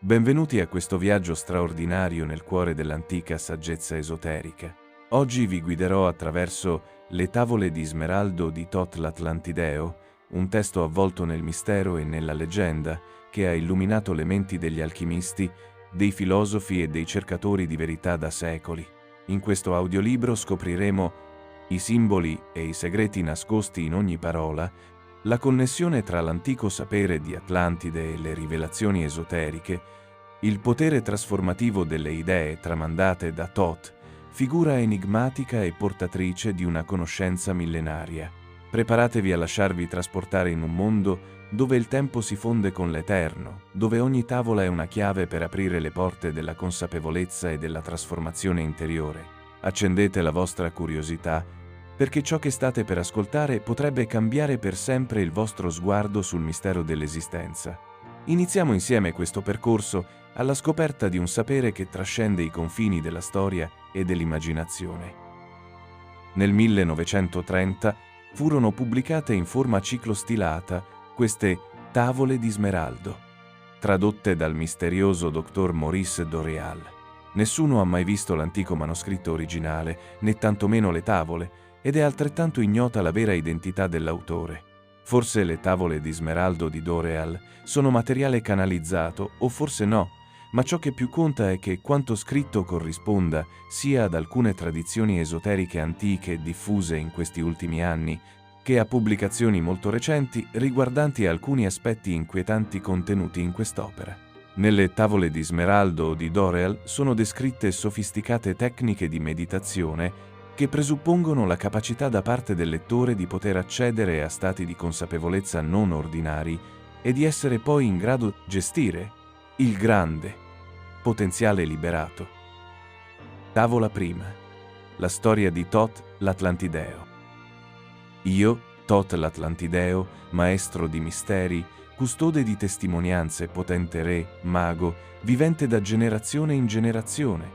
Benvenuti a questo viaggio straordinario nel cuore dell'antica saggezza esoterica. Oggi vi guiderò attraverso Le tavole di smeraldo di Thoth l'Atlantideo, un testo avvolto nel mistero e nella leggenda che ha illuminato le menti degli alchimisti, dei filosofi e dei cercatori di verità da secoli. In questo audiolibro scopriremo i simboli e i segreti nascosti in ogni parola, la connessione tra l'antico sapere di Atlantide e le rivelazioni esoteriche, il potere trasformativo delle idee tramandate da Thoth, figura enigmatica e portatrice di una conoscenza millenaria. Preparatevi a lasciarvi trasportare in un mondo dove il tempo si fonde con l'eterno, dove ogni tavola è una chiave per aprire le porte della consapevolezza e della trasformazione interiore. Accendete la vostra curiosità, perché ciò che state per ascoltare potrebbe cambiare per sempre il vostro sguardo sul mistero dell'esistenza. Iniziamo insieme questo percorso alla scoperta di un sapere che trascende i confini della storia e dell'immaginazione. Nel 1930 furono pubblicate in forma ciclostilata queste tavole di smeraldo, tradotte dal misterioso dottor Maurice Doreal. Nessuno ha mai visto l'antico manoscritto originale, né tantomeno le tavole, ed è altrettanto ignota la vera identità dell'autore. Forse le tavole di smeraldo di Doreal sono materiale canalizzato, o forse no, ma ciò che più conta è che quanto scritto corrisponda sia ad alcune tradizioni esoteriche antiche diffuse in questi ultimi anni, che a pubblicazioni molto recenti riguardanti alcuni aspetti inquietanti contenuti in quest'opera. Nelle tavole di smeraldo di Doreal sono descritte sofisticate tecniche di meditazione che presuppongono la capacità da parte del lettore di poter accedere a stati di consapevolezza non ordinari e di essere poi in grado di gestire il grande potenziale liberato. Tavola prima. La storia di Thoth l'Atlantideo. Io, Thoth l'Atlantideo, maestro di misteri, custode di testimonianze, potente re, mago, vivente da generazione in generazione,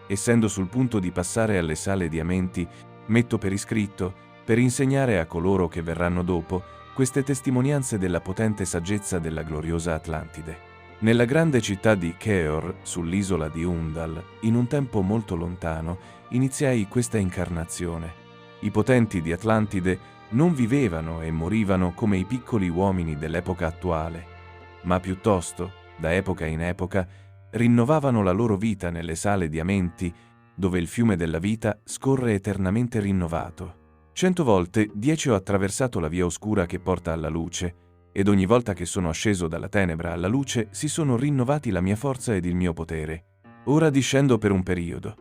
essendo sul punto di passare alle sale di Amenti, metto per iscritto, per insegnare a coloro che verranno dopo, queste testimonianze della potente saggezza della gloriosa Atlantide. Nella grande città di Keor, sull'isola di Undal, in un tempo molto lontano, iniziai questa incarnazione. I potenti di Atlantide non vivevano e morivano come i piccoli uomini dell'epoca attuale, ma piuttosto, da epoca in epoca, rinnovavano la loro vita nelle sale di Amenti, dove il fiume della vita scorre eternamente rinnovato. 100 volte 10 ho attraversato la via oscura che porta alla luce, ed ogni volta che sono asceso dalla tenebra alla luce si sono rinnovati la mia forza ed il mio potere. Ora discendo per un periodo.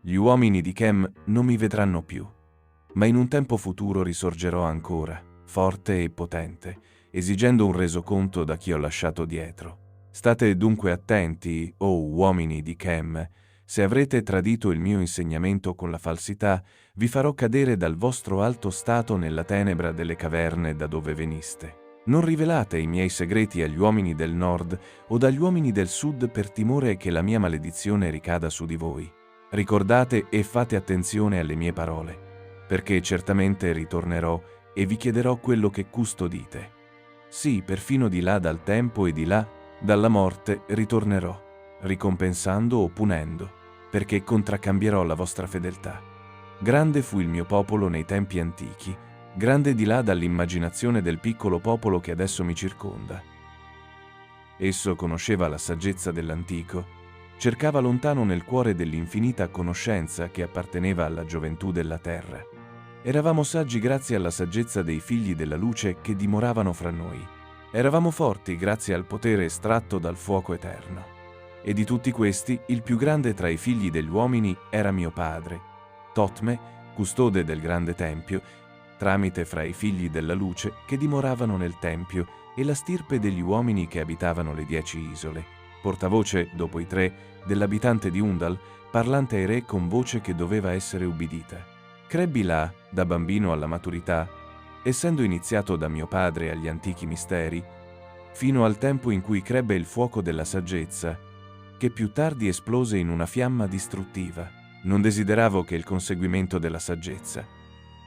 Gli uomini di Chem non mi vedranno più, ma in un tempo futuro risorgerò ancora, forte e potente, esigendo un resoconto da chi ho lasciato dietro. State dunque attenti, o uomini di Chem, se avrete tradito il mio insegnamento con la falsità, vi farò cadere dal vostro alto stato nella tenebra delle caverne da dove veniste. Non rivelate i miei segreti agli uomini del nord o dagli uomini del sud per timore che la mia maledizione ricada su di voi. Ricordate e fate attenzione alle mie parole, perché certamente ritornerò e vi chiederò quello che custodite. Sì, perfino di là dal tempo e di là dalla morte ritornerò, ricompensando o punendo, perché contraccambierò la vostra fedeltà. Grande fu il mio popolo nei tempi antichi, grande di là dall'immaginazione del piccolo popolo che adesso mi circonda. Esso conosceva la saggezza dell'antico, cercava lontano nel cuore dell'infinita conoscenza che apparteneva alla gioventù della terra. Eravamo saggi grazie alla saggezza dei figli della luce che dimoravano fra noi. Eravamo forti grazie al potere estratto dal fuoco eterno. E di tutti questi, il più grande tra i figli degli uomini era mio padre, Totme, custode del grande tempio, tramite fra i figli della luce che dimoravano nel tempio e la stirpe degli uomini che abitavano le 10 isole. Portavoce, dopo i 3, dell'abitante di Undal, parlante ai re con voce che doveva essere ubbidita. Crebbi là, da bambino alla maturità, essendo iniziato da mio padre agli antichi misteri, fino al tempo in cui crebbe il fuoco della saggezza, che più tardi esplose in una fiamma distruttiva. Non desideravo che il conseguimento della saggezza.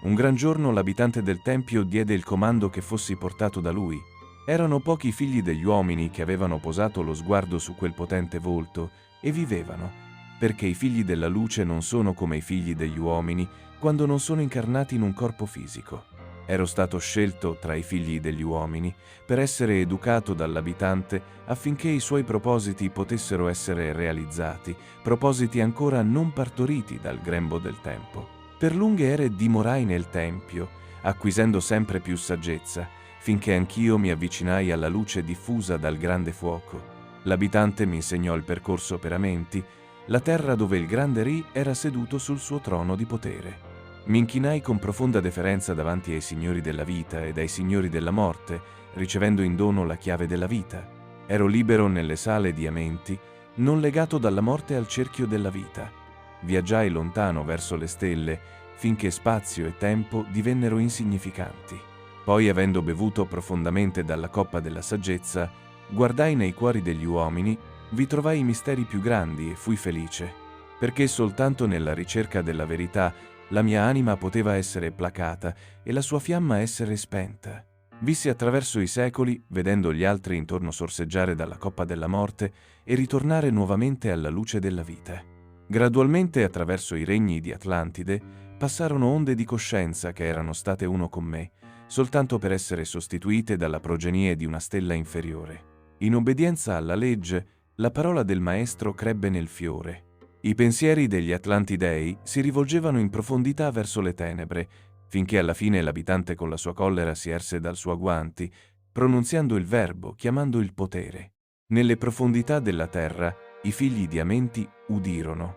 Un gran giorno l'abitante del tempio diede il comando che fossi portato da lui, Erano pochi i figli degli uomini che avevano posato lo sguardo su quel potente volto e vivevano, perché i figli della luce non sono come i figli degli uomini quando non sono incarnati in un corpo fisico. Ero stato scelto tra i figli degli uomini per essere educato dall'abitante affinché i suoi propositi potessero essere realizzati, propositi ancora non partoriti dal grembo del tempo. Per lunghe ere dimorai nel tempio, acquisendo sempre più saggezza, finché anch'io mi avvicinai alla luce diffusa dal grande fuoco. L'abitante mi insegnò il percorso per Amenti, la terra dove il grande Re era seduto sul suo trono di potere. Mi inchinai con profonda deferenza davanti ai signori della vita ed ai signori della morte, ricevendo in dono la chiave della vita. Ero libero nelle sale di Amenti, non legato dalla morte al cerchio della vita. Viaggiai lontano verso le stelle, finché spazio e tempo divennero insignificanti. Poi, avendo bevuto profondamente dalla coppa della saggezza, guardai nei cuori degli uomini, vi trovai i misteri più grandi e fui felice, perché soltanto nella ricerca della verità la mia anima poteva essere placata e la sua fiamma essere spenta. Vissi attraverso i secoli, vedendo gli altri intorno sorseggiare dalla coppa della morte e ritornare nuovamente alla luce della vita. Gradualmente, attraverso i regni di Atlantide, passarono onde di coscienza che erano state uno con me, soltanto per essere sostituite dalla progenie di una stella inferiore. In obbedienza alla legge, la parola del maestro crebbe nel fiore. I pensieri degli Atlantidei si rivolgevano in profondità verso le tenebre, finché alla fine l'abitante con la sua collera si erse dal suo agguanti, pronunziando il verbo, chiamando il potere. Nelle profondità della terra, i figli di Amenti udirono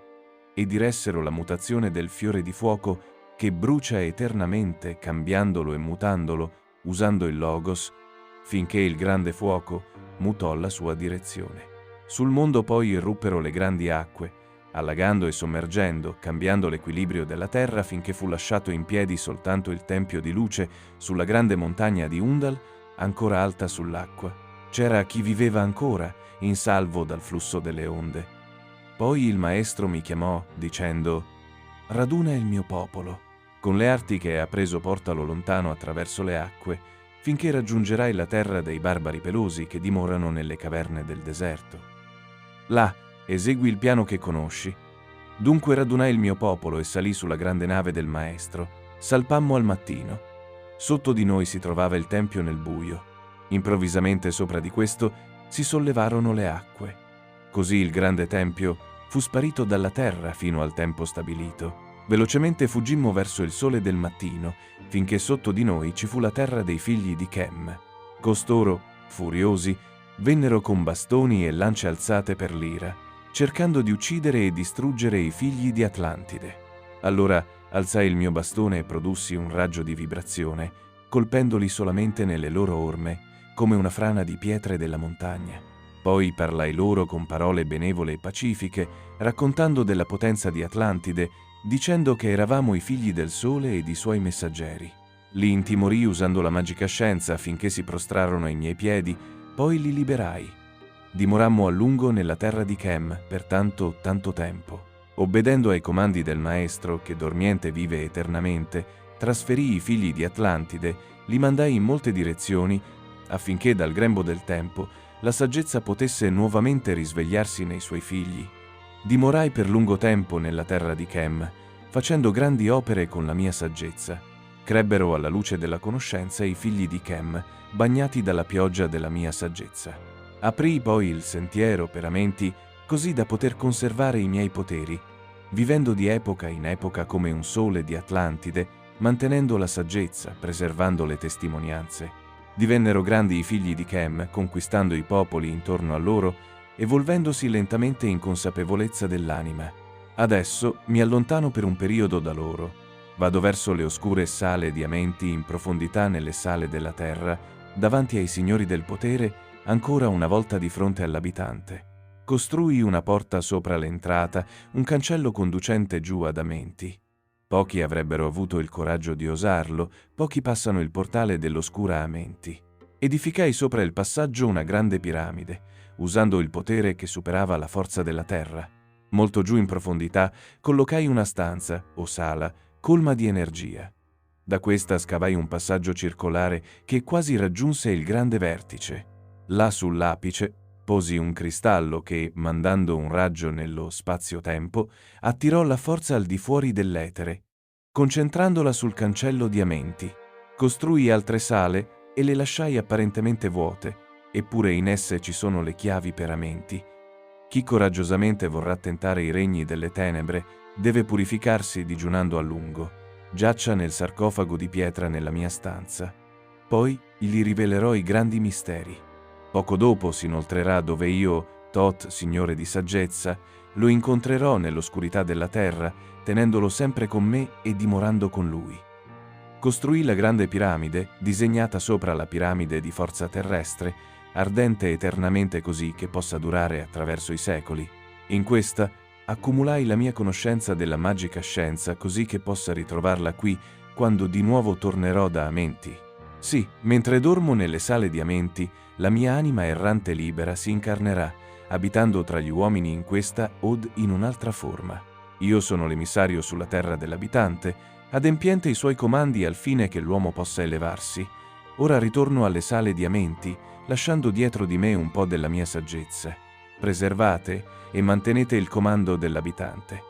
e diressero la mutazione del fiore di fuoco che brucia eternamente, cambiandolo e mutandolo, usando il Logos, finché il grande fuoco mutò la sua direzione. Sul mondo poi irruppero le grandi acque, allagando e sommergendo, cambiando l'equilibrio della terra finché fu lasciato in piedi soltanto il tempio di luce sulla grande montagna di Undal, ancora alta sull'acqua. C'era chi viveva ancora, in salvo dal flusso delle onde. Poi il maestro mi chiamò, dicendo: «Raduna il mio popolo. Con le arti che ha preso portalo lontano attraverso le acque, finché raggiungerai la terra dei barbari pelosi che dimorano nelle caverne del deserto. Là esegui il piano che conosci». Dunque radunai il mio popolo e salì sulla grande nave del maestro. Salpammo al mattino. Sotto di noi si trovava il tempio nel buio. Improvvisamente sopra di questo si sollevarono le acque. Così il grande tempio fu sparito dalla terra fino al tempo stabilito. Velocemente fuggimmo verso il sole del mattino, finché sotto di noi ci fu la terra dei figli di Chem. Costoro, furiosi, vennero con bastoni e lance alzate per l'ira, cercando di uccidere e distruggere i figli di Atlantide. Allora alzai il mio bastone e produssi un raggio di vibrazione, colpendoli solamente nelle loro orme, come una frana di pietre della montagna. Poi parlai loro con parole benevole e pacifiche, raccontando della potenza di Atlantide, dicendo che eravamo i figli del sole ed i suoi messaggeri. Li intimorii usando la magica scienza affinché si prostrarono ai miei piedi, poi li liberai. Dimorammo a lungo nella terra di Chem per tanto tempo. Obbedendo ai comandi del maestro, che dormiente vive eternamente, trasferii i figli di Atlantide, li mandai in molte direzioni affinché dal grembo del tempo la saggezza potesse nuovamente risvegliarsi nei suoi figli. Dimorai per lungo tempo nella terra di Chem, facendo grandi opere con la mia saggezza. Crebbero alla luce della conoscenza i figli di Chem, bagnati dalla pioggia della mia saggezza. Aprii poi il sentiero per Amenti, così da poter conservare i miei poteri, vivendo di epoca in epoca come un sole di Atlantide, mantenendo la saggezza, preservando le testimonianze. Divennero grandi i figli di Chem, conquistando i popoli intorno a loro, evolvendosi lentamente in consapevolezza dell'anima. Adesso mi allontano per un periodo da loro. Vado verso le oscure sale di Amenti in profondità nelle sale della terra, davanti ai signori del potere, ancora una volta di fronte all'abitante. Costrui una porta sopra l'entrata, un cancello conducente giù ad Amenti. Pochi avrebbero avuto il coraggio di osarlo, pochi passano il portale dell'oscura Amenti. Edificai sopra il passaggio una grande piramide, usando il potere che superava la forza della terra. Molto giù in profondità collocai una stanza, o sala, colma di energia. Da questa scavai un passaggio circolare che quasi raggiunse il grande vertice. Là sull'apice posi un cristallo che, mandando un raggio nello spazio-tempo, attirò la forza al di fuori dell'etere, concentrandola sul cancello di Amenti. Costruì altre sale e le lasciai apparentemente vuote, eppure in esse ci sono le chiavi per Amenti. Chi coraggiosamente vorrà tentare i regni delle tenebre deve purificarsi digiunando a lungo. Giaccia nel sarcofago di pietra nella mia stanza. Poi gli rivelerò i grandi misteri. Poco dopo si inoltrerà dove io, Thoth, signore di saggezza, lo incontrerò nell'oscurità della terra, tenendolo sempre con me e dimorando con lui. Costruì la grande piramide, disegnata sopra la piramide di forza terrestre, ardente eternamente così che possa durare attraverso i secoli. In questa accumulai la mia conoscenza della magica scienza così che possa ritrovarla qui quando di nuovo tornerò da Amenti. Sì, mentre dormo nelle sale di Amenti, la mia anima errante libera si incarnerà, abitando tra gli uomini in questa od in un'altra forma. Io sono l'emissario sulla terra dell'abitante, adempiente i suoi comandi al fine che l'uomo possa elevarsi. Ora ritorno alle sale di Amenti, lasciando dietro di me un po' della mia saggezza. Preservate e mantenete il comando dell'abitante.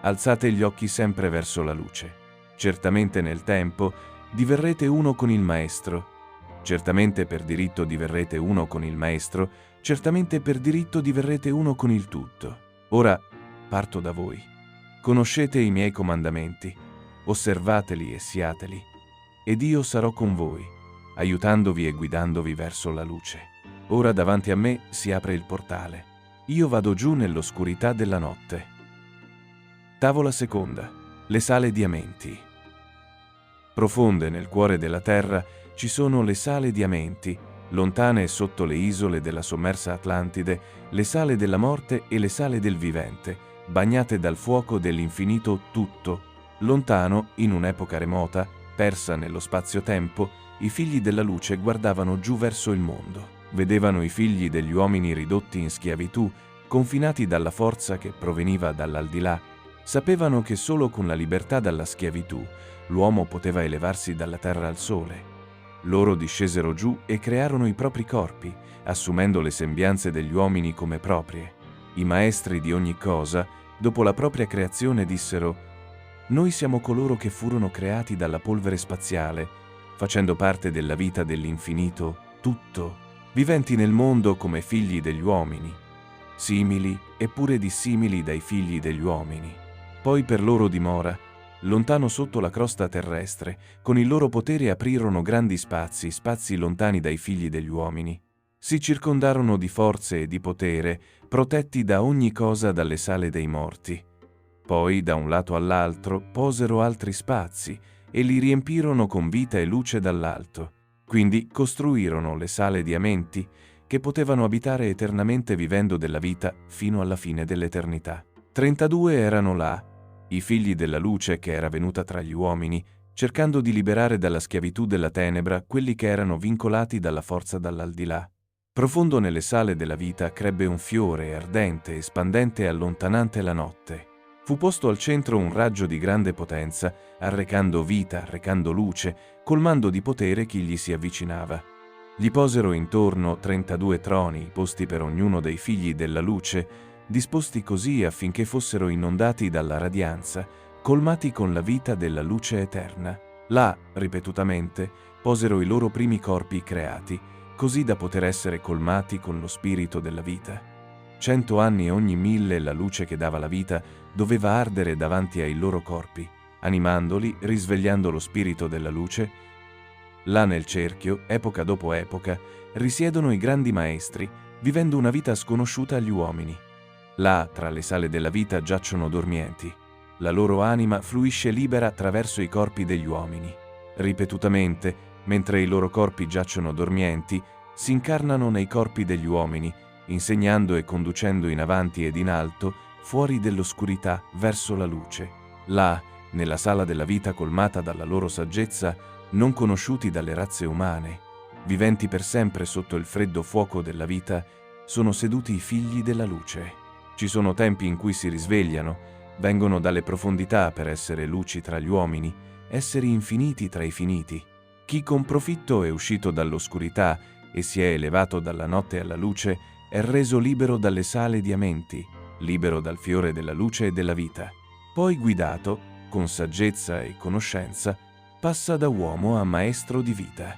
Alzate gli occhi sempre verso la luce. Certamente nel tempo diverrete uno con il Maestro. Certamente per diritto diverrete uno con il Maestro, certamente per diritto diverrete uno con il tutto. Ora parto da voi. Conoscete i miei comandamenti, osservateli e siateli, ed io sarò con voi, aiutandovi e guidandovi verso la luce. Ora davanti a me si apre il portale. Io vado giù nell'oscurità della notte. Tavola seconda. Le sale di Amenti. Profonde nel cuore della terra ci sono le sale di Amenti, lontane sotto le isole della sommersa Atlantide, le sale della morte e le sale del vivente, bagnate dal fuoco dell'infinito tutto. Lontano, in un'epoca remota, persa nello spazio-tempo, i figli della luce guardavano giù verso il mondo. Vedevano i figli degli uomini ridotti in schiavitù, confinati dalla forza che proveniva dall'aldilà. Sapevano che solo con la libertà dalla schiavitù l'uomo poteva elevarsi dalla terra al sole. Loro discesero giù e crearono i propri corpi, assumendo le sembianze degli uomini come proprie. I maestri di ogni cosa, dopo la propria creazione, dissero: «Noi siamo coloro che furono creati dalla polvere spaziale, facendo parte della vita dell'infinito, tutto, viventi nel mondo come figli degli uomini, simili eppure dissimili dai figli degli uomini. Poi per loro dimora, lontano sotto la crosta terrestre, con il loro potere aprirono grandi spazi, spazi lontani dai figli degli uomini. Si circondarono di forze e di potere, protetti da ogni cosa dalle sale dei morti. Poi, da un lato all'altro, posero altri spazi e li riempirono con vita e luce dall'alto. Quindi costruirono le sale di Amenti, che potevano abitare eternamente vivendo della vita fino alla fine dell'eternità. 32 erano là, i figli della luce che era venuta tra gli uomini, cercando di liberare dalla schiavitù della tenebra quelli che erano vincolati dalla forza dall'aldilà. Profondo nelle sale della vita crebbe un fiore ardente, espandente e allontanante la notte. Fu posto al centro un raggio di grande potenza, arrecando vita, arrecando luce, colmando di potere chi gli si avvicinava. Gli posero intorno 32 troni, posti per ognuno dei figli della luce, disposti così affinché fossero inondati dalla radianza, colmati con la vita della luce eterna. Là, ripetutamente, posero i loro primi corpi creati, così da poter essere colmati con lo spirito della vita. 100 anni ogni 1000 la luce che dava la vita doveva ardere davanti ai loro corpi, animandoli, risvegliando lo spirito della luce. Là nel cerchio, epoca dopo epoca, risiedono i grandi maestri, vivendo una vita sconosciuta agli uomini. Là, tra le sale della vita, giacciono dormienti. La loro anima fluisce libera attraverso i corpi degli uomini. Ripetutamente, mentre i loro corpi giacciono dormienti, si incarnano nei corpi degli uomini, insegnando e conducendo in avanti ed in alto, fuori dell'oscurità, verso la luce. Là, nella sala della vita colmata dalla loro saggezza, non conosciuti dalle razze umane, viventi per sempre sotto il freddo fuoco della vita, sono seduti i figli della luce. Ci sono tempi in cui si risvegliano, vengono dalle profondità per essere luci tra gli uomini, esseri infiniti tra i finiti. Chi con profitto è uscito dall'oscurità e si è elevato dalla notte alla luce è reso libero dalle sale di amenti, libero dal fiore della luce e della vita. Poi guidato, con saggezza e conoscenza, passa da uomo a maestro di vita.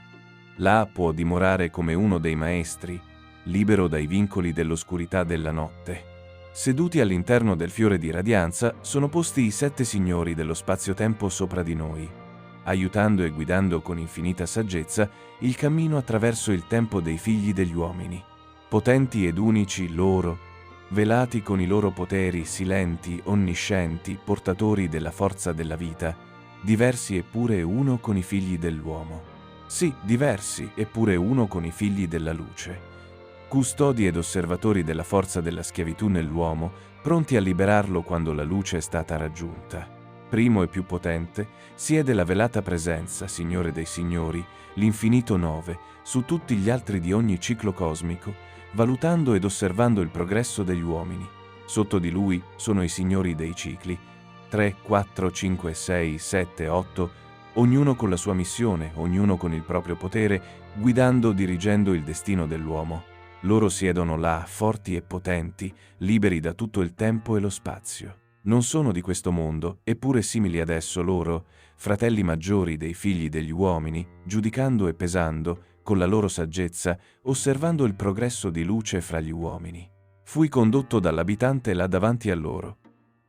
Là può dimorare come uno dei maestri, libero dai vincoli dell'oscurità della notte. Seduti all'interno del fiore di radianza sono posti i 7 signori dello spazio-tempo sopra di noi, aiutando e guidando con infinita saggezza il cammino attraverso il tempo dei figli degli uomini. Potenti ed unici loro, velati con i loro poteri, silenti, onniscienti, portatori della forza della vita, diversi eppure uno con i figli dell'uomo. Sì, diversi eppure uno con i figli della luce. Custodi ed osservatori della forza della schiavitù nell'uomo, pronti a liberarlo quando la luce è stata raggiunta. Primo e più potente, siede la velata presenza, Signore dei Signori, l'infinito 9, su tutti gli altri di ogni ciclo cosmico, valutando ed osservando il progresso degli uomini. Sotto di lui sono i signori dei cicli, 3, 4, 5, 6, 7, 8, ognuno con la sua missione, ognuno con il proprio potere, guidando, dirigendo il destino dell'uomo. Loro siedono là, forti e potenti, liberi da tutto il tempo e lo spazio. Non sono di questo mondo, eppure simili ad esso loro, fratelli maggiori dei figli degli uomini, giudicando e pesando, con la loro saggezza, osservando il progresso di luce fra gli uomini. Fui condotto dall'abitante là davanti a loro.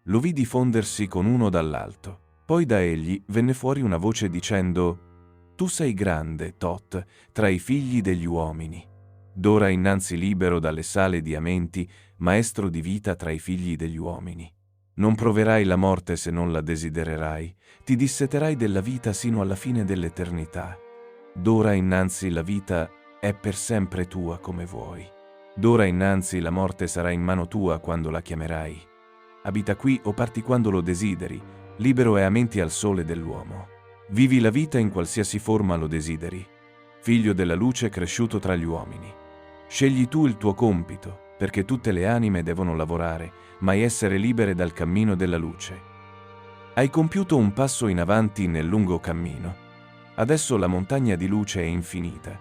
Lo vidi fondersi con uno dall'alto. Poi da egli venne fuori una voce dicendo: «Tu sei grande, Tot, tra i figli degli uomini. D'ora innanzi libero dalle sale di amenti, maestro di vita tra i figli degli uomini. Non proverai la morte se non la desidererai, ti disseterai della vita sino alla fine dell'eternità. D'ora innanzi la vita è per sempre tua come vuoi. D'ora innanzi la morte sarà in mano tua quando la chiamerai. Abita qui o parti quando lo desideri, libero e a menti al sole dell'uomo. Vivi la vita in qualsiasi forma lo desideri. Figlio della luce cresciuto tra gli uomini. Scegli tu il tuo compito, perché tutte le anime devono lavorare, mai essere libere dal cammino della luce. Hai compiuto un passo in avanti nel lungo cammino. Adesso la montagna di luce è infinita.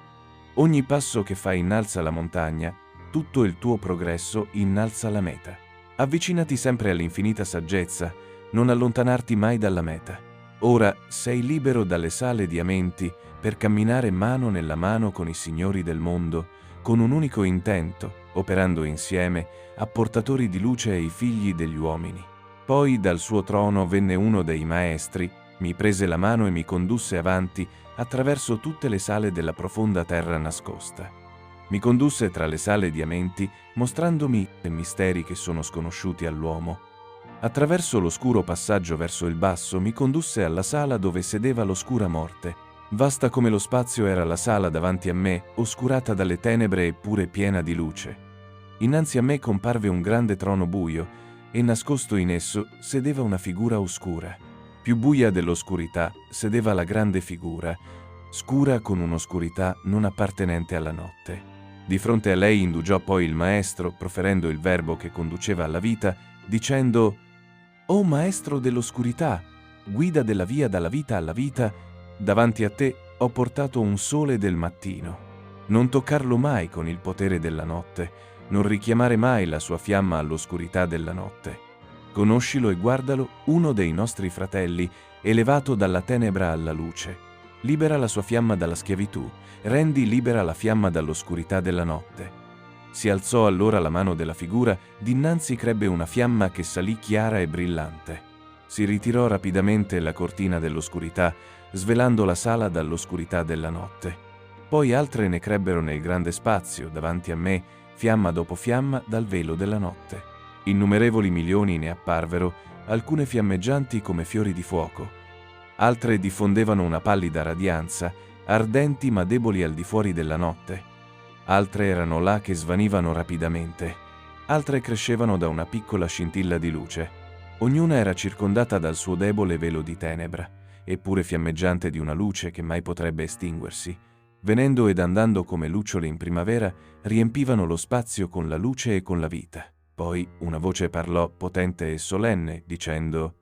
Ogni passo che fai innalza la montagna, tutto il tuo progresso innalza la meta. Avvicinati sempre all'infinita saggezza, non allontanarti mai dalla meta. Ora sei libero dalle sale di amenti per camminare mano nella mano con i signori del mondo, con un unico intento, operando insieme, apportatori di luce ai figli degli uomini. Poi dal suo trono venne uno dei maestri, mi prese la mano e mi condusse avanti attraverso tutte le sale della profonda terra nascosta. Mi condusse tra le sale di amenti, mostrandomi i misteri che sono sconosciuti all'uomo. Attraverso l'oscuro passaggio verso il basso mi condusse alla sala dove sedeva l'oscura morte. Vasta come lo spazio era la sala davanti a me, oscurata dalle tenebre eppure piena di luce. Innanzi a me comparve un grande trono buio e nascosto in esso sedeva una figura oscura. Più buia dell'oscurità sedeva la grande figura, scura con un'oscurità non appartenente alla notte. Di fronte a lei indugiò poi il maestro, proferendo il verbo che conduceva alla vita, dicendo: «O maestro dell'oscurità, guida della via dalla vita alla vita, davanti a te ho portato un sole del mattino. Non toccarlo mai con il potere della notte, non richiamare mai la sua fiamma all'oscurità della notte. Conoscilo e guardalo, uno dei nostri fratelli, elevato dalla tenebra alla luce. Libera la sua fiamma dalla schiavitù, rendi libera la fiamma dall'oscurità della notte». Si alzò allora la mano della figura, dinanzi crebbe una fiamma che salì chiara e brillante. Si ritirò rapidamente la cortina dell'oscurità, svelando la sala dall'oscurità della notte. Poi altre ne crebbero nel grande spazio, davanti a me, fiamma dopo fiamma dal velo della notte. Innumerevoli milioni ne apparvero, alcune fiammeggianti come fiori di fuoco. Altre diffondevano una pallida radianza, ardenti ma deboli al di fuori della notte. Altre erano là che svanivano rapidamente. Altre crescevano da una piccola scintilla di luce. Ognuna era circondata dal suo debole velo di tenebra, eppure fiammeggiante di una luce che mai potrebbe estinguersi. Venendo ed andando come lucciole in primavera, riempivano lo spazio con la luce e con la vita. Poi una voce parlò potente e solenne, dicendo: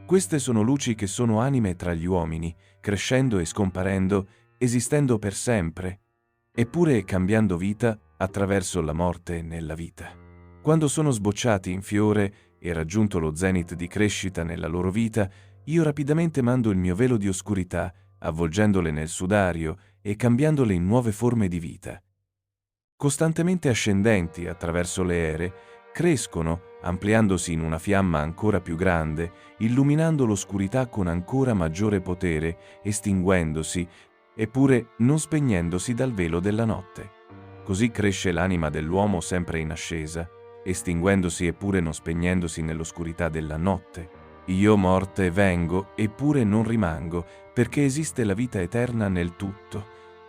Queste sono luci che sono anime tra gli uomini, crescendo e scomparendo, esistendo per sempre, eppure cambiando vita attraverso la morte nella vita. Quando sono sbocciati in fiore e raggiunto lo zenit di crescita nella loro vita, io rapidamente mando il mio velo di oscurità, avvolgendole nel sudario e cambiandole in nuove forme di vita. Costantemente ascendenti attraverso le ere, crescono, ampliandosi in una fiamma ancora più grande, illuminando l'oscurità con ancora maggiore potere, estinguendosi, eppure non spegnendosi dal velo della notte. Così cresce l'anima dell'uomo sempre in ascesa, estinguendosi eppure non spegnendosi nell'oscurità della notte. Io, morte, vengo, eppure non rimango, perché esiste la vita eterna nel tutto.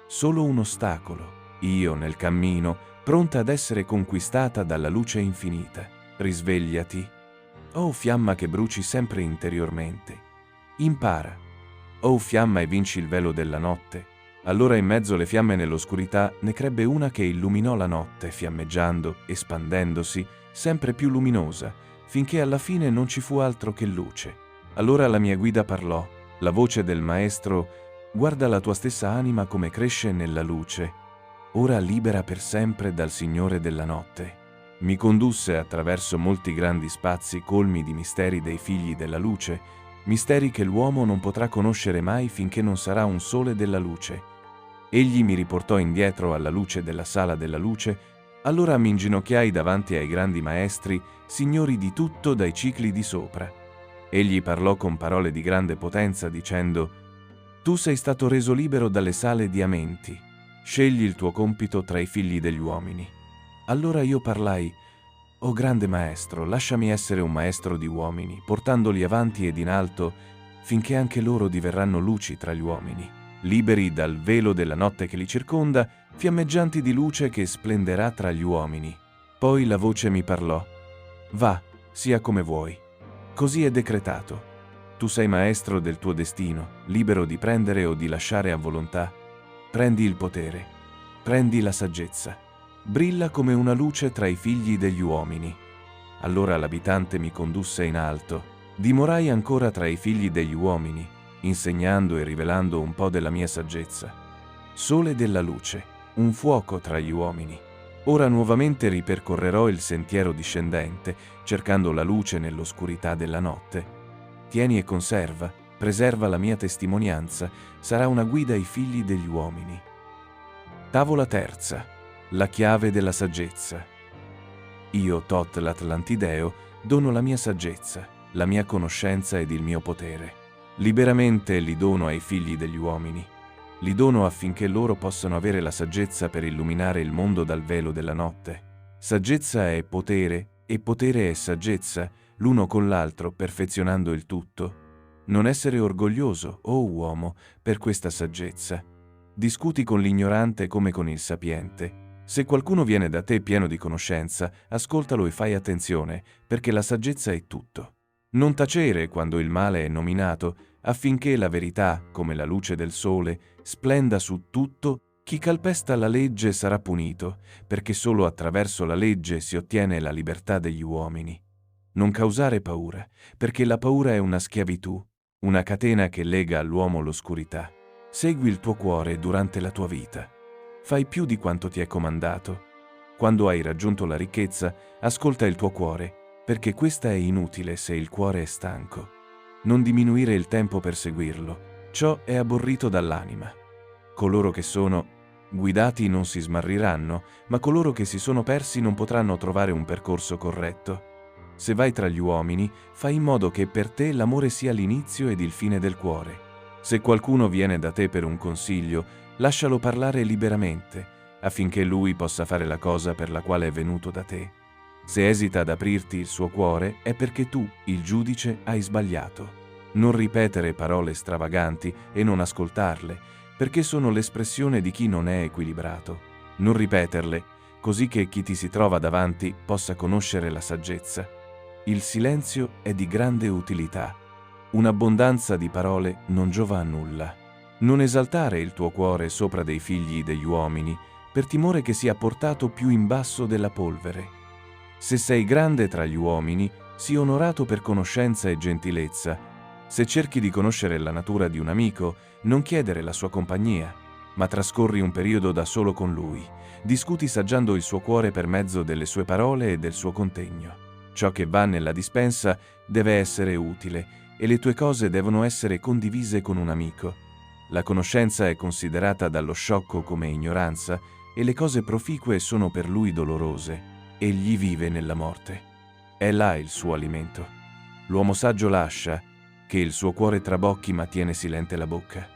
Solo un ostacolo, io nel cammino, pronta ad essere conquistata dalla luce infinita. Risvegliati. O fiamma che bruci sempre interiormente. Impara. O fiamma e vinci il velo della notte. Allora in mezzo alle fiamme nell'oscurità ne crebbe una che illuminò la notte, fiammeggiando, espandendosi, sempre più luminosa, finché alla fine non ci fu altro che luce. Allora la mia guida parlò, la voce del Maestro: guarda la tua stessa anima come cresce nella luce, ora libera per sempre dal Signore della notte. Mi condusse attraverso molti grandi spazi colmi di misteri dei figli della luce, misteri che l'uomo non potrà conoscere mai finché non sarà un sole della luce. Egli mi riportò indietro alla luce della sala della luce, allora mi inginocchiai davanti ai grandi maestri, signori di tutto dai cicli di sopra. Egli parlò con parole di grande potenza dicendo: tu sei stato reso libero dalle sale di Amenti, scegli il tuo compito tra i figli degli uomini. Allora io parlai: o grande maestro, lasciami essere un maestro di uomini, portandoli avanti ed in alto, finché anche loro diverranno luci tra gli uomini, liberi dal velo della notte che li circonda, fiammeggianti di luce che splenderà tra gli uomini. Poi la voce mi parlò: va, sia come vuoi. Così è decretato. Tu sei maestro del tuo destino, libero di prendere o di lasciare a volontà. Prendi il potere, prendi la saggezza. Brilla come una luce tra i figli degli uomini. Allora l'abitante mi condusse in alto. Dimorai ancora tra i figli degli uomini, insegnando e rivelando un po' della mia saggezza. Sole della luce, un fuoco tra gli uomini. Ora nuovamente ripercorrerò il sentiero discendente, cercando la luce nell'oscurità della notte. Tieni e conserva, preserva la mia testimonianza, sarà una guida ai figli degli uomini. Tavola terza. La chiave della saggezza. Io, Tot l'Atlantideo, dono la mia saggezza, la mia conoscenza ed il mio potere. Liberamente li dono ai figli degli uomini. Li dono affinché loro possano avere la saggezza per illuminare il mondo dal velo della notte. Saggezza è potere e potere è saggezza, l'uno con l'altro perfezionando il tutto. Non essere orgoglioso, o uomo, per questa saggezza. Discuti con l'ignorante come con il sapiente. Se qualcuno viene da te pieno di conoscenza, ascoltalo e fai attenzione, perché la saggezza è tutto. Non tacere quando il male è nominato, affinché la verità, come la luce del sole, splenda su tutto. Chi calpesta la legge sarà punito, perché solo attraverso la legge si ottiene la libertà degli uomini. Non causare paura, perché la paura è una schiavitù, una catena che lega all'uomo l'oscurità. Segui il tuo cuore durante la tua vita. Fai più di quanto ti è comandato. Quando hai raggiunto la ricchezza, ascolta il tuo cuore, perché questa è inutile se il cuore è stanco. Non diminuire il tempo per seguirlo. Ciò è aborrito dall'anima. Coloro che sono guidati non si smarriranno, ma coloro che si sono persi non potranno trovare un percorso corretto. Se vai tra gli uomini, fai in modo che per te l'amore sia l'inizio ed il fine del cuore. Se qualcuno viene da te per un consiglio, lascialo parlare liberamente, affinché lui possa fare la cosa per la quale è venuto da te. Se esita ad aprirti il suo cuore, è perché tu, il giudice, hai sbagliato. Non ripetere parole stravaganti e non ascoltarle, perché sono l'espressione di chi non è equilibrato. Non ripeterle, così che chi ti si trova davanti possa conoscere la saggezza. Il silenzio è di grande utilità. Un'abbondanza di parole non giova a nulla. Non esaltare il tuo cuore sopra dei figli degli uomini, per timore che sia portato più in basso della polvere. Se sei grande tra gli uomini, sii onorato per conoscenza e gentilezza, Se cerchi di conoscere la natura di un amico, non chiedere la sua compagnia, ma trascorri un periodo da solo con lui. Discuti saggiando il suo cuore per mezzo delle sue parole e del suo contegno. Ciò che va nella dispensa deve essere utile e le tue cose devono essere condivise con un amico. La conoscenza è considerata dallo sciocco come ignoranza e le cose proficue sono per lui dolorose. Egli vive nella morte. È là il suo alimento. L'uomo saggio lascia che il suo cuore trabocchi ma tiene silente la bocca.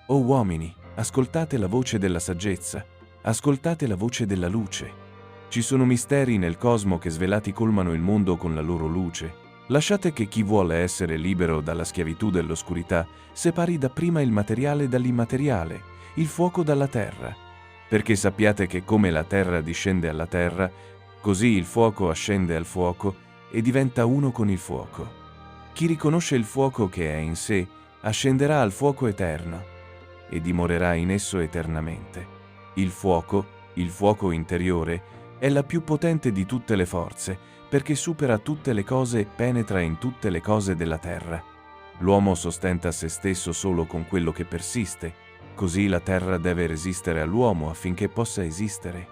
O uomini, ascoltate la voce della saggezza, ascoltate la voce della luce. Ci sono misteri nel cosmo che svelati colmano il mondo con la loro luce. Lasciate che chi vuole essere libero dalla schiavitù dell'oscurità separi dapprima il materiale dall'immateriale, il fuoco dalla terra, perché sappiate che come la terra discende alla terra, così il fuoco ascende al fuoco e diventa uno con il fuoco. Chi riconosce il fuoco che è in sé ascenderà al fuoco eterno e dimorerà in esso eternamente. Il fuoco interiore, è la più potente di tutte le forze, perché supera tutte le cose e penetra in tutte le cose della terra. L'uomo sostenta se stesso solo con quello che persiste, così la terra deve resistere all'uomo affinché possa esistere.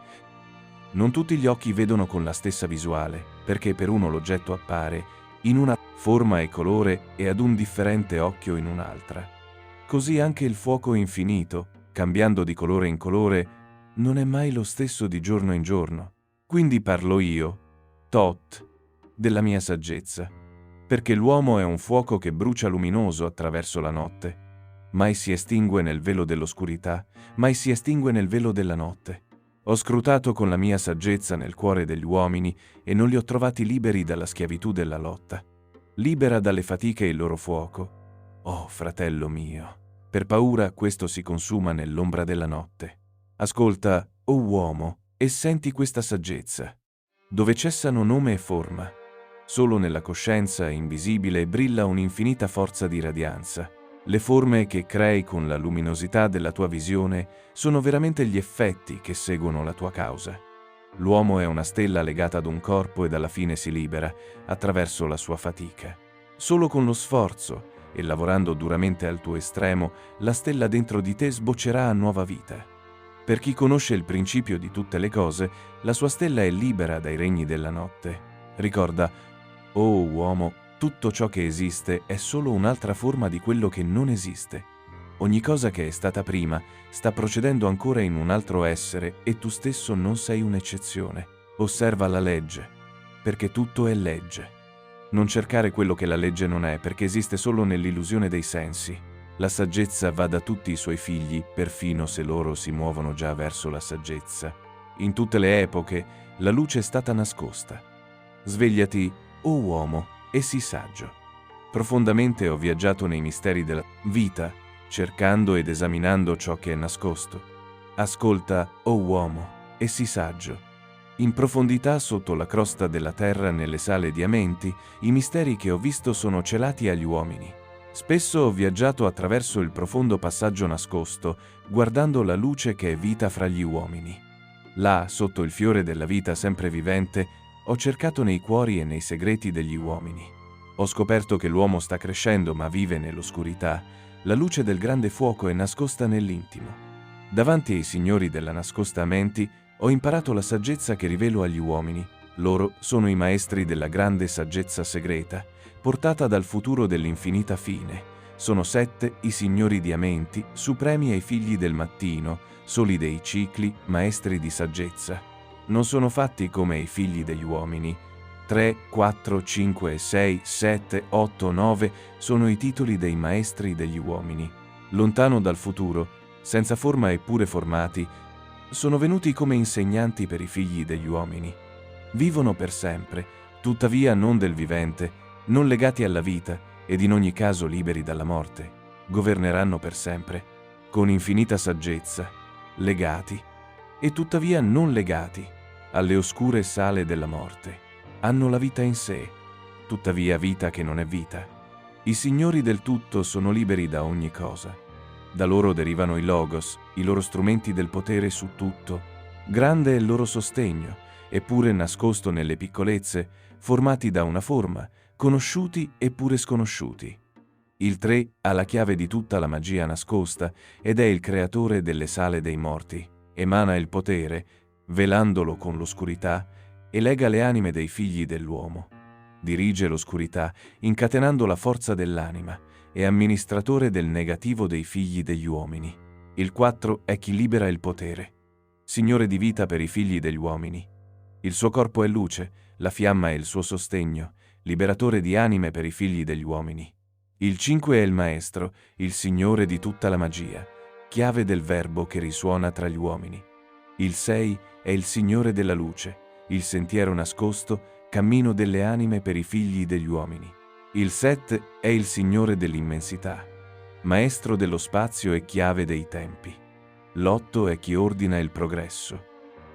Non tutti gli occhi vedono con la stessa visuale, perché per uno l'oggetto appare in una forma e colore e ad un differente occhio in un'altra. Così anche il fuoco infinito, cambiando di colore in colore, non è mai lo stesso di giorno in giorno. Quindi parlo io, Tot, della mia saggezza, perché l'uomo è un fuoco che brucia luminoso attraverso la notte. Mai si estingue nel velo dell'oscurità, mai si estingue nel velo della notte. Ho scrutato con la mia saggezza nel cuore degli uomini e non li ho trovati liberi dalla schiavitù della lotta. Libera dalle fatiche il loro fuoco. Oh, fratello mio, per paura questo si consuma nell'ombra della notte. Ascolta, o uomo, e senti questa saggezza. Dove cessano nome e forma, solo nella coscienza invisibile brilla un'infinita forza di radianza. Le forme che crei con la luminosità della tua visione sono veramente gli effetti che seguono la tua causa. L'uomo è una stella legata ad un corpo ed alla fine si libera attraverso la sua fatica. Solo con lo sforzo e lavorando duramente al tuo estremo, la stella dentro di te sboccerà a nuova vita. Per chi conosce il principio di tutte le cose, la sua stella è libera dai regni della notte. Ricorda, o uomo, tutto ciò che esiste è solo un'altra forma di quello che non esiste. Ogni cosa che è stata prima sta procedendo ancora in un altro essere e tu stesso non sei un'eccezione. Osserva la legge, perché tutto è legge. Non cercare quello che la legge non è, perché esiste solo nell'illusione dei sensi. La saggezza va da tutti i suoi figli, perfino se loro si muovono già verso la saggezza. In tutte le epoche la luce è stata nascosta. Svegliati, o uomo, e sii saggio. Profondamente ho viaggiato nei misteri della vita, cercando ed esaminando ciò che è nascosto. Ascolta, o uomo, e sii saggio. In profondità sotto la crosta della terra nelle sale diamenti, i misteri che ho visto sono celati agli uomini. Spesso ho viaggiato attraverso il profondo passaggio nascosto, guardando la luce che è vita fra gli uomini. Là, sotto il fiore della vita sempre vivente, ho cercato nei cuori e nei segreti degli uomini. Ho scoperto che l'uomo sta crescendo ma vive nell'oscurità. La luce del grande fuoco è nascosta nell'intimo. Davanti ai signori della nascosta menti, ho imparato la saggezza che rivelo agli uomini. Loro sono i maestri della grande saggezza segreta, portata dal futuro dell'infinita fine. Sono 7 i signori diamenti, supremi ai figli del mattino, soli dei cicli, maestri di saggezza. Non sono fatti come i figli degli uomini. 3, 4, 5, 6, 7, 8, 9 sono i titoli dei maestri degli uomini. Lontano dal futuro, senza forma eppure formati, sono venuti come insegnanti per i figli degli uomini. Vivono per sempre, tuttavia non del vivente, non legati alla vita ed in ogni caso liberi dalla morte. Governeranno per sempre, con infinita saggezza, legati e tuttavia non legati alle oscure sale della morte. Hanno la vita in sé, tuttavia vita che non è vita. I signori del tutto sono liberi da ogni cosa. Da loro derivano i logos, i loro strumenti del potere su tutto. Grande è il loro sostegno, eppure nascosto nelle piccolezze, formati da una forma, conosciuti eppure sconosciuti. Il 3 ha la chiave di tutta la magia nascosta ed è il creatore delle sale dei morti. Emana il potere, velandolo con l'oscurità, e lega le anime dei figli dell'uomo. Dirige l'oscurità, incatenando la forza dell'anima, è amministratore del negativo dei figli degli uomini. Il 4 è chi libera il potere. Signore di vita per i figli degli uomini. Il suo corpo è luce, la fiamma è il suo sostegno, liberatore di anime per i figli degli uomini. Il 5 è il maestro, il signore di tutta la magia, chiave del verbo che risuona tra gli uomini. Il 6 è il signore della luce, il sentiero nascosto, cammino delle anime per i figli degli uomini. Il 7 è il signore dell'immensità, maestro dello spazio e chiave dei tempi. L'8 è chi ordina il progresso,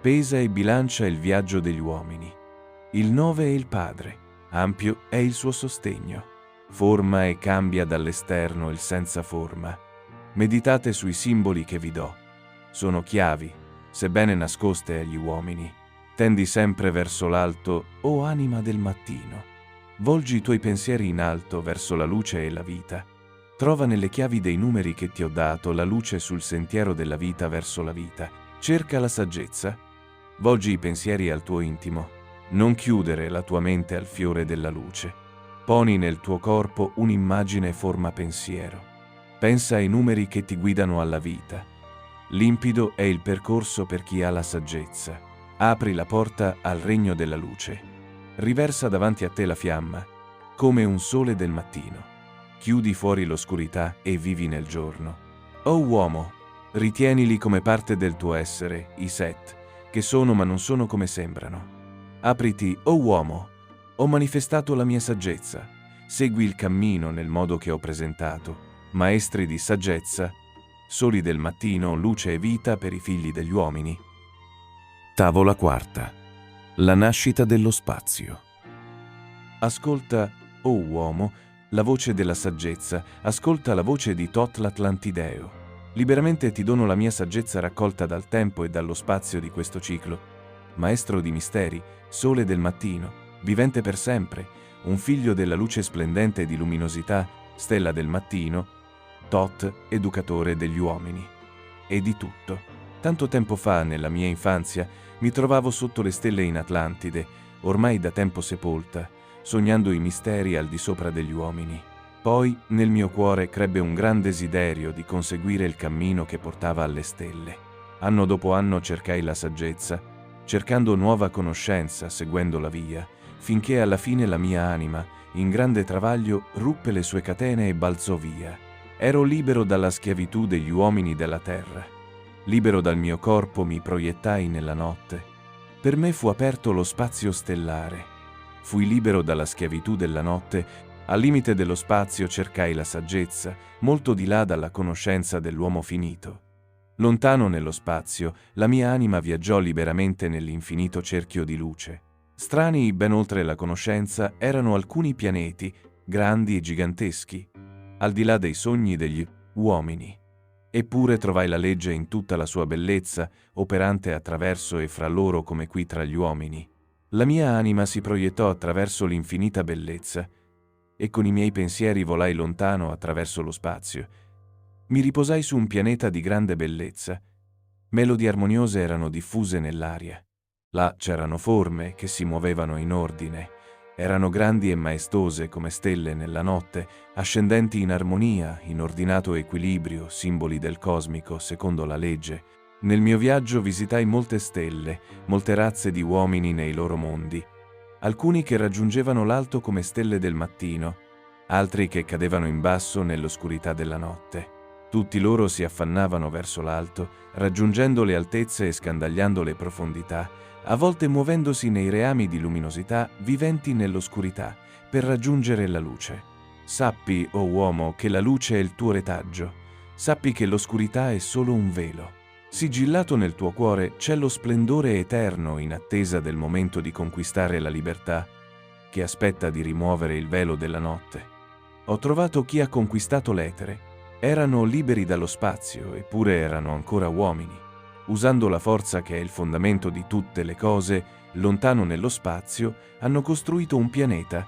pesa e bilancia il viaggio degli uomini. Il 9 è il Padre, ampio è il suo sostegno. Forma e cambia dall'esterno il senza forma. Meditate sui simboli che vi do. Sono chiavi, sebbene nascoste agli uomini. Tendi sempre verso l'alto, o anima del mattino. Volgi i tuoi pensieri in alto verso la luce e la vita. Trova nelle chiavi dei numeri che ti ho dato la luce sul sentiero della vita verso la vita. Cerca la saggezza. Volgi i pensieri al tuo intimo. Non chiudere la tua mente al fiore della luce. Poni nel tuo corpo un'immagine forma pensiero. Pensa ai numeri che ti guidano alla vita. Limpido è il percorso per chi ha la saggezza. Apri la porta al regno della luce. Riversa davanti a te la fiamma, come un sole del mattino. Chiudi fuori l'oscurità e vivi nel giorno. O uomo, ritienili come parte del tuo essere, i 7, che sono ma non sono come sembrano. Apriti, o uomo, ho manifestato la mia saggezza. Segui il cammino nel modo che ho presentato. Maestri di saggezza, soli del mattino, luce e vita per i figli degli uomini. Tavola quarta. La nascita dello spazio. Ascolta, o uomo, la voce della saggezza, ascolta la voce di Thoth l'Atlantideo. Liberamente ti dono la mia saggezza raccolta dal tempo e dallo spazio di questo ciclo. Maestro di misteri, sole del mattino, vivente per sempre, un figlio della luce splendente di luminosità, stella del mattino, Thoth, educatore degli uomini. E di tutto. Tanto tempo fa, nella mia infanzia, mi trovavo sotto le stelle in Atlantide, ormai da tempo sepolta, sognando i misteri al di sopra degli uomini. Poi, nel mio cuore, crebbe un gran desiderio di conseguire il cammino che portava alle stelle. Anno dopo anno cercai la saggezza, cercando nuova conoscenza, seguendo la via, finché alla fine la mia anima, in grande travaglio, ruppe le sue catene e balzò via. Ero libero dalla schiavitù degli uomini della terra. Libero dal mio corpo mi proiettai nella notte. Per me fu aperto lo spazio stellare. Fui libero dalla schiavitù della notte. Al limite dello spazio cercai la saggezza, molto di là dalla conoscenza dell'uomo finito. Lontano nello spazio, la mia anima viaggiò liberamente nell'infinito cerchio di luce. Strani, ben oltre la conoscenza, erano alcuni pianeti, grandi e giganteschi, al di là dei sogni degli uomini. Eppure trovai la legge in tutta la sua bellezza, operante attraverso e fra loro come qui tra gli uomini. La mia anima si proiettò attraverso l'infinita bellezza, e con i miei pensieri volai lontano attraverso lo spazio. Mi riposai su un pianeta di grande bellezza. Melodie armoniose erano diffuse nell'aria. Là c'erano forme che si muovevano in ordine. Erano grandi e maestose come stelle nella notte, ascendenti in armonia, in ordinato equilibrio, simboli del cosmico, secondo la legge. Nel mio viaggio visitai molte stelle, molte razze di uomini nei loro mondi. Alcuni che raggiungevano l'alto come stelle del mattino, altri che cadevano in basso nell'oscurità della notte. Tutti loro si affannavano verso l'alto, raggiungendo le altezze e scandagliando le profondità, a volte muovendosi nei reami di luminosità viventi nell'oscurità, per raggiungere la luce. Sappi, o uomo, che la luce è il tuo retaggio. Sappi che l'oscurità è solo un velo. Sigillato nel tuo cuore c'è lo splendore eterno in attesa del momento di conquistare la libertà, che aspetta di rimuovere il velo della notte. Ho trovato chi ha conquistato l'etere. Erano liberi dallo spazio, eppure erano ancora uomini. Usando la forza che è il fondamento di tutte le cose, lontano nello spazio, hanno costruito un pianeta.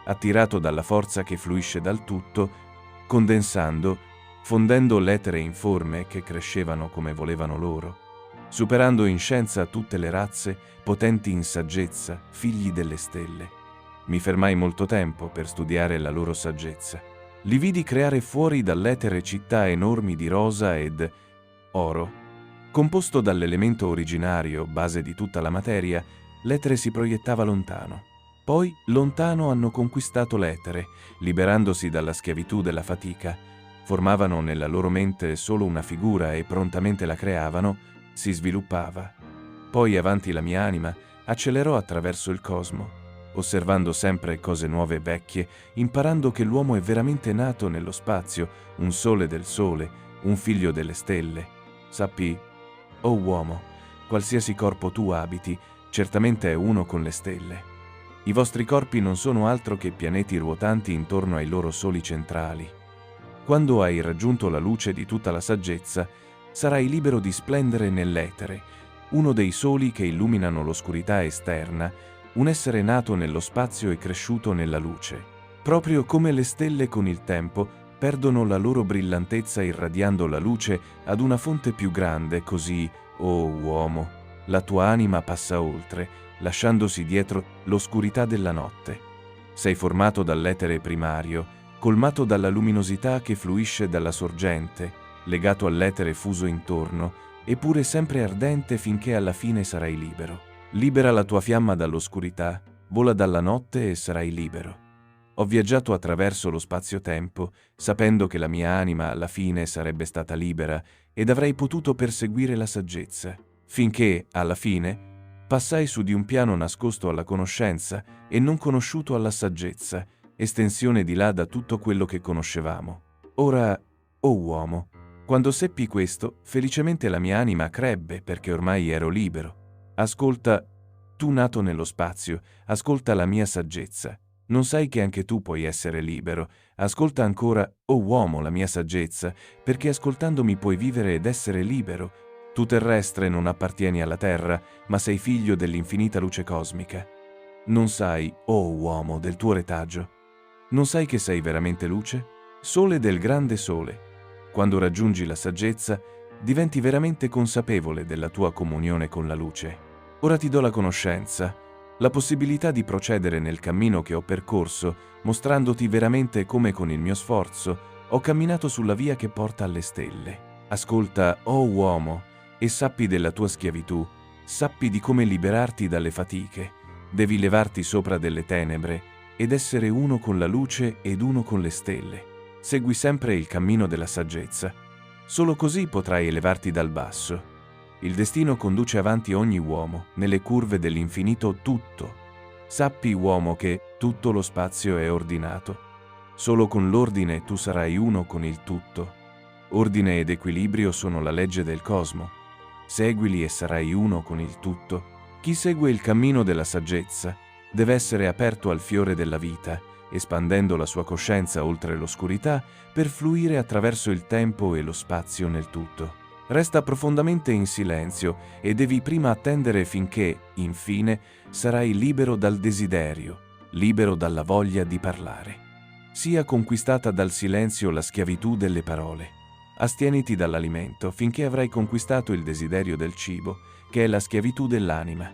Attirato dalla forza che fluisce dal tutto, condensando, fondendo l'etere in forme che crescevano come volevano loro, superando in scienza tutte le razze, potenti in saggezza, figli delle stelle. Mi fermai molto tempo per studiare la loro saggezza. Li vidi creare fuori dall'etere città enormi di rosa ed oro. Composto dall'elemento originario, base di tutta la materia, l'etere si proiettava lontano. Poi, lontano, hanno conquistato l'etere, liberandosi dalla schiavitù della fatica. Formavano nella loro mente solo una figura e prontamente la creavano, si sviluppava. Poi, avanti la mia anima, accelerò attraverso il cosmo, osservando sempre cose nuove e vecchie, imparando che l'uomo è veramente nato nello spazio, un sole del sole, un figlio delle stelle. Sappi, o uomo, qualsiasi corpo tu abiti, certamente è uno con le stelle. I vostri corpi non sono altro che pianeti ruotanti intorno ai loro soli centrali. Quando hai raggiunto la luce di tutta la saggezza, sarai libero di splendere nell'etere, uno dei soli che illuminano l'oscurità esterna, un essere nato nello spazio e cresciuto nella luce. Proprio come le stelle con il tempo perdono la loro brillantezza irradiando la luce ad una fonte più grande, così, o uomo, la tua anima passa oltre, lasciandosi dietro l'oscurità della notte. Sei formato dall'etere primario, colmato dalla luminosità che fluisce dalla sorgente, legato all'etere fuso intorno, eppure sempre ardente finché alla fine sarai libero. Libera la tua fiamma dall'oscurità, vola dalla notte e sarai libero. Ho viaggiato attraverso lo spazio-tempo, sapendo che la mia anima alla fine sarebbe stata libera ed avrei potuto perseguire la saggezza, finché, alla fine, passai su di un piano nascosto alla conoscenza e non conosciuto alla saggezza, estensione di là da tutto quello che conoscevamo. Ora, o uomo, quando seppi questo, felicemente la mia anima crebbe perché ormai ero libero. Ascolta, tu nato nello spazio, ascolta la mia saggezza. Non sai che anche tu puoi essere libero. Ascolta ancora, o uomo, la mia saggezza, perché ascoltandomi puoi vivere ed essere libero. Tu terrestre non appartieni alla terra, ma sei figlio dell'infinita luce cosmica. Non sai, o uomo, del tuo retaggio. Non sai che sei veramente luce? Sole del grande sole. Quando raggiungi la saggezza, diventi veramente consapevole della tua comunione con la luce. Ora ti do la conoscenza, la possibilità di procedere nel cammino che ho percorso, mostrandoti veramente come con il mio sforzo ho camminato sulla via che porta alle stelle. Ascolta, o uomo, e sappi della tua schiavitù, sappi di come liberarti dalle fatiche. Devi levarti sopra delle tenebre ed essere uno con la luce ed uno con le stelle. Segui sempre il cammino della saggezza. Solo così potrai elevarti dal basso. Il destino conduce avanti ogni uomo, nelle curve dell'infinito tutto. Sappi, uomo, che tutto lo spazio è ordinato. Solo con l'ordine tu sarai uno con il tutto. Ordine ed equilibrio sono la legge del cosmo. Seguili e sarai uno con il tutto. Chi segue il cammino della saggezza deve essere aperto al fiore della vita, espandendo la sua coscienza oltre l'oscurità per fluire attraverso il tempo e lo spazio nel tutto. Resta profondamente in silenzio e devi prima attendere finché, infine, sarai libero dal desiderio, libero dalla voglia di parlare. Sia conquistata dal silenzio la schiavitù delle parole. Astieniti dall'alimento finché avrai conquistato il desiderio del cibo, che è la schiavitù dell'anima.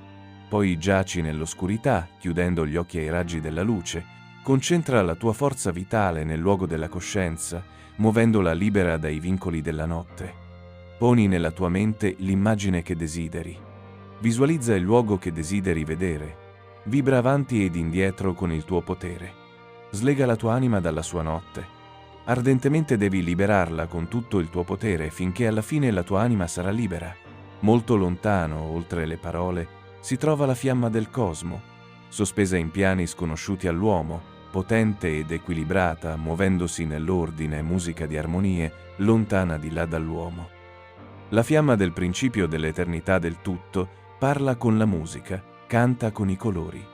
Poi giaci nell'oscurità, chiudendo gli occhi ai raggi della luce. Concentra la tua forza vitale nel luogo della coscienza, muovendola libera dai vincoli della notte. Poni nella tua mente l'immagine che desideri. Visualizza il luogo che desideri vedere. Vibra avanti ed indietro con il tuo potere. Slega la tua anima dalla sua notte. Ardentemente devi liberarla con tutto il tuo potere finché alla fine la tua anima sarà libera. Molto lontano, oltre le parole, si trova la fiamma del cosmo, sospesa in piani sconosciuti all'uomo, potente ed equilibrata, muovendosi nell'ordine, musica di armonie, lontana di là dall'uomo. La fiamma del principio dell'eternità del tutto parla con la musica, canta con i colori.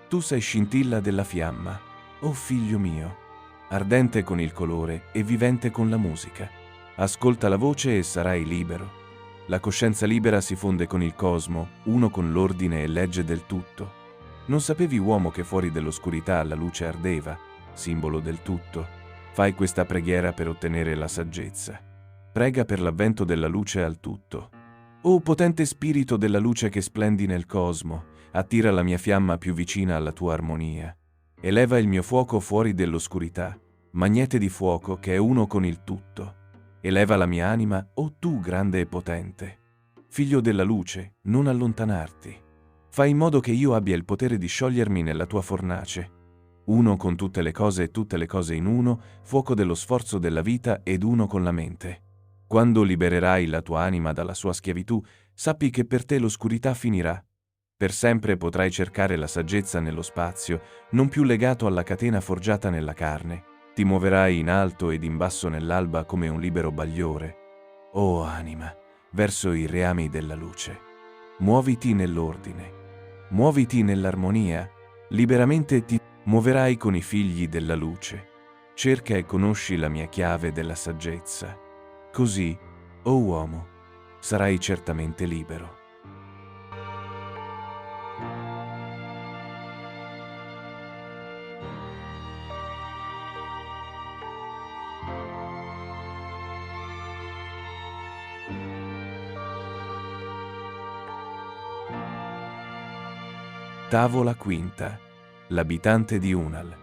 Tu sei scintilla della fiamma, o figlio mio, ardente con il colore e vivente con la musica. Ascolta la voce e sarai libero. La coscienza libera si fonde con il cosmo, uno con l'ordine e legge del tutto. Non sapevi, uomo, che fuori dell'oscurità la luce ardeva, simbolo del tutto. Fai questa preghiera per ottenere la saggezza. Prega per l'avvento della luce al tutto. O potente spirito della luce che splendi nel cosmo, attira la mia fiamma più vicina alla tua armonia. Eleva il mio fuoco fuori dell'oscurità, magnete di fuoco che è uno con il tutto. Eleva la mia anima, o tu grande e potente. Figlio della luce, non allontanarti. Fai in modo che io abbia il potere di sciogliermi nella tua fornace. Uno con tutte le cose e tutte le cose in uno, fuoco dello sforzo della vita ed uno con la mente. Quando libererai la tua anima dalla sua schiavitù, sappi che per te l'oscurità finirà. Per sempre potrai cercare la saggezza nello spazio, non più legato alla catena forgiata nella carne. Ti muoverai in alto ed in basso nell'alba come un libero bagliore. O anima, verso i reami della luce. Muoviti nell'ordine. Muoviti nell'armonia. Liberamente ti muoverai con i figli della luce. Cerca e conosci la mia chiave della saggezza. Così, o uomo, sarai certamente libero. Tavola quinta. L'abitante di Unal.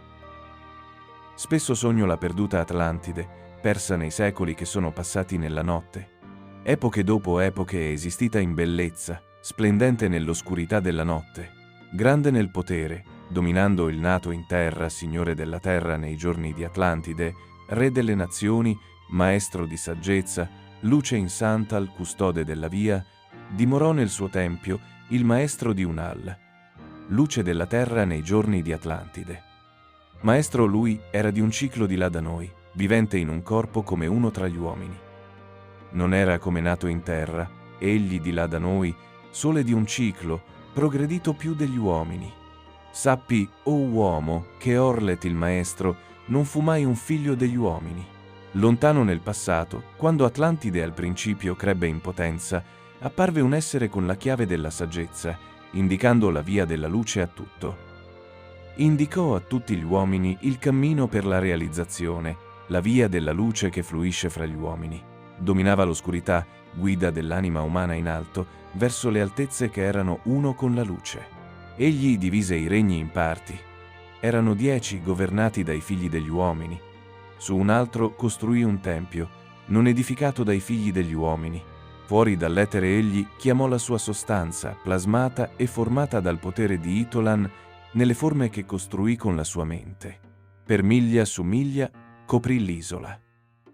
Spesso sogno la perduta Atlantide, persa nei secoli che sono passati nella notte. Epoche dopo epoche è esistita in bellezza, splendente nell'oscurità della notte, grande nel potere, dominando il nato in terra, signore della terra nei giorni di Atlantide, re delle nazioni, maestro di saggezza, luce in Santal, custode della via, dimorò nel suo tempio il maestro di Unal, luce della terra nei giorni di Atlantide. Maestro lui era di un ciclo di là da noi, vivente in un corpo come uno tra gli uomini. Non era come nato in terra, egli di là da noi, sole di un ciclo, progredito più degli uomini. Sappi, o uomo, che Orlet il maestro non fu mai un figlio degli uomini. Lontano nel passato, quando Atlantide al principio crebbe in potenza, apparve un essere con la chiave della saggezza, indicando la via della luce a tutto. Indicò a tutti gli uomini il cammino per la realizzazione, la via della luce che fluisce fra gli uomini. Dominava l'oscurità, guida dell'anima umana in alto, verso le altezze che erano uno con la luce. Egli divise i regni in parti. Erano 10 governati dai figli degli uomini. Su un altro costruì un tempio, non edificato dai figli degli uomini. Fuori dall'etere egli chiamò la sua sostanza, plasmata e formata dal potere di Itolan, nelle forme che costruì con la sua mente. Per miglia su miglia coprì l'isola.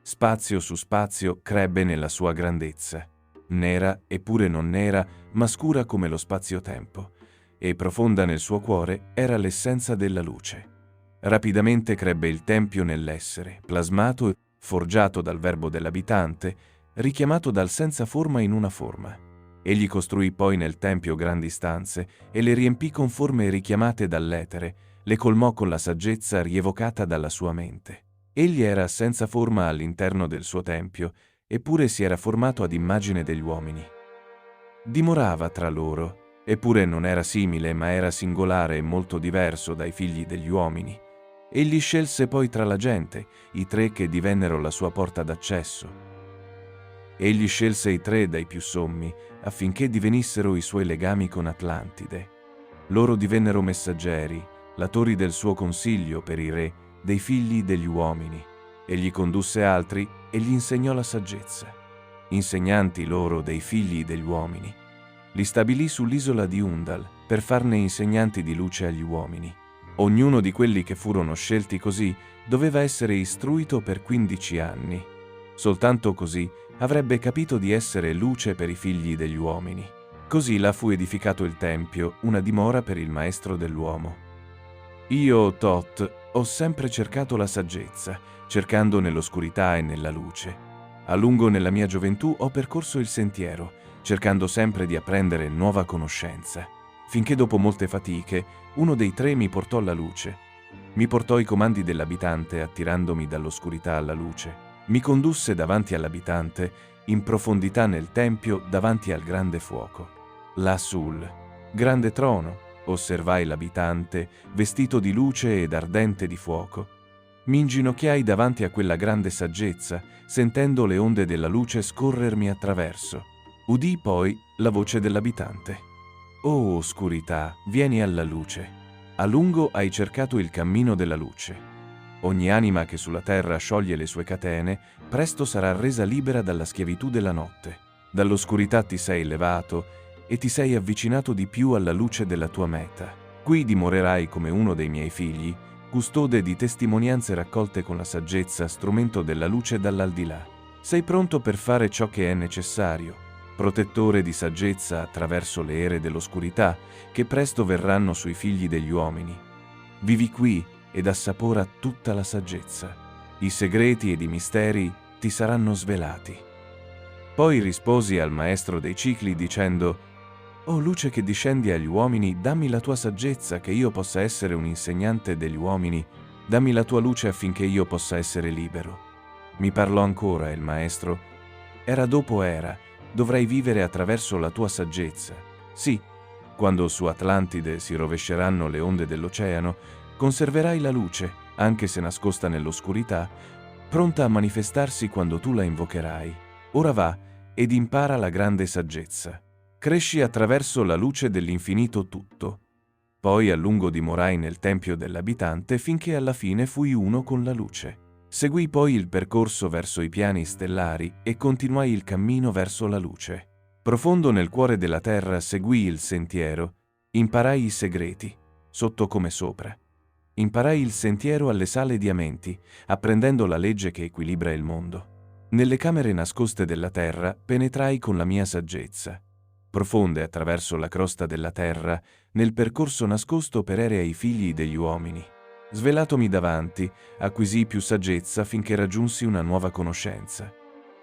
Spazio su spazio crebbe nella sua grandezza. Nera, eppure non nera, ma scura come lo spazio-tempo, e profonda nel suo cuore era l'essenza della luce. Rapidamente crebbe il tempio nell'essere, plasmato e forgiato dal verbo dell'abitante, richiamato dal senza forma in una forma. Egli costruì poi nel tempio grandi stanze e le riempì con forme richiamate dall'etere, le colmò con la saggezza rievocata dalla sua mente. Egli era senza forma all'interno del suo tempio, eppure si era formato ad immagine degli uomini. Dimorava tra loro, eppure non era simile, ma era singolare e molto diverso dai figli degli uomini. Egli scelse poi tra la gente i 3 che divennero la sua porta d'accesso. Egli scelse i 3 dai più sommi, affinché divenissero i suoi legami con Atlantide. Loro divennero messaggeri, latori del suo consiglio per i re, dei figli degli uomini. Egli condusse altri e gli insegnò la saggezza. Insegnanti loro dei figli degli uomini. Li stabilì sull'isola di Undal, per farne insegnanti di luce agli uomini. Ognuno di quelli che furono scelti così doveva essere istruito per 15 anni. Soltanto così avrebbe capito di essere luce per i figli degli uomini. Così là fu edificato il tempio, una dimora per il maestro dell'uomo. Io, Tot, ho sempre cercato la saggezza, cercando nell'oscurità e nella luce. A lungo nella mia gioventù ho percorso il sentiero, cercando sempre di apprendere nuova conoscenza, finché dopo molte fatiche uno dei 3 mi portò alla luce. Mi portò i comandi dell'abitante attirandomi dall'oscurità alla luce. Mi condusse davanti all'abitante, in profondità nel tempio, davanti al grande fuoco. Là sul grande trono osservai l'abitante, vestito di luce ed ardente di fuoco. Mi inginocchiai davanti a quella grande saggezza, sentendo le onde della luce scorrermi attraverso. Udii poi la voce dell'abitante. «Oh oscurità, vieni alla luce. A lungo hai cercato il cammino della luce. Ogni anima che sulla terra scioglie le sue catene, presto sarà resa libera dalla schiavitù della notte. Dall'oscurità ti sei levato e ti sei avvicinato di più alla luce della tua meta. Qui dimorerai come uno dei miei figli, custode di testimonianze raccolte con la saggezza, strumento della luce dall'aldilà. Sei pronto per fare ciò che è necessario, protettore di saggezza attraverso le ere dell'oscurità, che presto verranno sui figli degli uomini. Vivi qui ed assapora tutta la saggezza. I segreti ed i misteri ti saranno svelati». Poi risposi al maestro dei cicli dicendo: «O luce che discendi agli uomini, dammi la tua saggezza che io possa essere un insegnante degli uomini, dammi la tua luce affinché io possa essere libero». Mi parlò ancora il maestro: «Era dopo era, dovrai vivere attraverso la tua saggezza. Sì, quando su Atlantide si rovesceranno le onde dell'oceano, conserverai la luce, anche se nascosta nell'oscurità, pronta a manifestarsi quando tu la invocherai. Ora va ed impara la grande saggezza. Cresci attraverso la luce dell'infinito tutto. Poi a lungo dimorai nel tempio dell'abitante finché alla fine fui uno con la luce. Seguì poi il percorso verso i piani stellari e continuai il cammino verso la luce. Profondo nel cuore della terra seguii il sentiero, imparai i segreti, sotto come sopra. Imparai il sentiero alle sale diamenti, apprendendo la legge che equilibra il mondo. Nelle camere nascoste della terra penetrai con la mia saggezza. Profonde attraverso la crosta della terra, nel percorso nascosto per ere ai figli degli uomini. Svelatomi davanti, acquisii più saggezza finché raggiunsi una nuova conoscenza.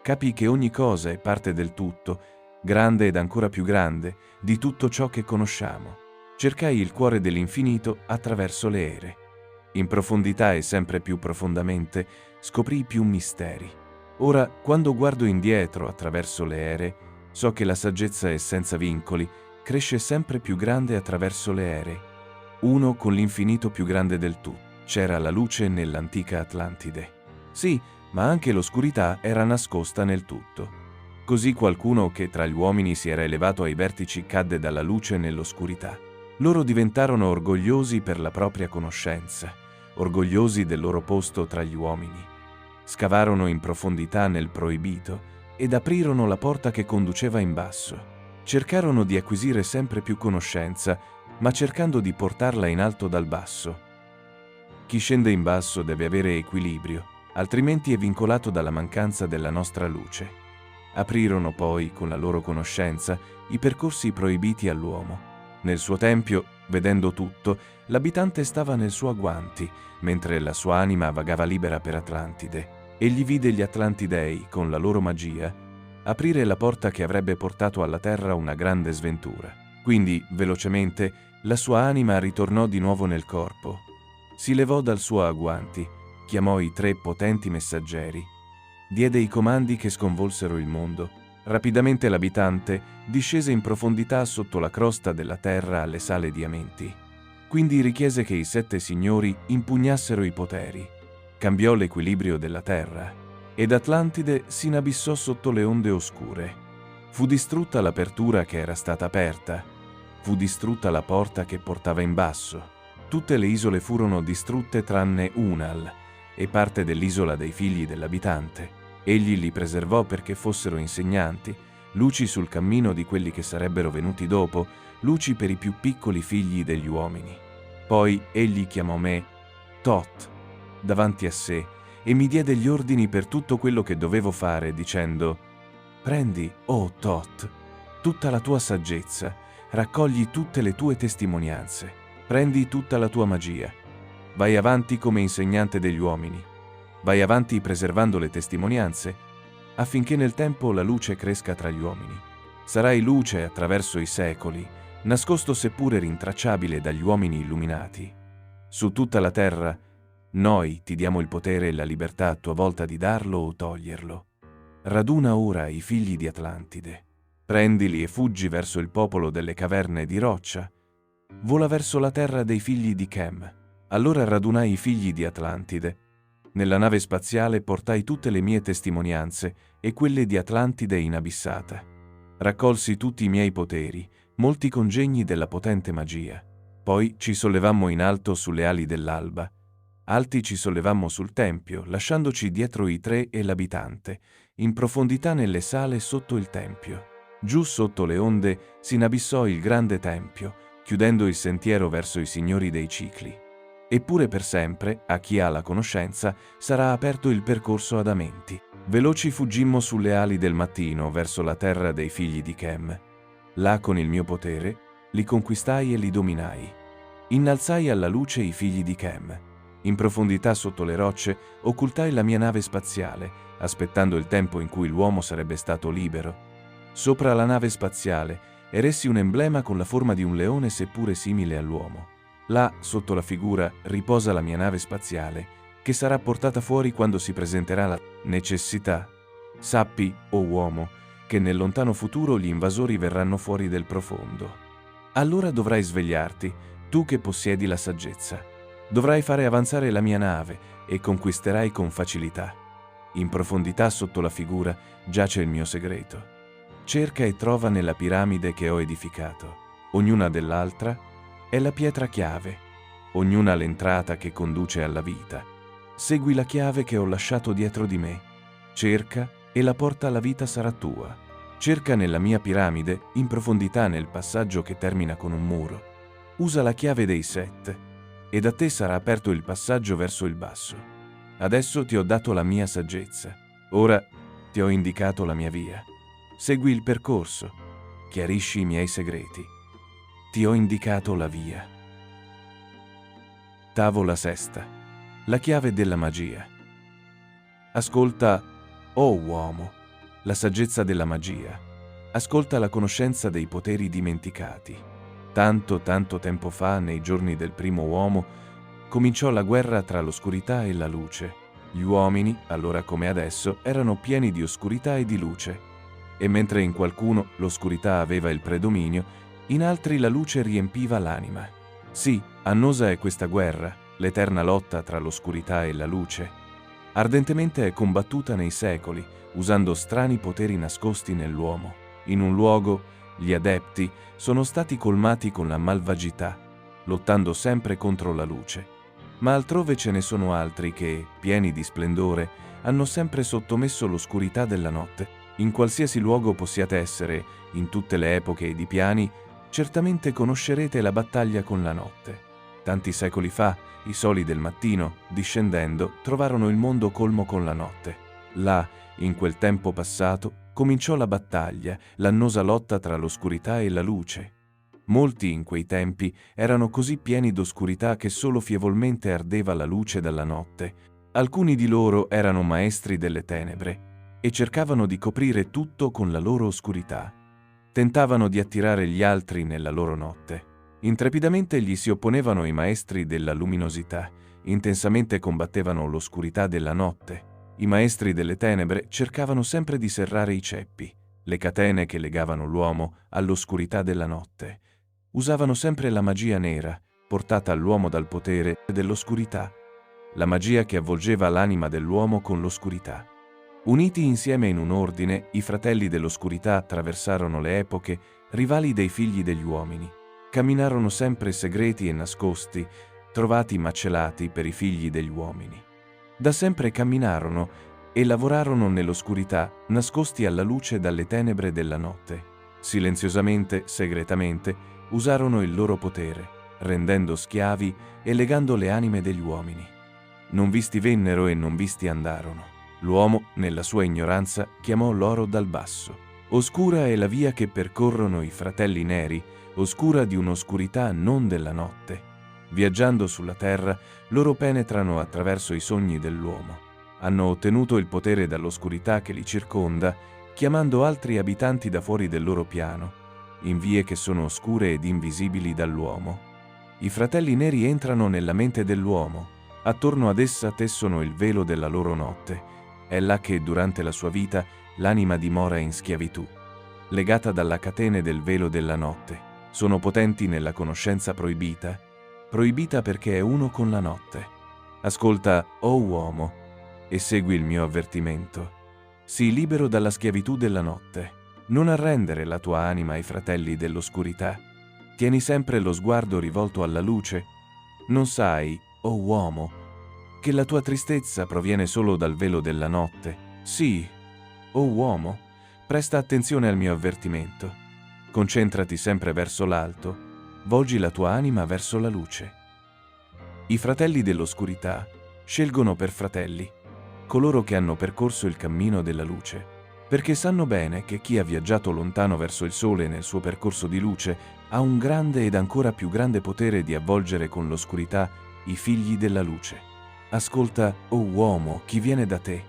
Capii che ogni cosa è parte del tutto, grande ed ancora più grande, di tutto ciò che conosciamo. Cercai il cuore dell'infinito attraverso le ere. In profondità e sempre più profondamente scoprii più misteri. Ora, quando guardo indietro attraverso le ere, so che la saggezza è senza vincoli, cresce sempre più grande attraverso le ere. Uno con l'infinito più grande del tutto. C'era la luce nell'antica Atlantide. Sì, ma anche l'oscurità era nascosta nel tutto. Così qualcuno che tra gli uomini si era elevato ai vertici cadde dalla luce nell'oscurità. Loro diventarono orgogliosi per la propria conoscenza, orgogliosi del loro posto tra gli uomini. Scavarono in profondità nel proibito ed aprirono la porta che conduceva in basso. Cercarono di acquisire sempre più conoscenza, ma cercando di portarla in alto dal basso. Chi scende in basso deve avere equilibrio, altrimenti è vincolato dalla mancanza della nostra luce. Aprirono poi, con la loro conoscenza, i percorsi proibiti all'uomo. Nel suo tempio, vedendo tutto, l'abitante stava nel suo agguanti, mentre la sua anima vagava libera per Atlantide. Egli vide gli Atlantidei, con la loro magia, aprire la porta che avrebbe portato alla terra una grande sventura. Quindi, velocemente, la sua anima ritornò di nuovo nel corpo. Si levò dal suo agguanti, chiamò i 3 potenti messaggeri, diede i comandi che sconvolsero il mondo. Rapidamente l'abitante discese in profondità sotto la crosta della terra alle sale diamenti. Quindi richiese che i 7 signori impugnassero i poteri. Cambiò l'equilibrio della terra ed Atlantide si inabissò sotto le onde oscure. Fu distrutta l'apertura che era stata aperta. Fu distrutta la porta che portava in basso. Tutte le isole furono distrutte tranne Unal e parte dell'isola dei figli dell'abitante. Egli li preservò perché fossero insegnanti, luci sul cammino di quelli che sarebbero venuti dopo, luci per i più piccoli figli degli uomini. Poi egli chiamò me Tot davanti a sé e mi diede gli ordini per tutto quello che dovevo fare, dicendo: «Prendi, o Tot, tutta la tua saggezza, raccogli tutte le tue testimonianze, prendi tutta la tua magia, vai avanti come insegnante degli uomini, vai avanti preservando le testimonianze, affinché nel tempo la luce cresca tra gli uomini. Sarai luce attraverso i secoli, nascosto seppure rintracciabile dagli uomini illuminati. Su tutta la terra, noi ti diamo il potere e la libertà a tua volta di darlo o toglierlo. Raduna ora i figli di Atlantide. Prendili e fuggi verso il popolo delle caverne di roccia. Vola verso la terra dei figli di Chem». Allora radunai i figli di Atlantide Nella nave spaziale portai tutte le mie testimonianze e quelle di Atlantide inabissata. Raccolsi tutti i miei poteri, molti congegni della potente magia. Poi ci sollevammo in alto sulle ali dell'alba. Alti ci sollevammo sul tempio, lasciandoci dietro i tre e l'abitante, in profondità nelle sale sotto il tempio. Giù sotto le onde si inabissò il grande tempio, chiudendo il sentiero verso i signori dei cicli. Eppure per sempre, a chi ha la conoscenza, sarà aperto il percorso ad Amenti. Veloci fuggimmo sulle ali del mattino verso la terra dei figli di Chem. Là con il mio potere li conquistai e li dominai. Innalzai alla luce i figli di Chem. In profondità sotto le rocce occultai la mia nave spaziale, aspettando il tempo in cui l'uomo sarebbe stato libero. Sopra la nave spaziale eressi un emblema con la forma di un leone seppure simile all'uomo. Là, sotto la figura, riposa la mia nave spaziale, che sarà portata fuori quando si presenterà la necessità. Sappi, o uomo, che nel lontano futuro gli invasori verranno fuori del profondo. Allora dovrai svegliarti, tu che possiedi la saggezza. Dovrai fare avanzare la mia nave e conquisterai con facilità. In profondità sotto la figura giace il mio segreto. Cerca e trova nella piramide che ho edificato. Ognuna dell'altra è la pietra chiave, ognuna l'entrata che conduce alla vita. Segui la chiave che ho lasciato dietro di me. Cerca e la porta alla vita sarà tua. Cerca nella mia piramide, in profondità nel passaggio che termina con un muro. Usa la chiave dei 7 ed a te sarà aperto il passaggio verso il basso. Adesso ti ho dato la mia saggezza. Ora ti ho indicato la mia via. Segui il percorso. Chiarisci i miei segreti. Ti ho indicato la via. Tavola sesta. La chiave della magia. Ascolta, o uomo, la saggezza della magia. Ascolta la conoscenza dei poteri dimenticati. Tanto tempo fa, nei giorni del primo uomo, cominciò la guerra tra l'oscurità e la luce. Gli uomini, allora come adesso, erano pieni di oscurità e di luce. E mentre in qualcuno l'oscurità aveva il predominio, in altri la luce riempiva l'anima. Sì, annosa è questa guerra, l'eterna lotta tra l'oscurità e la luce. Ardentemente è combattuta nei secoli, usando strani poteri nascosti nell'uomo. In un luogo, gli adepti sono stati colmati con la malvagità, lottando sempre contro la luce. Ma altrove ce ne sono altri che, pieni di splendore, hanno sempre sottomesso l'oscurità della notte. In qualsiasi luogo possiate essere, in tutte le epoche ed i piani, certamente conoscerete la battaglia con la notte. Tanti secoli fa, i soli del mattino, discendendo, trovarono il mondo colmo con la notte. Là, in quel tempo passato, cominciò la battaglia, l'annosa lotta tra l'oscurità e la luce. Molti in quei tempi erano così pieni d'oscurità che solo fievolmente ardeva la luce dalla notte. Alcuni di loro erano maestri delle tenebre e cercavano di coprire tutto con la loro oscurità. Tentavano di attirare gli altri nella loro notte. Intrepidamente gli si opponevano i maestri della luminosità, intensamente combattevano l'oscurità della notte. I maestri delle tenebre cercavano sempre di serrare i ceppi, le catene che legavano l'uomo all'oscurità della notte. Usavano sempre la magia nera, portata all'uomo dal potere dell'oscurità, la magia che avvolgeva l'anima dell'uomo con l'oscurità. Uniti insieme in un ordine, i fratelli dell'oscurità attraversarono le epoche, rivali dei figli degli uomini. Camminarono sempre segreti e nascosti, trovati macelati per i figli degli uomini. Da sempre camminarono e lavorarono nell'oscurità, nascosti alla luce dalle tenebre della notte. Silenziosamente, segretamente, usarono il loro potere, rendendo schiavi e legando le anime degli uomini. Non visti vennero e non visti andarono. L'uomo, nella sua ignoranza, chiamò l'oro dal basso. Oscura è la via che percorrono i fratelli neri, oscura di un'oscurità non della notte. Viaggiando sulla terra, loro penetrano attraverso i sogni dell'uomo. Hanno ottenuto il potere dall'oscurità che li circonda, chiamando altri abitanti da fuori del loro piano, in vie che sono oscure ed invisibili dall'uomo. I fratelli neri entrano nella mente dell'uomo, attorno ad essa tessono il velo della loro notte. È là che, durante la sua vita, l'anima dimora in schiavitù, legata dalla catene del velo della notte. Sono potenti nella conoscenza proibita perché è uno con la notte. Ascolta, o uomo, e segui il mio avvertimento. Sii libero dalla schiavitù della notte. Non arrendere la tua anima ai fratelli dell'oscurità. Tieni sempre lo sguardo rivolto alla luce. Non sai, o uomo, che la tua tristezza proviene solo dal velo della notte? Sì, o uomo, presta attenzione al mio avvertimento. Concentrati sempre verso l'alto, volgi la tua anima verso la luce. I fratelli dell'oscurità scelgono per fratelli coloro che hanno percorso il cammino della luce, perché sanno bene che chi ha viaggiato lontano verso il sole nel suo percorso di luce ha un grande ed ancora più grande potere di avvolgere con l'oscurità i figli della luce. Ascolta, o uomo, chi viene da te,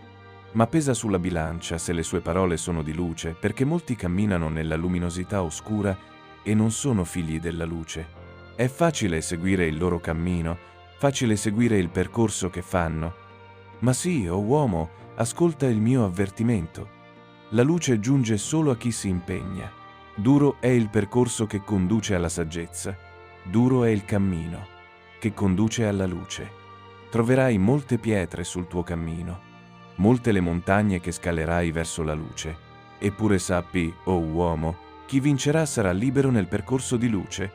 ma pesa sulla bilancia se le sue parole sono di luce, perché molti camminano nella luminosità oscura e non sono figli della luce. È facile seguire il loro cammino, facile seguire il percorso che fanno. Ma sì, o uomo, ascolta il mio avvertimento. La luce giunge solo a chi si impegna. Duro è il percorso che conduce alla saggezza. Duro è il cammino che conduce alla luce. Troverai molte pietre sul tuo cammino, molte le montagne che scalerai verso la luce. Eppure sappi, o uomo, chi vincerà sarà libero nel percorso di luce.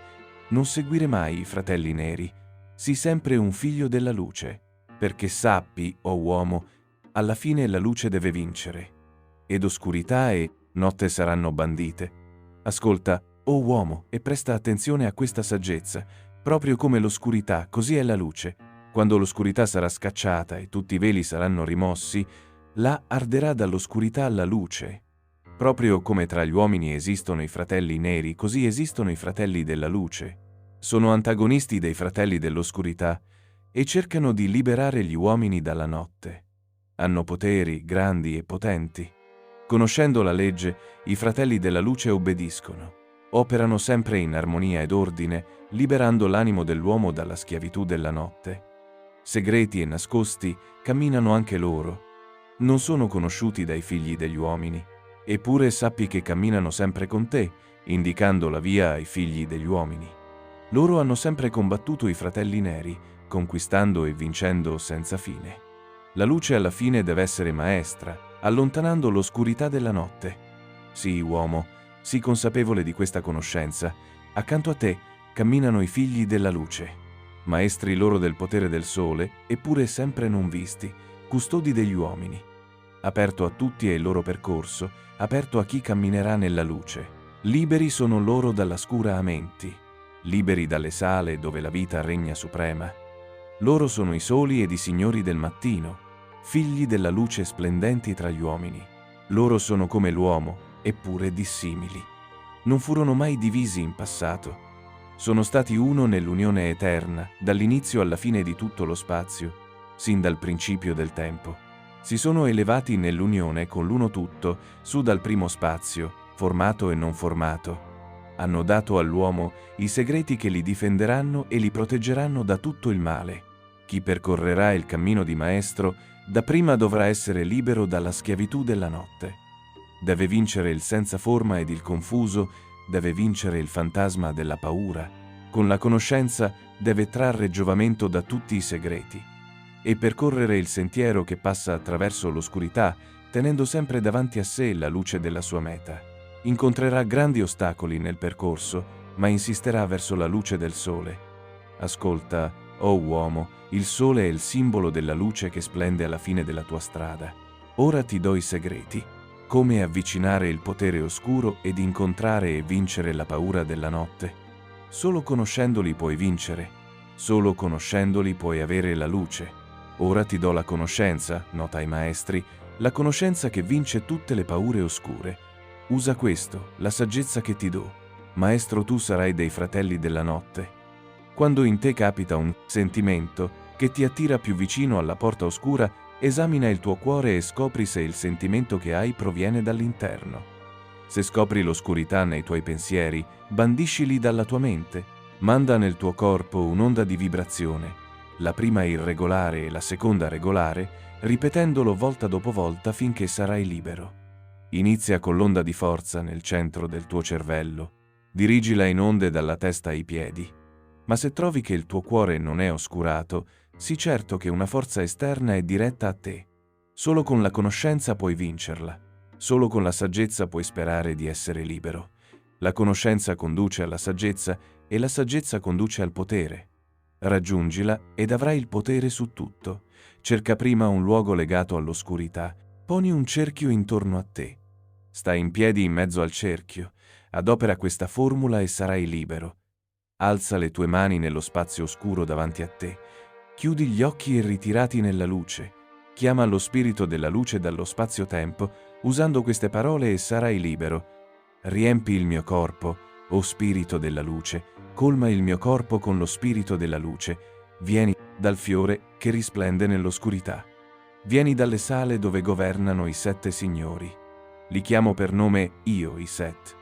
Non seguire mai i fratelli neri. Sii sempre un figlio della luce. Perché sappi, o uomo, alla fine la luce deve vincere, ed oscurità e notte saranno bandite. Ascolta, o uomo, e presta attenzione a questa saggezza. Proprio come l'oscurità, così è la luce. Quando l'oscurità sarà scacciata e tutti i veli saranno rimossi, là arderà dall'oscurità la luce. Proprio come tra gli uomini esistono i fratelli neri, così esistono i fratelli della luce. Sono antagonisti dei fratelli dell'oscurità, e cercano di liberare gli uomini dalla notte. Hanno poteri grandi e potenti. Conoscendo la legge, i fratelli della luce obbediscono. Operano sempre in armonia ed ordine, liberando l'animo dell'uomo dalla schiavitù della notte. Segreti e nascosti camminano anche loro. Non sono conosciuti dai figli degli uomini. Eppure sappi che camminano sempre con te, indicando la via ai figli degli uomini. Loro hanno sempre combattuto i fratelli neri, conquistando e vincendo senza fine. La luce alla fine deve essere maestra, allontanando l'oscurità della notte. Sii uomo, sii consapevole di questa conoscenza. Accanto a te camminano i figli della luce, maestri loro del potere del sole, eppure sempre non visti, custodi degli uomini. Aperto a tutti è il loro percorso, aperto a chi camminerà nella luce. Liberi sono loro dalla scura a menti, liberi dalle sale dove la vita regna suprema. Loro sono i soli ed i signori del mattino, figli della luce splendenti tra gli uomini. Loro sono come l'uomo, eppure dissimili. Non furono mai divisi in passato. Sono stati uno nell'unione eterna, dall'inizio alla fine di tutto lo spazio, sin dal principio del tempo. Si sono elevati nell'unione con l'uno tutto, su dal primo spazio, formato e non formato. Hanno dato all'uomo i segreti che li difenderanno e li proteggeranno da tutto il male. Chi percorrerà il cammino di maestro dapprima dovrà essere libero dalla schiavitù della notte. Deve vincere il senza forma ed il confuso, deve vincere il fantasma della paura. Con la conoscenza deve trarre giovamento da tutti i segreti e percorrere il sentiero che passa attraverso l'oscurità, tenendo sempre davanti a sé la luce della sua meta. Incontrerà grandi ostacoli nel percorso, ma insisterà verso la luce del sole. Ascolta, o uomo, il sole è il simbolo della luce che splende alla fine della tua strada. Ora ti do i segreti. Come avvicinare il potere oscuro ed incontrare e vincere la paura della notte. Solo conoscendoli puoi vincere. Solo conoscendoli puoi avere la luce. Ora ti do la conoscenza, nota ai maestri, la conoscenza che vince tutte le paure oscure. Usa questo, la saggezza che ti do. Maestro, tu sarai dei fratelli della notte. Quando in te capita un sentimento che ti attira più vicino alla porta oscura, esamina il tuo cuore e scopri se il sentimento che hai proviene dall'interno. Se scopri l'oscurità nei tuoi pensieri, bandiscili dalla tua mente. Manda nel tuo corpo un'onda di vibrazione, la prima irregolare e la seconda regolare, ripetendolo volta dopo volta finché sarai libero. Inizia con l'onda di forza nel centro del tuo cervello. Dirigila in onde dalla testa ai piedi. Ma se trovi che il tuo cuore non è oscurato, sii certo che una forza esterna è diretta a te. Solo con la conoscenza puoi vincerla. Solo con la saggezza puoi sperare di essere libero. La conoscenza conduce alla saggezza e la saggezza conduce al potere. Raggiungila ed avrai il potere su tutto. Cerca prima un luogo legato all'oscurità. Poni un cerchio intorno a te. Stai in piedi in mezzo al cerchio. Adopera questa formula e sarai libero. Alza le tue mani nello spazio oscuro davanti a te. Chiudi gli occhi e ritirati nella luce. Chiama lo spirito della luce dallo spazio-tempo usando queste parole e sarai libero. Riempi il mio corpo, o spirito della luce, colma il mio corpo con lo spirito della luce. Vieni dal fiore che risplende nell'oscurità. Vieni dalle sale dove governano i 7 signori. Li chiamo per nome io, i 7.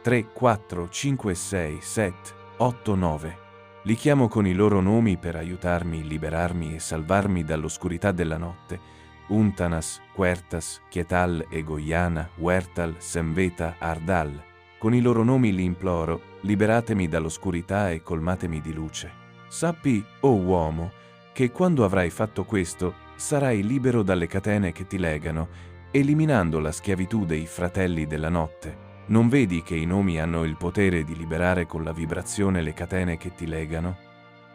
3, 4, 5, 6, 7, 8, 9. Li chiamo con i loro nomi per aiutarmi, liberarmi e salvarmi dall'oscurità della notte. Untanas, Quertas, Kietal, Egoiana, Huertal, Semveta, Ardal. Con i loro nomi li imploro, liberatemi dall'oscurità e colmatemi di luce. Sappi, o uomo, che quando avrai fatto questo, sarai libero dalle catene che ti legano, eliminando la schiavitù dei fratelli della notte. Non vedi che i nomi hanno il potere di liberare con la vibrazione le catene che ti legano?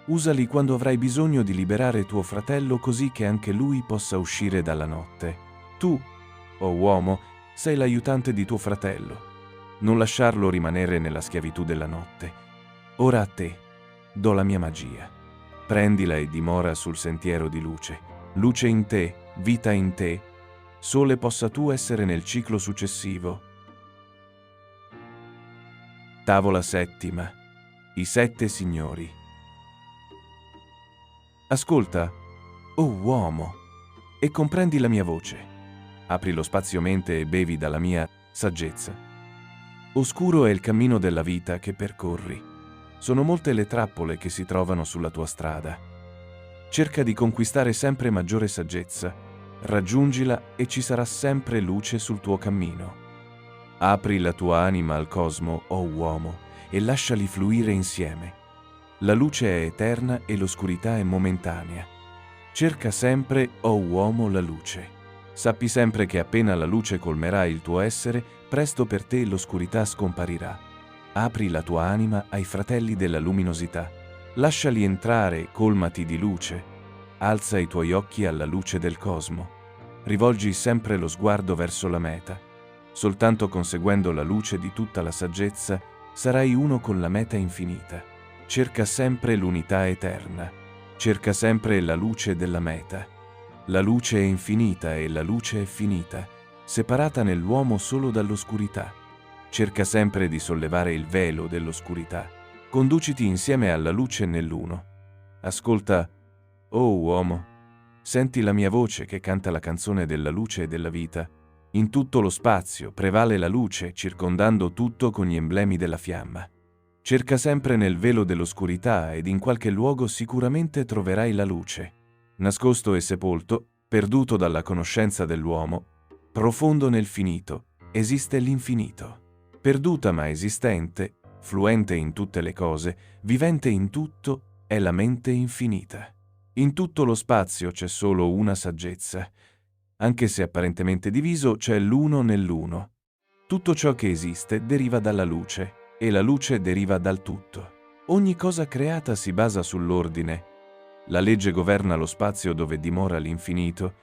Usali quando avrai bisogno di liberare tuo fratello così che anche lui possa uscire dalla notte. Tu, o uomo, sei l'aiutante di tuo fratello. Non lasciarlo rimanere nella schiavitù della notte. Ora a te do la mia magia. Prendila e dimora sul sentiero di luce. Luce in te, vita in te. Sole possa tu essere nel ciclo successivo. Tavola settima. I 7 signori. Ascolta, o uomo, e comprendi la mia voce. Apri lo spazio-mente e bevi dalla mia saggezza. Oscuro è il cammino della vita che percorri. Sono molte le trappole che si trovano sulla tua strada. Cerca di conquistare sempre maggiore saggezza. Raggiungila e ci sarà sempre luce sul tuo cammino. Apri la tua anima al cosmo, o uomo, e lasciali fluire insieme. La luce è eterna e l'oscurità è momentanea. Cerca sempre, o uomo, la luce. Sappi sempre che appena la luce colmerà il tuo essere, presto per te l'oscurità scomparirà. Apri la tua anima ai fratelli della luminosità. Lasciali entrare, colmati di luce. Alza i tuoi occhi alla luce del cosmo. Rivolgi sempre lo sguardo verso la meta. Soltanto conseguendo la luce di tutta la saggezza, sarai uno con la meta infinita. Cerca sempre l'unità eterna. Cerca sempre la luce della meta. La luce è infinita e la luce è finita, separata nell'uomo solo dall'oscurità. Cerca sempre di sollevare il velo dell'oscurità. Conduciti insieme alla luce nell'uno. Ascolta, o uomo, senti la mia voce che canta la canzone della luce e della vita. In tutto lo spazio prevale la luce, circondando tutto con gli emblemi della fiamma. Cerca sempre nel velo dell'oscurità ed in qualche luogo sicuramente troverai la luce. Nascosto e sepolto, perduto dalla conoscenza dell'uomo, profondo nel finito, esiste l'infinito. Perduta ma esistente, fluente in tutte le cose, vivente in tutto, è la mente infinita. In tutto lo spazio c'è solo una saggezza. Anche se apparentemente diviso, c'è l'uno nell'uno. Tutto ciò che esiste deriva dalla luce. E la luce deriva dal tutto. Ogni cosa creata si basa sull'ordine. La legge governa lo spazio dove dimora l'infinito.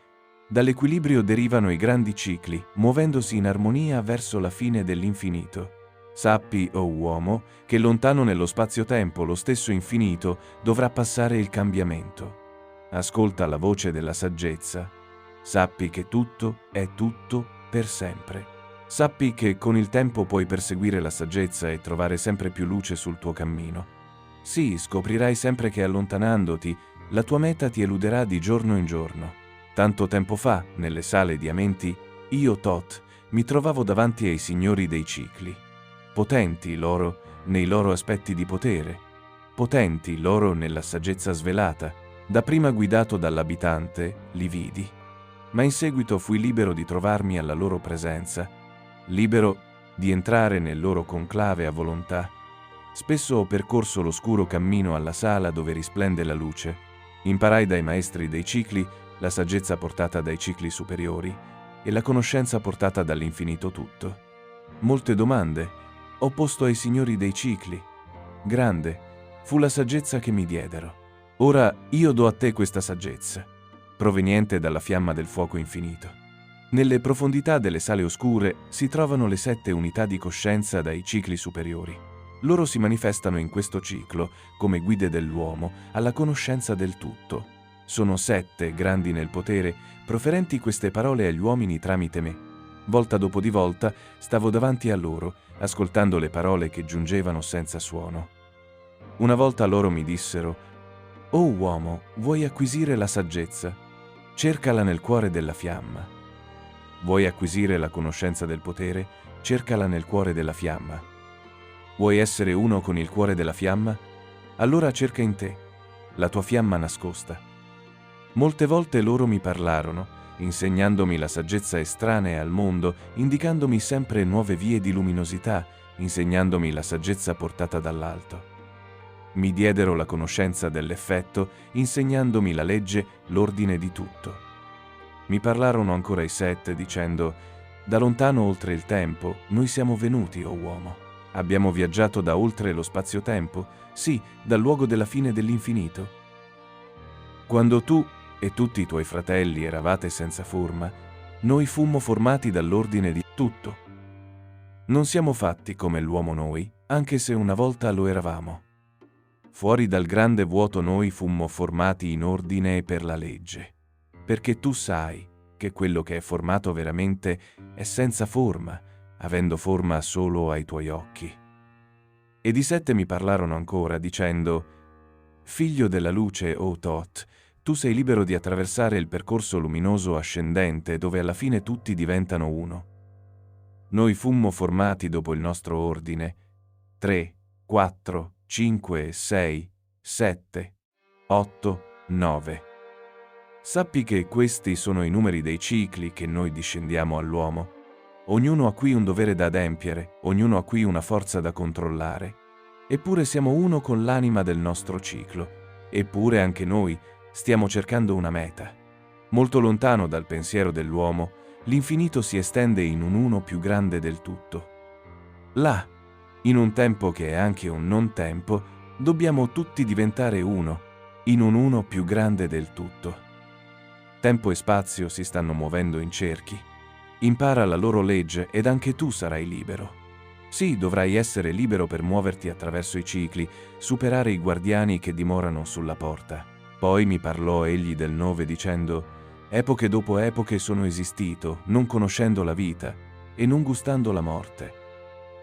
Dall'equilibrio derivano i grandi cicli, muovendosi in armonia verso la fine dell'infinito. Sappi, o uomo, che lontano nello spazio-tempo lo stesso infinito dovrà passare il cambiamento. Ascolta la voce della saggezza. Sappi che tutto è tutto per sempre. Sappi che con il tempo puoi perseguire la saggezza e trovare sempre più luce sul tuo cammino. Sì, scoprirai sempre che allontanandoti, la tua meta ti eluderà di giorno in giorno. Tanto tempo fa, nelle sale di Amenti, io, Thoth, mi trovavo davanti ai signori dei cicli. Potenti loro nei loro aspetti di potere, potenti loro nella saggezza svelata. Dapprima guidato dall'abitante, li vidi. Ma in seguito fui libero di trovarmi alla loro presenza, libero di entrare nel loro conclave a volontà. Spesso ho percorso l'oscuro cammino alla sala dove risplende la luce. Imparai dai maestri dei cicli la saggezza portata dai cicli superiori e la conoscenza portata dall'infinito tutto. Molte domande ho posto ai signori dei cicli. Grande fu la saggezza che mi diedero. Ora io do a te questa saggezza, proveniente dalla fiamma del fuoco infinito. Nelle profondità delle sale oscure si trovano le 7 unità di coscienza dai cicli superiori. Loro si manifestano in questo ciclo come guide dell'uomo alla conoscenza del tutto. Sono 7, grandi nel potere, proferenti queste parole agli uomini tramite me. Volta dopo di volta stavo davanti a loro, ascoltando le parole che giungevano senza suono. Una volta loro mi dissero: «O uomo, vuoi acquisire la saggezza? Cercala nel cuore della fiamma. Vuoi acquisire la conoscenza del potere? Cercala nel cuore della fiamma. Vuoi essere uno con il cuore della fiamma? Allora cerca in te la tua fiamma nascosta». Molte volte loro mi parlarono, insegnandomi la saggezza estranea al mondo, indicandomi sempre nuove vie di luminosità, insegnandomi la saggezza portata dall'alto. Mi diedero la conoscenza dell'effetto, insegnandomi la legge, l'ordine di tutto. Mi parlarono ancora i 7, dicendo: «Da lontano oltre il tempo, noi siamo venuti, o uomo. Abbiamo viaggiato da oltre lo spazio-tempo, sì, dal luogo della fine dell'infinito. Quando tu e tutti i tuoi fratelli eravate senza forma, noi fummo formati dall'ordine di tutto. Non siamo fatti come l'uomo noi, anche se una volta lo eravamo. Fuori dal grande vuoto noi fummo formati in ordine e per la legge, perché tu sai che quello che è formato veramente è senza forma, avendo forma solo ai tuoi occhi». Ed i 7 mi parlarono ancora, dicendo: «Figlio della luce, o Thoth, tu sei libero di attraversare il percorso luminoso ascendente dove alla fine tutti diventano uno. Noi fummo formati dopo il nostro ordine 3, 4, 5, 6, 7, 8, 9. Sappi che questi sono i numeri dei cicli che noi discendiamo all'uomo. Ognuno ha qui un dovere da adempiere, ognuno ha qui una forza da controllare. Eppure siamo uno con l'anima del nostro ciclo. Eppure anche noi stiamo cercando una meta. Molto lontano dal pensiero dell'uomo, l'infinito si estende in un uno più grande del tutto. Là, in un tempo che è anche un non tempo, dobbiamo tutti diventare uno, in un uno più grande del tutto. Tempo e spazio si stanno muovendo in cerchi. Impara la loro legge ed anche tu sarai libero. Sì, dovrai essere libero per muoverti attraverso i cicli, superare i guardiani che dimorano sulla porta». Poi mi parlò egli del 9 dicendo: «Epoche dopo epoche sono esistito, non conoscendo la vita e non gustando la morte.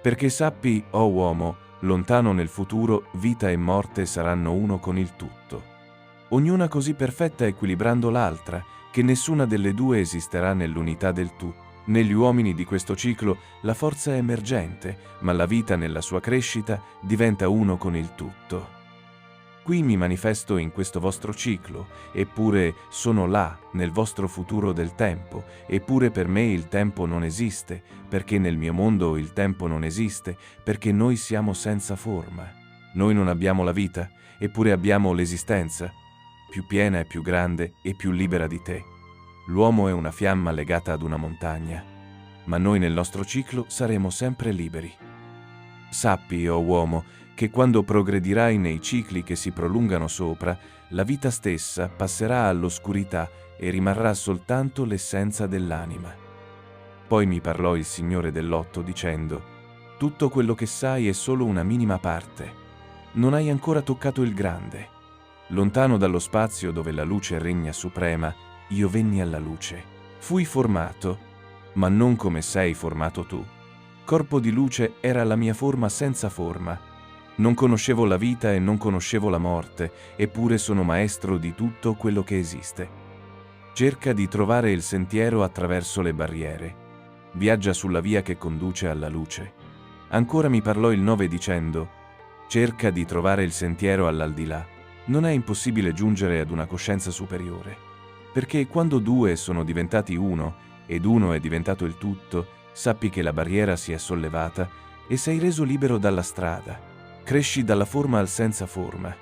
Perché sappi, o uomo, lontano nel futuro vita e morte saranno uno con il tutto. Ognuna così perfetta equilibrando l'altra, che nessuna delle due esisterà nell'unità del tu. Negli uomini di questo ciclo la forza è emergente, ma la vita nella sua crescita diventa uno con il tutto. Qui mi manifesto in questo vostro ciclo, eppure sono là, nel vostro futuro del tempo, eppure per me il tempo non esiste, perché nel mio mondo il tempo non esiste, perché noi siamo senza forma. Noi non abbiamo la vita, eppure abbiamo l'esistenza, più piena e più grande e più libera di te. L'uomo è una fiamma legata ad una montagna, ma noi nel nostro ciclo saremo sempre liberi. Sappi, o uomo, che quando progredirai nei cicli che si prolungano sopra, la vita stessa passerà all'oscurità e rimarrà soltanto l'essenza dell'anima». Poi mi parlò il Signore dell'8 dicendo: «Tutto quello che sai è solo una minima parte. Non hai ancora toccato il grande. Lontano dallo spazio dove la luce regna suprema, io venni alla luce. Fui formato, ma non come sei formato tu. Corpo di luce era la mia forma senza forma. Non conoscevo la vita e non conoscevo la morte, eppure sono maestro di tutto quello che esiste. Cerca di trovare il sentiero attraverso le barriere. Viaggia sulla via che conduce alla luce». Ancora mi parlò il 9 dicendo: «Cerca di trovare il sentiero all'aldilà. Non è impossibile giungere ad una coscienza superiore, perché quando due sono diventati uno ed uno è diventato il tutto, sappi che la barriera si è sollevata e sei reso libero dalla strada. Cresci dalla forma al senza forma.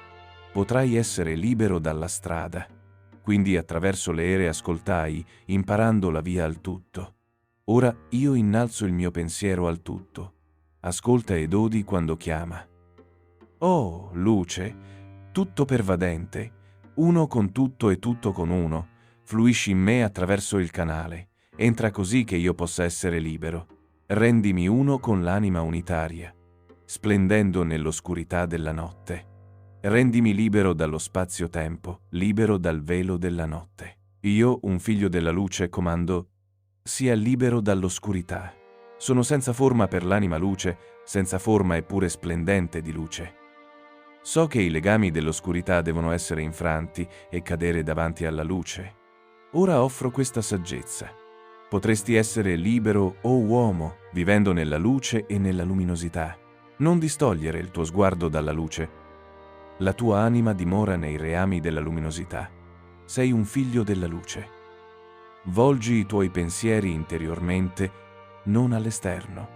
Potrai essere libero dalla strada». quindi attraverso le ere ascoltai, imparando la via al tutto. Ora io innalzo il mio pensiero al tutto. Ascolta ed odi quando chiama. Oh, luce, tutto pervadente, uno con tutto e tutto con uno, fluisci in me attraverso il canale, entra così che io possa essere libero. Rendimi uno con l'anima unitaria, splendendo nell'oscurità della notte. Rendimi libero dallo spazio-tempo, libero dal velo della notte. Io, un figlio della luce, comando: sia libero dall'oscurità. Sono senza forma per l'anima luce, senza forma eppure splendente di luce. So che i legami dell'oscurità devono essere infranti e cadere davanti alla luce. Ora offro questa saggezza. Potresti essere libero, o uomo, vivendo nella luce e nella luminosità. Non distogliere il tuo sguardo dalla luce. La tua anima dimora nei reami della luminosità. Sei un figlio della luce. Volgi i tuoi pensieri interiormente, non all'esterno.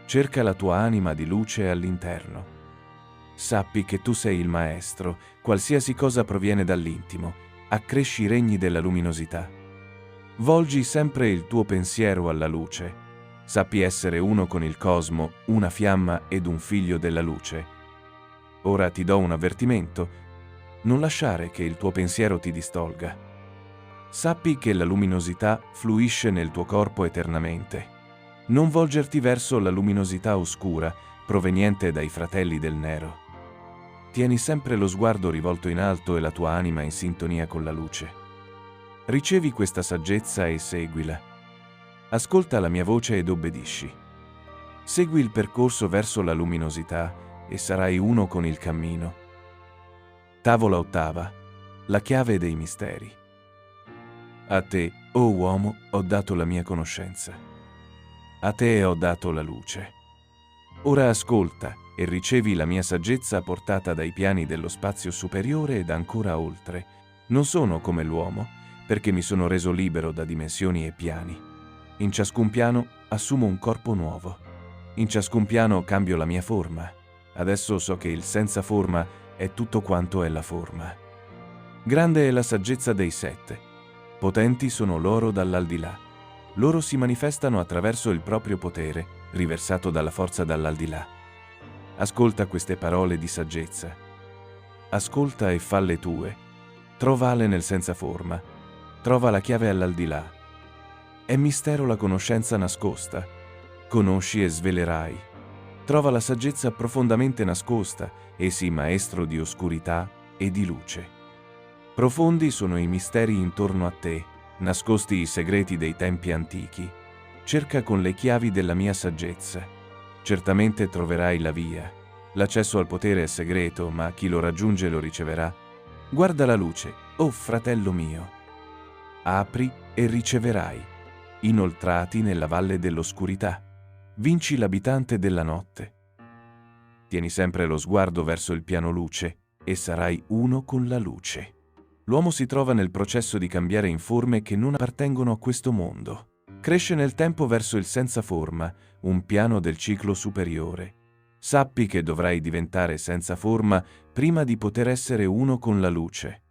Cerca la tua anima di luce all'interno. Sappi che tu sei il maestro, qualsiasi cosa proviene dall'intimo, accresci i regni della luminosità. Volgi sempre il tuo pensiero alla luce. Sappi essere uno con il cosmo, una fiamma ed un figlio della luce. Ora ti do un avvertimento: non lasciare che il tuo pensiero ti distolga. Sappi che la luminosità fluisce nel tuo corpo eternamente. Non volgerti verso la luminosità oscura, proveniente dai fratelli del nero. Tieni sempre lo sguardo rivolto in alto e la tua anima in sintonia con la luce. Ricevi questa saggezza e seguila. Ascolta la mia voce ed obbedisci. Segui il percorso verso la luminosità e sarai uno con il cammino. Tavola ottava, la chiave dei misteri. A te, o uomo, ho dato la mia conoscenza. A te ho dato la luce. Ora ascolta e ricevi la mia saggezza portata dai piani dello spazio superiore ed ancora oltre. Non sono come l'uomo, perché mi sono reso libero da dimensioni e piani. In ciascun piano assumo un corpo nuovo. In ciascun piano cambio la mia forma. Adesso so che il senza forma è tutto quanto è la forma. Grande è la saggezza dei sette. Potenti sono loro dall'aldilà. Loro si manifestano attraverso il proprio potere, riversato dalla forza dall'aldilà. Ascolta queste parole di saggezza. Ascolta e falle tue. Trovale nel senza forma. Trova la chiave all'aldilà. È mistero la conoscenza nascosta. Conosci e svelerai. Trova la saggezza profondamente nascosta e sii maestro di oscurità e di luce. Profondi sono i misteri intorno a te, nascosti i segreti dei tempi antichi. Cerca con le chiavi della mia saggezza. Certamente troverai la via. L'accesso al potere è segreto, ma chi lo raggiunge lo riceverà. Guarda la luce, oh fratello mio. Apri e riceverai. Inoltrati nella valle dell'oscurità. Vinci l'abitante della notte. Tieni sempre lo sguardo verso il piano luce e sarai uno con la luce. L'uomo si trova nel processo di cambiare in forme che non appartengono a questo mondo. Cresce nel tempo verso il senza forma, un piano del ciclo superiore. Sappi che dovrai diventare senza forma prima di poter essere uno con la luce.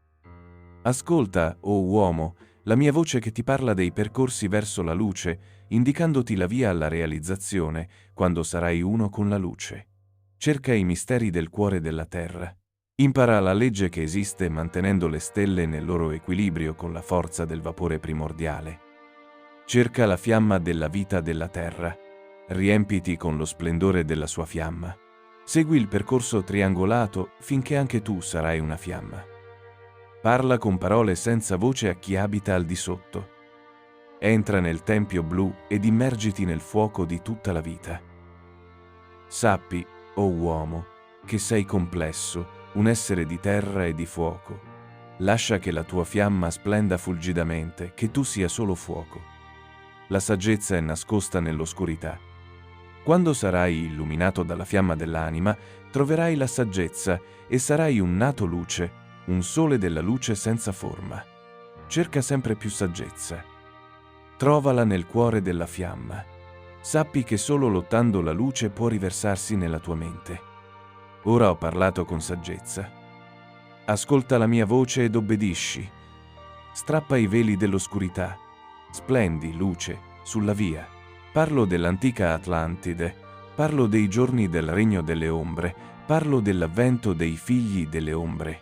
Ascolta, o uomo, la mia voce che ti parla dei percorsi verso la luce, indicandoti la via alla realizzazione quando sarai uno con la luce. Cerca i misteri del cuore della terra. Impara la legge che esiste mantenendo le stelle nel loro equilibrio con la forza del vapore primordiale. Cerca la fiamma della vita della terra. Riempiti con lo splendore della sua fiamma. Segui il percorso triangolato finché anche tu sarai una fiamma. Parla con parole senza voce a chi abita al di sotto. Entra nel tempio blu ed immergiti nel fuoco di tutta la vita. Sappi, o uomo, che sei complesso, un essere di terra e di fuoco. Lascia che la tua fiamma splenda fulgidamente, che tu sia solo fuoco. La saggezza è nascosta nell'oscurità. Quando sarai illuminato dalla fiamma dell'anima, troverai la saggezza e sarai un nato luce, un sole della luce senza forma. Cerca sempre più saggezza. Trovala nel cuore della fiamma. Sappi che solo lottando la luce può riversarsi nella tua mente. Ora ho parlato con saggezza. Ascolta la mia voce ed obbedisci. strappa i veli dell'oscurità, splendi, luce, sulla via. Parlo dell'antica Atlantide, parlo dei giorni del regno delle ombre, parlo dell'avvento dei figli delle ombre.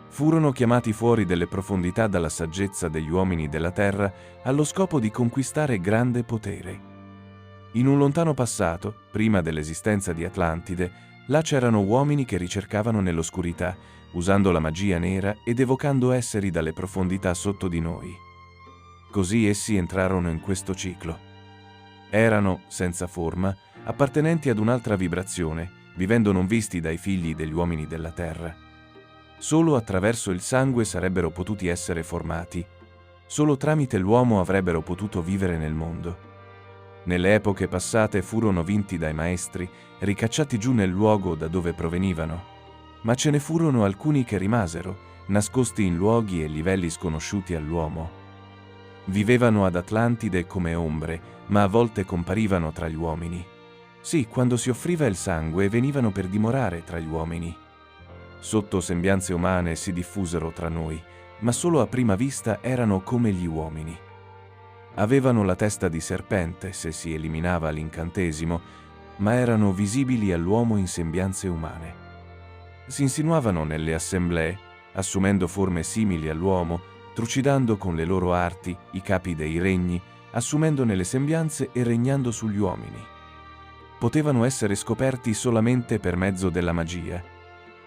Furono chiamati fuori delle profondità dalla saggezza degli uomini della terra allo scopo di conquistare grande potere. In un lontano passato, prima dell'esistenza di Atlantide, là c'erano uomini che ricercavano nell'oscurità, usando la magia nera ed evocando esseri dalle profondità sotto di noi. Così essi entrarono in questo ciclo. Erano, senza forma, appartenenti ad un'altra vibrazione, vivendo non visti dai figli degli uomini della terra. Solo attraverso il sangue sarebbero potuti essere formati. Solo tramite l'uomo avrebbero potuto vivere nel mondo. Nelle epoche passate furono vinti dai maestri, ricacciati giù nel luogo da dove provenivano. Ma ce ne furono alcuni che rimasero, nascosti in luoghi e livelli sconosciuti all'uomo. Vivevano ad Atlantide come ombre, ma a volte comparivano tra gli uomini. Sì, quando si offriva il sangue venivano per dimorare tra gli uomini. Sotto sembianze umane si diffusero tra noi, ma solo a prima vista erano come gli uomini. Avevano la testa di serpente se si eliminava l'incantesimo, ma erano visibili all'uomo in sembianze umane. Si insinuavano nelle assemblee, assumendo forme simili all'uomo, trucidando con le loro arti i capi dei regni, assumendone le sembianze e regnando sugli uomini. Potevano essere scoperti solamente per mezzo della magia.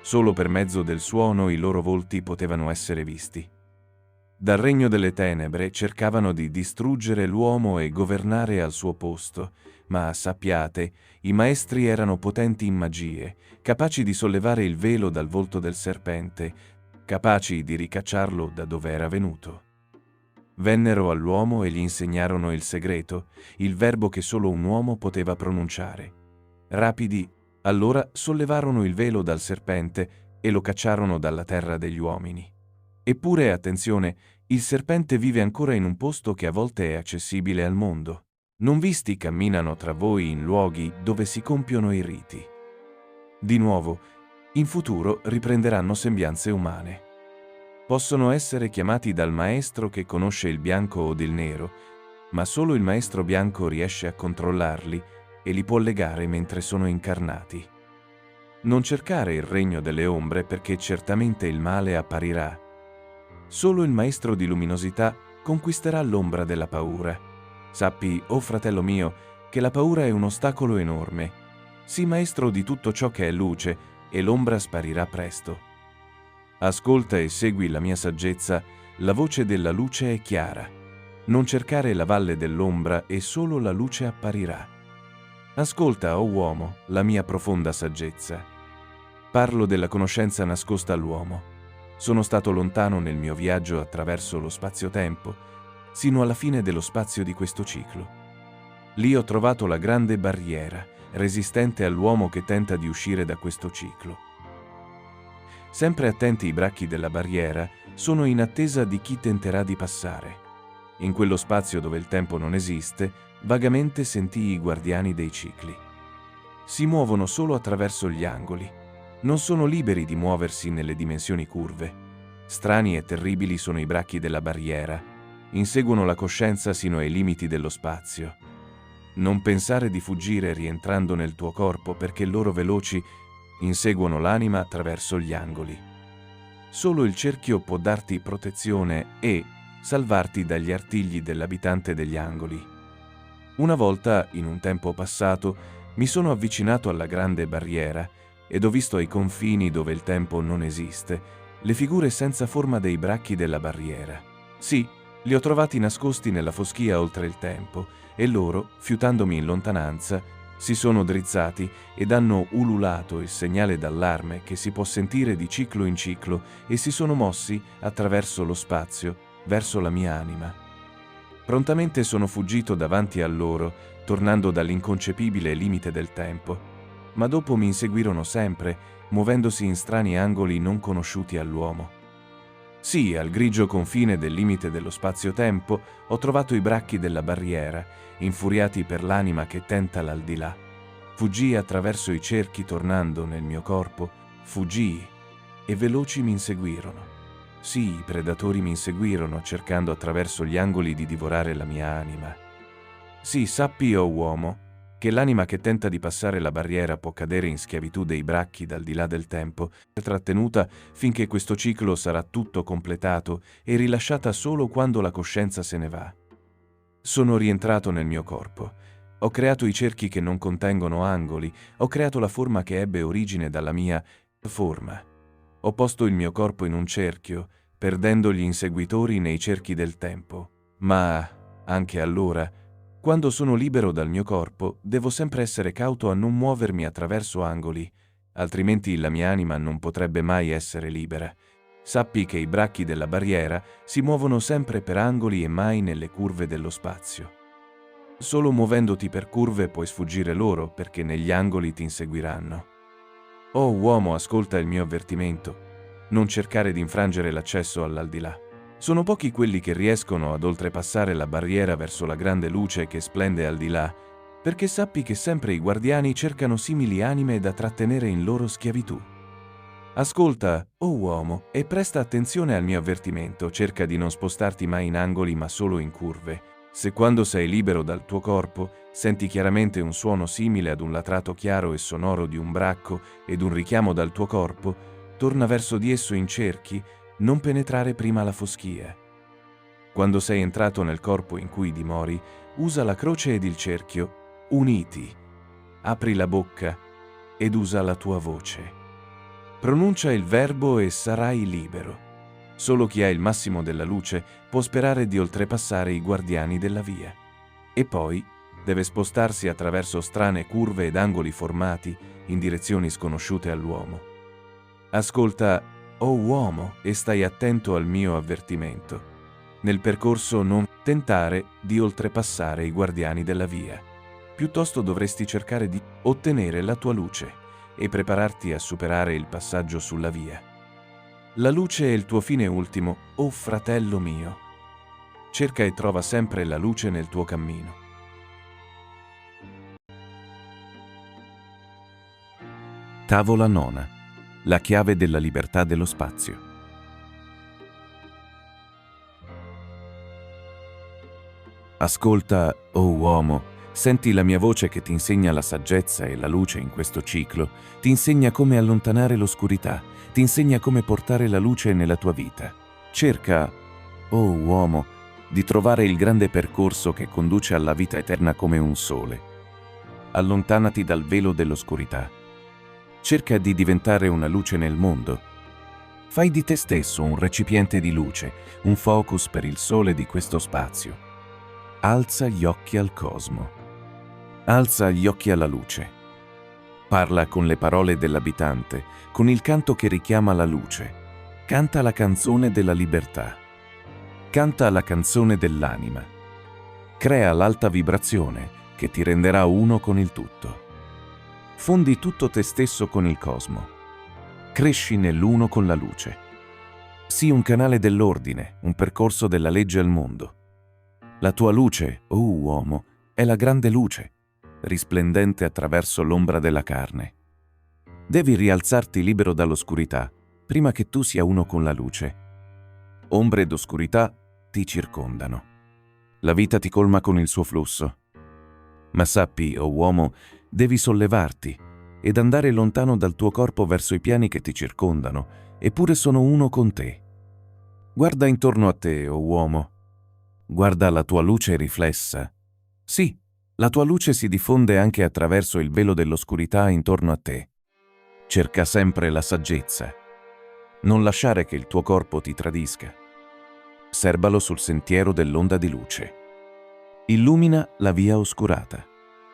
Solo per mezzo del suono i loro volti potevano essere visti. Dal regno delle tenebre cercavano di distruggere l'uomo e governare al suo posto, ma sappiate, i maestri erano potenti in magie, capaci di sollevare il velo dal volto del serpente, capaci di ricacciarlo da dove era venuto. Vennero all'uomo e gli insegnarono il segreto, il verbo che solo un uomo poteva pronunciare. Rapidi, allora sollevarono il velo dal serpente e lo cacciarono dalla terra degli uomini. Eppure, attenzione, il serpente vive ancora in un posto che a volte è accessibile al mondo. Non visti camminano tra voi in luoghi dove si compiono i riti. Di nuovo, in futuro riprenderanno sembianze umane. Possono essere chiamati dal maestro che conosce il bianco o il nero, ma solo il maestro bianco riesce a controllarli e li può legare mentre sono incarnati. Non cercare il regno delle ombre perché certamente il male apparirà. Solo il maestro di luminosità conquisterà l'ombra della paura. Sappi, oh fratello mio, che la paura è un ostacolo enorme. Sii maestro di tutto ciò che è luce e l'ombra sparirà presto. Ascolta e segui la mia saggezza, la voce della luce è chiara. Non cercare la valle dell'ombra e solo la luce apparirà. Ascolta, o uomo, la mia profonda saggezza. Parlo della conoscenza nascosta all'uomo. Sono stato lontano nel mio viaggio attraverso lo spazio-tempo, sino alla fine dello spazio di questo ciclo. Lì ho trovato la grande barriera, resistente all'uomo che tenta di uscire da questo ciclo. Sempre attenti i bracchi della barriera, sono in attesa di chi tenterà di passare. In quello spazio dove il tempo non esiste, vagamente sentii i guardiani dei cicli. Si muovono solo attraverso gli angoli. Non sono liberi di muoversi nelle dimensioni curve. Strani e terribili sono i bracchi della barriera. Inseguono la coscienza sino ai limiti dello spazio. Non pensare di fuggire rientrando nel tuo corpo perché loro veloci inseguono l'anima attraverso gli angoli. Solo il cerchio può darti protezione e salvarti dagli artigli dell'abitante degli angoli. Una volta, in un tempo passato, mi sono avvicinato alla grande barriera ed ho visto ai confini dove il tempo non esiste, le figure senza forma dei bracchi della barriera. Sì, li ho trovati nascosti nella foschia oltre il tempo, e loro, fiutandomi in lontananza, si sono drizzati ed hanno ululato il segnale d'allarme che si può sentire di ciclo in ciclo e si sono mossi attraverso lo spazio verso la mia anima. Prontamente sono fuggito davanti a loro, tornando dall'inconcepibile limite del tempo. Ma dopo mi inseguirono sempre, muovendosi in strani angoli non conosciuti all'uomo. Sì, al grigio confine del limite dello spazio-tempo ho trovato i bracchi della barriera, infuriati per l'anima che tenta l'aldilà. Fuggii attraverso i cerchi tornando nel mio corpo, fuggii e veloci mi inseguirono. Sì, i predatori mi inseguirono, cercando attraverso gli angoli di divorare la mia anima. Sì, sappi, o uomo, che l'anima che tenta di passare la barriera può cadere in schiavitù dei bracchi dal di là del tempo, trattenuta finché questo ciclo sarà tutto completato e rilasciata solo quando la coscienza se ne va. Sono rientrato nel mio corpo. Ho creato i cerchi che non contengono angoli, ho creato la forma che ebbe origine dalla mia forma. Ho posto il mio corpo in un cerchio, perdendo gli inseguitori nei cerchi del tempo. Ma, anche allora, quando sono libero dal mio corpo, devo sempre essere cauto a non muovermi attraverso angoli, altrimenti la mia anima non potrebbe mai essere libera. Sappi che i bracchi della barriera si muovono sempre per angoli e mai nelle curve dello spazio. Solo muovendoti per curve puoi sfuggire loro, perché negli angoli ti inseguiranno. Oh uomo, ascolta il mio avvertimento. Non cercare di infrangere l'accesso all'aldilà. Sono pochi quelli che riescono ad oltrepassare la barriera verso la grande luce che splende al di là, perché sappi che sempre i guardiani cercano simili anime da trattenere in loro schiavitù. Ascolta, oh uomo, e presta attenzione al mio avvertimento, cerca di non spostarti mai in angoli ma solo in curve. Se quando sei libero dal tuo corpo senti chiaramente un suono simile ad un latrato chiaro e sonoro di un bracco ed un richiamo dal tuo corpo, torna verso di esso in cerchi, non penetrare prima la foschia. Quando sei entrato nel corpo in cui dimori, usa la croce ed il cerchio, uniti. Apri la bocca ed usa la tua voce. Pronuncia il verbo e sarai libero. Solo chi ha il massimo della luce può sperare di oltrepassare i guardiani della via. E poi deve spostarsi attraverso strane curve ed angoli formati in direzioni sconosciute all'uomo. Ascolta, oh uomo, e stai attento al mio avvertimento. Nel percorso non tentare di oltrepassare i guardiani della via. Piuttosto dovresti cercare di ottenere la tua luce e prepararti a superare il passaggio sulla via. La luce è il tuo fine ultimo, oh fratello mio. Cerca e trova sempre la luce nel tuo cammino. Tavola nona. La chiave della libertà dello spazio. Ascolta, oh uomo, senti la mia voce che ti insegna la saggezza e la luce in questo ciclo, ti insegna come allontanare l'oscurità, ti insegna come portare la luce nella tua vita. Cerca, oh uomo, di trovare il grande percorso che conduce alla vita eterna come un sole. Allontanati dal velo dell'oscurità. Cerca di diventare una luce nel mondo. Fai di te stesso un recipiente di luce, un focus per il sole di questo spazio. Alza gli occhi al cosmo. Alza gli occhi alla luce. Parla con le parole dell'abitante, con il canto che richiama la luce. Canta la canzone della libertà. Canta la canzone dell'anima. Crea l'alta vibrazione che ti renderà uno con il tutto. Fondi tutto te stesso con il cosmo. Cresci nell'uno con la luce. Sii un canale dell'ordine, un percorso della legge al mondo. La tua luce, oh uomo, è la grande luce, risplendente attraverso l'ombra della carne. Devi rialzarti libero dall'oscurità, prima che tu sia uno con la luce. Ombre ed oscurità ti circondano. La vita ti colma con il suo flusso. Ma sappi, oh uomo, devi sollevarti ed andare lontano dal tuo corpo verso i piani che ti circondano, eppure sono uno con te. Guarda intorno a te, oh uomo. Guarda la tua luce riflessa. Sì, la tua luce si diffonde anche attraverso il velo dell'oscurità intorno a te. Cerca sempre la saggezza. Non lasciare che il tuo corpo ti tradisca. Serbalo sul sentiero dell'onda di luce. Illumina la via oscurata.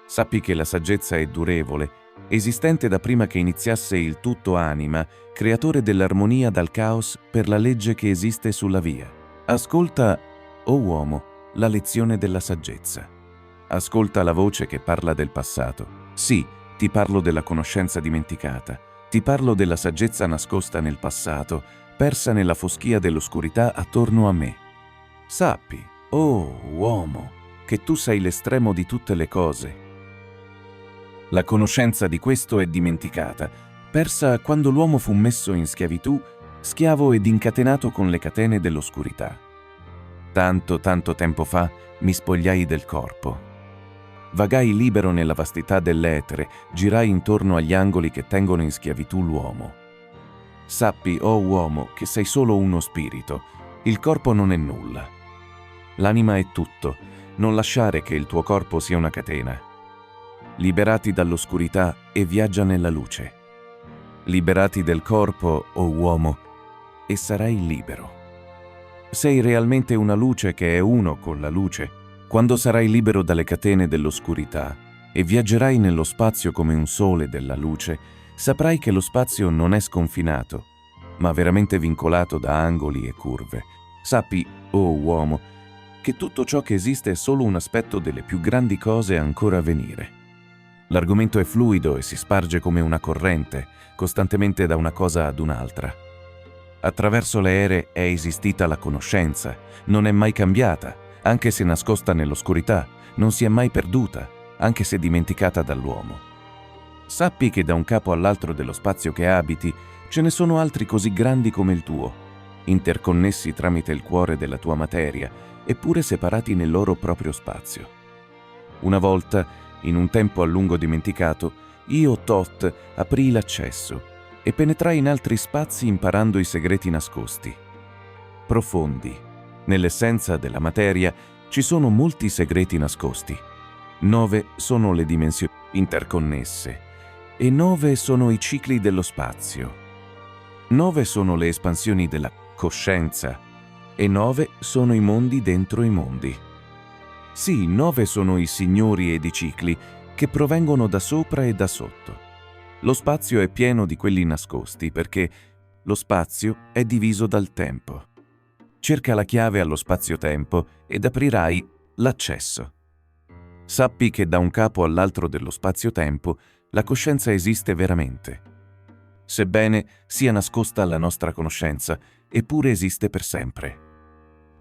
Sappi che la saggezza è durevole, esistente da prima che iniziasse il tutto anima, creatore dell'armonia dal caos per la legge che esiste sulla via. Ascolta, o uomo, la lezione della saggezza. Ascolta la voce che parla del passato. Sì, ti parlo della conoscenza dimenticata. Ti parlo della saggezza nascosta nel passato, persa nella foschia dell'oscurità attorno a me. Sappi, oh uomo, che tu sei l'estremo di tutte le cose. La conoscenza di questo è dimenticata, persa quando l'uomo fu messo in schiavitù schiavo ed incatenato con le catene dell'oscurità. Tanto tempo fa mi spogliai del corpo. Vagai libero nella vastità dell'etere, girai intorno agli angoli che tengono in schiavitù l'uomo. Sappi, o uomo, che sei solo uno spirito, il corpo non è nulla. L'anima è tutto, non lasciare che il tuo corpo sia una catena. Liberati dall'oscurità e viaggia nella luce. Liberati del corpo, o uomo, e sarai libero. Sei realmente una luce che è uno con la luce. Quando sarai libero dalle catene dell'oscurità e viaggerai nello spazio come un sole della luce, saprai che lo spazio non è sconfinato, ma veramente vincolato da angoli e curve. Sappi, o uomo, che tutto ciò che esiste è solo un aspetto delle più grandi cose ancora a venire. L'argomento è fluido e si sparge come una corrente, costantemente da una cosa ad un'altra. Attraverso le ere è esistita la conoscenza, non è mai cambiata, anche se nascosta nell'oscurità, non si è mai perduta, anche se dimenticata dall'uomo. Sappi che da un capo all'altro dello spazio che abiti ce ne sono altri così grandi come il tuo, interconnessi tramite il cuore della tua materia, eppure separati nel loro proprio spazio. Una volta, in un tempo a lungo dimenticato, io, Thoth, aprii l'accesso e penetrai in altri spazi imparando i segreti nascosti. Profondi. Nell'essenza della materia ci sono molti segreti nascosti. 9 sono le dimensioni interconnesse e 9 sono i cicli dello spazio. 9 sono le espansioni della coscienza e 9 sono i mondi dentro i mondi. Sì, 9 sono i signori ed i cicli che provengono da sopra e da sotto. Lo spazio è pieno di quelli nascosti perché lo spazio è diviso dal tempo. Cerca la chiave allo spazio-tempo ed aprirai l'accesso. Sappi che da un capo all'altro dello spazio-tempo la coscienza esiste veramente. Sebbene sia nascosta alla nostra conoscenza, eppure esiste per sempre.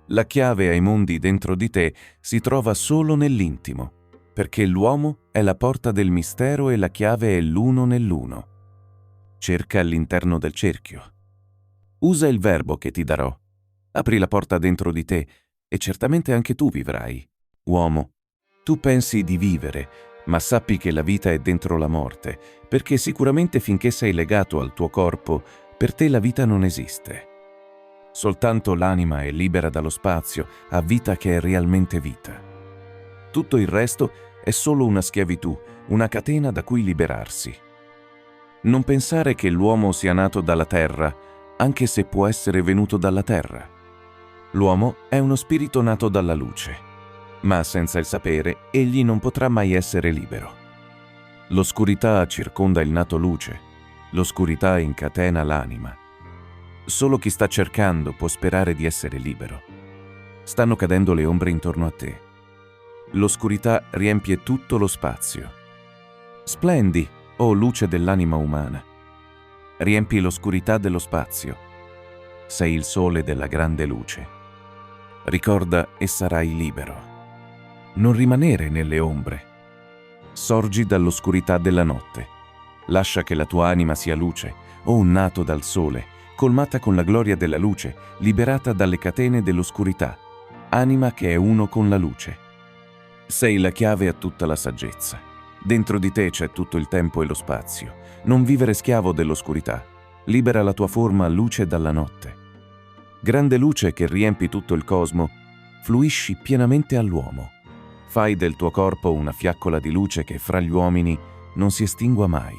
La chiave ai mondi dentro di te si trova solo nell'intimo, perché l'uomo è la porta del mistero e la chiave è l'uno nell'uno. Cerca all'interno del cerchio. Usa il verbo che ti darò. Apri la porta dentro di te e certamente anche tu vivrai. Uomo, tu pensi di vivere, ma sappi che la vita è dentro la morte, perché sicuramente finché sei legato al tuo corpo, per te la vita non esiste. Soltanto l'anima è libera dallo spazio, ha vita che è realmente vita. Tutto il resto è solo una schiavitù, una catena da cui liberarsi. Non pensare che l'uomo sia nato dalla terra, anche se può essere venuto dalla terra. L'uomo è uno spirito nato dalla luce, ma senza il sapere egli non potrà mai essere libero. L'oscurità circonda il nato luce, l'oscurità incatena l'anima. Solo chi sta cercando può sperare di essere libero. Stanno cadendo le ombre intorno a te. L'oscurità riempie tutto lo spazio. Splendi, o luce dell'anima umana. Riempi l'oscurità dello spazio. Sei il sole della grande luce. Ricorda e sarai libero. Non rimanere nelle ombre. Sorgi dall'oscurità della notte. Lascia che la tua anima sia luce, o un nato dal sole, colmata con la gloria della luce, liberata dalle catene dell'oscurità, anima che è uno con la luce. Sei la chiave a tutta la saggezza. Dentro di te c'è tutto il tempo e lo spazio. Non vivere schiavo dell'oscurità. Libera la tua forma luce dalla notte. Grande luce che riempi tutto il cosmo, fluisci pienamente all'uomo. Fai del tuo corpo una fiaccola di luce che fra gli uomini non si estingua mai.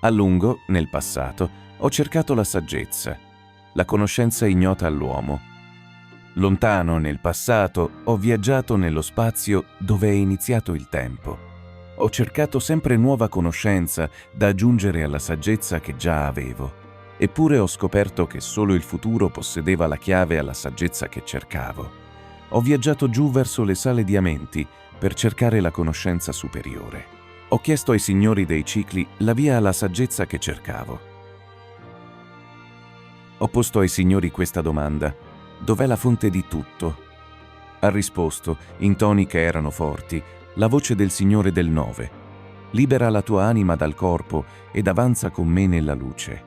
A lungo, nel passato, ho cercato la saggezza, la conoscenza ignota all'uomo. Lontano nel passato ho viaggiato nello spazio dove è iniziato il tempo. Ho cercato sempre nuova conoscenza da aggiungere alla saggezza che già avevo. Eppure ho scoperto che solo il futuro possedeva la chiave alla saggezza che cercavo. Ho viaggiato giù verso le sale diamenti per cercare la conoscenza superiore. Ho chiesto ai signori dei cicli la via alla saggezza che cercavo. Ho posto ai signori questa domanda: dov'è la fonte di tutto? Ha risposto, in toni che erano forti, la voce del Signore del 9. Libera la tua anima dal corpo ed avanza con me nella luce.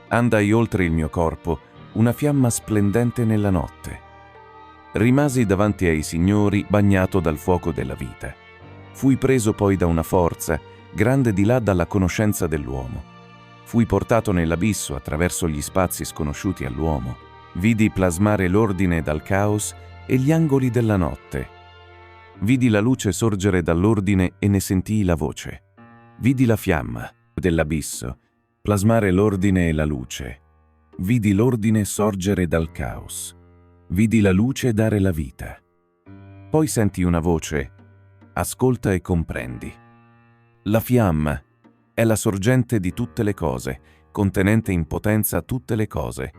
Andai oltre il mio corpo, una fiamma splendente nella notte. Rimasi davanti ai signori bagnato dal fuoco della vita. Fui preso poi da una forza, grande di là dalla conoscenza dell'uomo. Fui portato nell'abisso attraverso gli spazi sconosciuti all'uomo. Vidi plasmare l'ordine dal caos e gli angoli della notte. Vidi la luce sorgere dall'ordine e ne sentii la voce. Vidi la fiamma dell'abisso plasmare l'ordine e la luce. Vidi l'ordine sorgere dal caos. Vidi la luce dare la vita. Poi senti una voce: ascolta e comprendi. La fiamma è la sorgente di tutte le cose, contenente in potenza tutte le cose.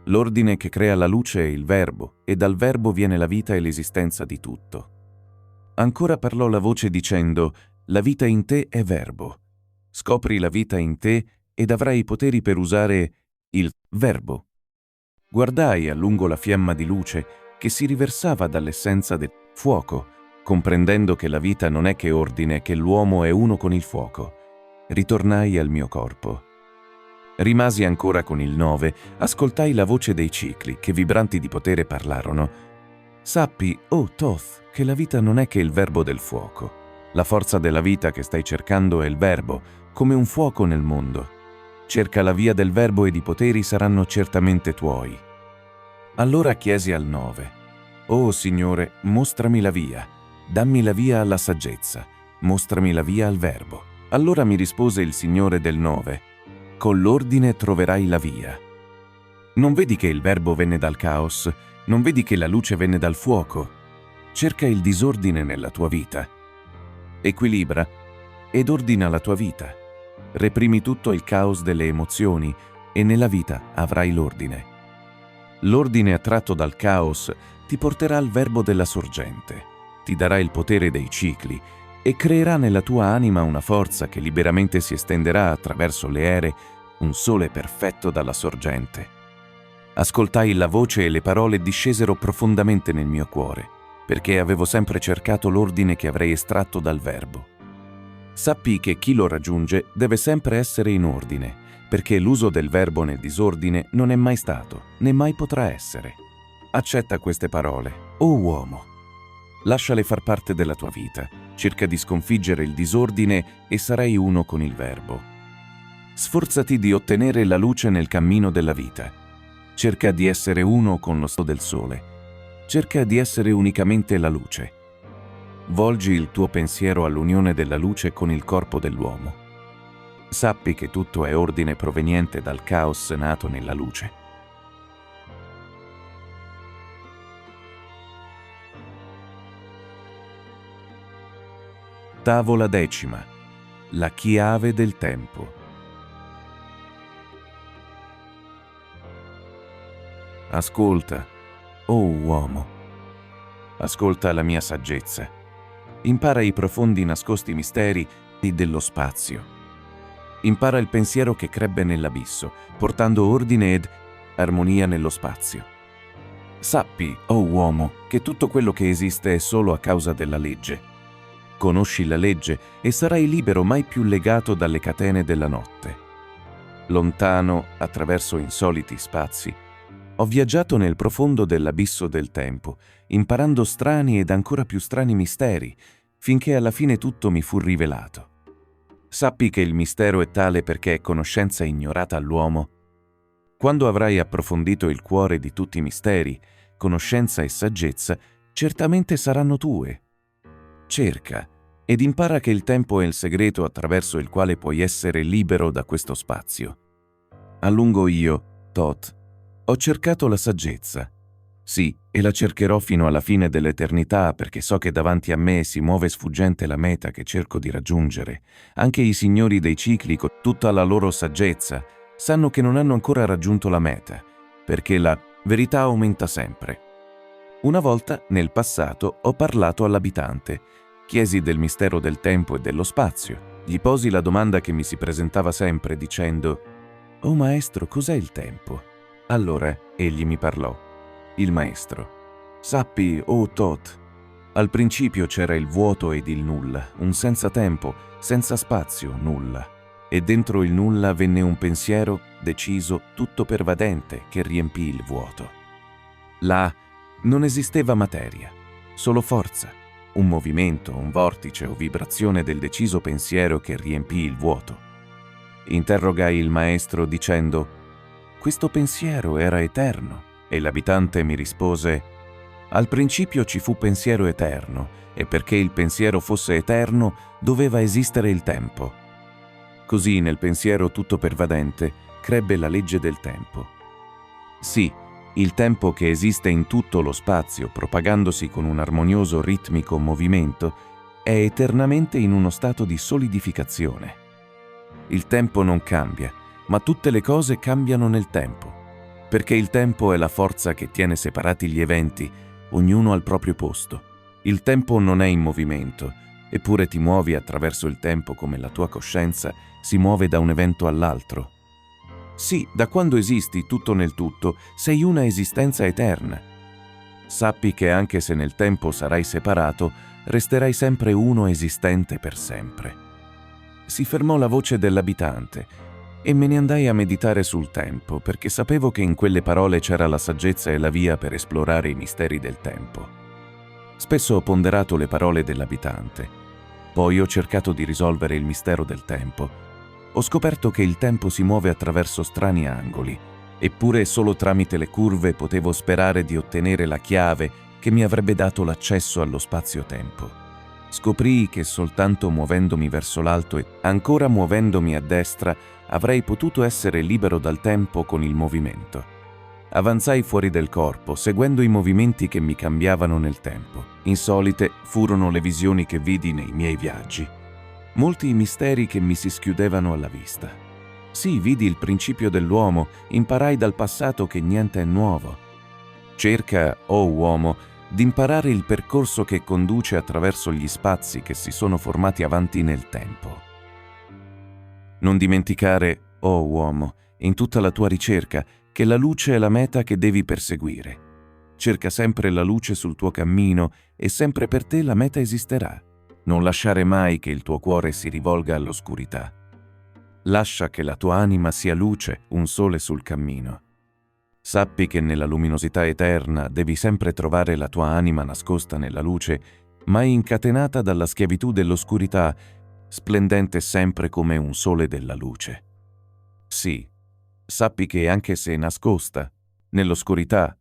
L'ordine che crea la luce è il Verbo, e dal Verbo viene la vita e l'esistenza di tutto. Ancora parlò la voce dicendo: la vita in te è Verbo. Scopri la vita in te ed avrai i poteri per usare il Verbo. Guardai a lungo la fiamma di luce che si riversava dall'essenza del fuoco, comprendendo che la vita non è che ordine e che l'uomo è uno con il fuoco. Ritornai al mio corpo. Rimasi ancora con il 9, ascoltai la voce dei cicli che vibranti di potere parlarono. Sappi, o Thoth, che la vita non è che il verbo del fuoco. La forza della vita che stai cercando è il verbo, come un fuoco nel mondo. Cerca la via del verbo ed i poteri saranno certamente tuoi. Allora chiesi al 9: «Oh Signore, mostrami la via, dammi la via alla saggezza, mostrami la via al verbo». Allora mi rispose il Signore del 9: «Con l'ordine troverai la via». Non vedi che il verbo venne dal caos? Non vedi che la luce venne dal fuoco? Cerca il disordine nella tua vita. Equilibra ed ordina la tua vita. Reprimi tutto il caos delle emozioni e nella vita avrai l'ordine. L'ordine attratto dal caos ti porterà al verbo della sorgente, ti darà il potere dei cicli e creerà nella tua anima una forza che liberamente si estenderà attraverso le ere, un sole perfetto dalla sorgente. Ascoltai la voce e le parole discesero profondamente nel mio cuore, perché avevo sempre cercato l'ordine che avrei estratto dal verbo. Sappi che chi lo raggiunge deve sempre essere in ordine, perché l'uso del verbo nel disordine non è mai stato, né mai potrà essere. Accetta queste parole, o uomo. Lasciale far parte della tua vita, cerca di sconfiggere il disordine e sarai uno con il verbo. Sforzati di ottenere la luce nel cammino della vita. Cerca di essere uno con lo sto del sole. Cerca di essere unicamente la luce. Volgi il tuo pensiero all'unione della luce con il corpo dell'uomo. Sappi che tutto è ordine proveniente dal caos nato nella luce. Tavola 10. La chiave del tempo. Ascolta, o uomo. Ascolta la mia saggezza. Impara i profondi nascosti misteri dello spazio. Impara il pensiero che crebbe nell'abisso, portando ordine ed armonia nello spazio. Sappi, o uomo, che tutto quello che esiste è solo a causa della legge. Conosci la legge e sarai libero, mai più legato dalle catene della notte. Lontano, attraverso insoliti spazi, ho viaggiato nel profondo dell'abisso del tempo, imparando strani ed ancora più strani misteri, finché alla fine tutto mi fu rivelato. Sappi che il mistero è tale perché è conoscenza ignorata all'uomo. Quando avrai approfondito il cuore di tutti i misteri, conoscenza e saggezza certamente saranno tue. Cerca ed impara che il tempo è il segreto attraverso il quale puoi essere libero da questo spazio. A lungo io, Thoth, ho cercato la saggezza. Sì, e la cercherò fino alla fine dell'eternità perché so che davanti a me si muove sfuggente la meta che cerco di raggiungere. Anche i signori dei cicli, con tutta la loro saggezza, sanno che non hanno ancora raggiunto la meta, perché la verità aumenta sempre. Una volta, nel passato, ho parlato all'abitante. Chiesi del mistero del tempo e dello spazio. Gli posi la domanda che mi si presentava sempre dicendo: «Oh maestro, cos'è il tempo?» Allora egli mi parlò. Il maestro: «Sappi, o Thoth, al principio c'era il vuoto ed il nulla, un senza tempo, senza spazio, nulla. e dentro il nulla venne un pensiero deciso, tutto pervadente, che riempì il vuoto. Là non esisteva materia, solo forza, un movimento, un vortice o vibrazione del deciso pensiero che riempì il vuoto. Interrogai il maestro dicendo: «Questo pensiero era eterno?» E l'abitante mi rispose: «Al principio ci fu pensiero eterno, e perché il pensiero fosse eterno doveva esistere il tempo. Così nel pensiero tutto pervadente crebbe la legge del tempo. Sì, il tempo che esiste in tutto lo spazio, propagandosi con un armonioso ritmico movimento, è eternamente in uno stato di solidificazione. Il tempo non cambia, ma tutte le cose cambiano nel tempo, perché il tempo è la forza che tiene separati gli eventi, ognuno al proprio posto. Il tempo non è in movimento, eppure ti muovi attraverso il tempo come la tua coscienza si muove da un evento all'altro. Sì, da quando esisti tutto nel tutto, sei una esistenza eterna. Sappi che anche se nel tempo sarai separato, resterai sempre uno esistente per sempre». Si fermò la voce dell'abitante e me ne andai a meditare sul tempo, perché sapevo che in quelle parole c'era la saggezza e la via per esplorare i misteri del tempo. Spesso ho ponderato le parole dell'abitante, poi ho cercato di risolvere il mistero del tempo. Ho scoperto che il tempo si muove attraverso strani angoli, eppure solo tramite le curve potevo sperare di ottenere la chiave che mi avrebbe dato l'accesso allo spazio-tempo. Scoprii che soltanto muovendomi verso l'alto e ancora muovendomi a destra avrei potuto essere libero dal tempo con il movimento. Avanzai fuori del corpo, seguendo i movimenti che mi cambiavano nel tempo. Insolite furono le visioni che vidi nei miei viaggi. Molti i misteri che mi si schiudevano alla vista. Sì, vidi il principio dell'uomo, imparai dal passato che niente è nuovo. Cerca, o uomo, di imparare il percorso che conduce attraverso gli spazi che si sono formati avanti nel tempo. Non dimenticare, o uomo, in tutta la tua ricerca, che la luce è la meta che devi perseguire. Cerca sempre la luce sul tuo cammino e sempre per te la meta esisterà. Non lasciare mai che il tuo cuore si rivolga all'oscurità. Lascia che la tua anima sia luce, un sole sul cammino. Sappi che nella luminosità eterna devi sempre trovare la tua anima nascosta nella luce, mai incatenata dalla schiavitù dell'oscurità, splendente sempre come un sole della luce. Sì, sappi che anche se nascosta, nell'oscurità,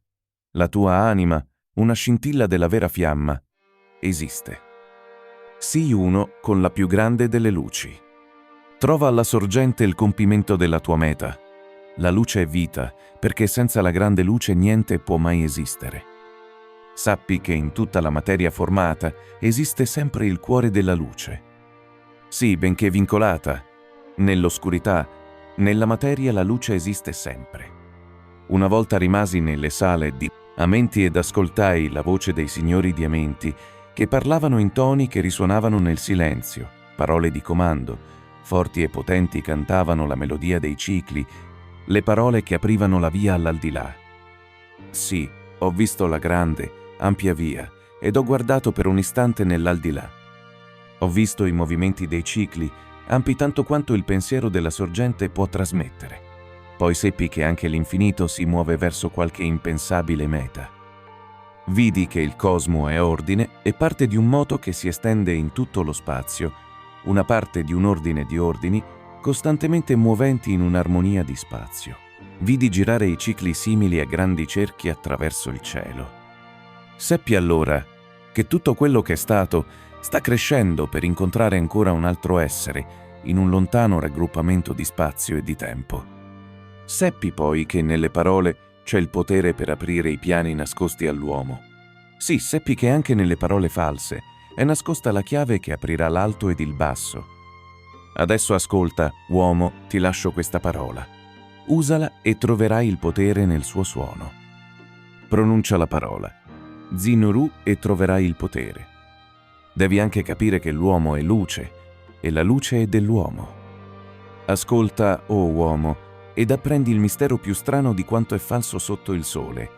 la tua anima, una scintilla della vera fiamma, esiste. Sii uno con la più grande delle luci. Trova alla sorgente il compimento della tua meta. La luce è vita, perché senza la grande luce niente può mai esistere. Sappi che in tutta la materia formata esiste sempre il cuore della luce. Sì, benché vincolata, nell'oscurità, nella materia la luce esiste sempre. Una volta rimasi nelle sale di Amenti ed ascoltai la voce dei signori di Amenti che parlavano in toni che risuonavano nel silenzio, parole di comando, forti e potenti cantavano la melodia dei cicli, le parole che aprivano la via all'aldilà. Sì, ho visto la grande, ampia via ed ho guardato per un istante nell'aldilà. Ho visto i movimenti dei cicli, ampi tanto quanto il pensiero della sorgente può trasmettere. Poi seppi che anche l'infinito si muove verso qualche impensabile meta. Vidi che il cosmo è ordine e parte di un moto che si estende in tutto lo spazio, una parte di un ordine di ordini, costantemente muoventi in un'armonia di spazio. Vidi girare i cicli simili a grandi cerchi attraverso il cielo. Seppi allora che tutto quello che è stato sta crescendo per incontrare ancora un altro essere in un lontano raggruppamento di spazio e di tempo. Seppi poi che nelle parole c'è il potere per aprire i piani nascosti all'uomo. Sì, seppi che anche nelle parole false è nascosta la chiave che aprirà l'alto ed il basso. Adesso ascolta, uomo, ti lascio questa parola. Usala e troverai il potere nel suo suono. Pronuncia la parola. Zinuru e troverai il potere. Devi anche capire che l'uomo è luce e la luce è dell'uomo. Ascolta, o uomo, ed apprendi il mistero più strano di quanto è falso sotto il sole.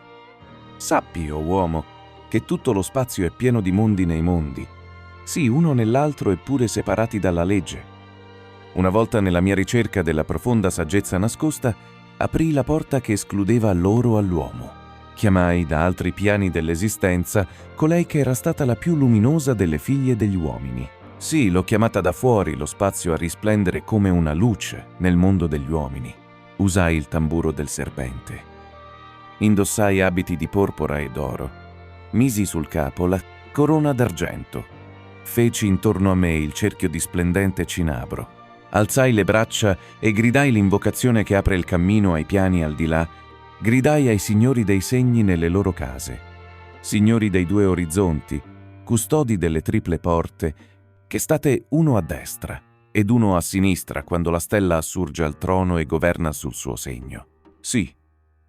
Sappi, o uomo, che tutto lo spazio è pieno di mondi nei mondi, sì, uno nell'altro eppure separati dalla legge. Una volta nella mia ricerca della profonda saggezza nascosta, aprii la porta che escludeva l'oro all'uomo. Chiamai da altri piani dell'esistenza colei che era stata la più luminosa delle figlie degli uomini. Sì, l'ho chiamata da fuori lo spazio a risplendere come una luce nel mondo degli uomini. Usai il tamburo del serpente. Indossai abiti di porpora e d'oro. Misi sul capo la corona d'argento. Feci intorno a me il cerchio di splendente cinabro. Alzai le braccia e gridai l'invocazione che apre il cammino ai piani al di là. Gridai ai signori dei segni nelle loro case, signori dei due orizzonti, custodi delle triple porte, che state uno a destra ed uno a sinistra quando la stella assurge al trono e governa sul suo segno. Sì,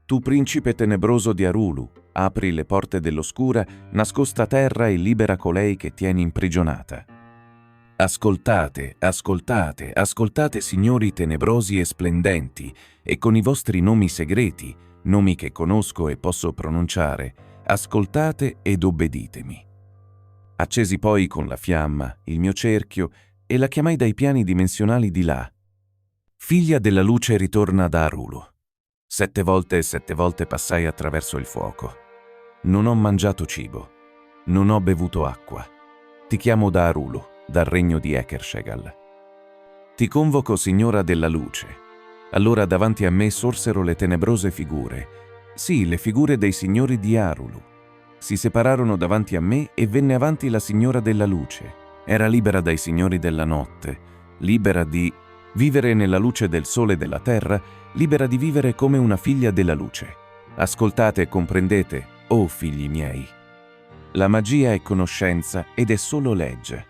tu principe tenebroso di Arulu, apri le porte dell'oscura, nascosta a terra e libera colei che tieni imprigionata. Ascoltate, ascoltate, ascoltate, signori tenebrosi e splendenti, e con i vostri nomi segreti, nomi che conosco e posso pronunciare, ascoltate ed obbeditemi. Accesi poi con la fiamma il mio cerchio e la chiamai dai piani dimensionali di là. Figlia della luce, ritorna da Arulu. 7 volte e 7 volte passai attraverso il fuoco. Non ho mangiato cibo, non ho bevuto acqua. Ti chiamo da Arulu, dal regno di Ekershegal. Ti convoco, signora della luce. Allora davanti a me sorsero le tenebrose figure, sì, le figure dei signori di Arulu. Si separarono davanti a me e venne avanti la signora della luce. Era libera dai signori della notte, libera di vivere nella luce del sole e della terra, libera di vivere come una figlia della luce. Ascoltate e comprendete, o figli miei. La magia è conoscenza ed è solo legge.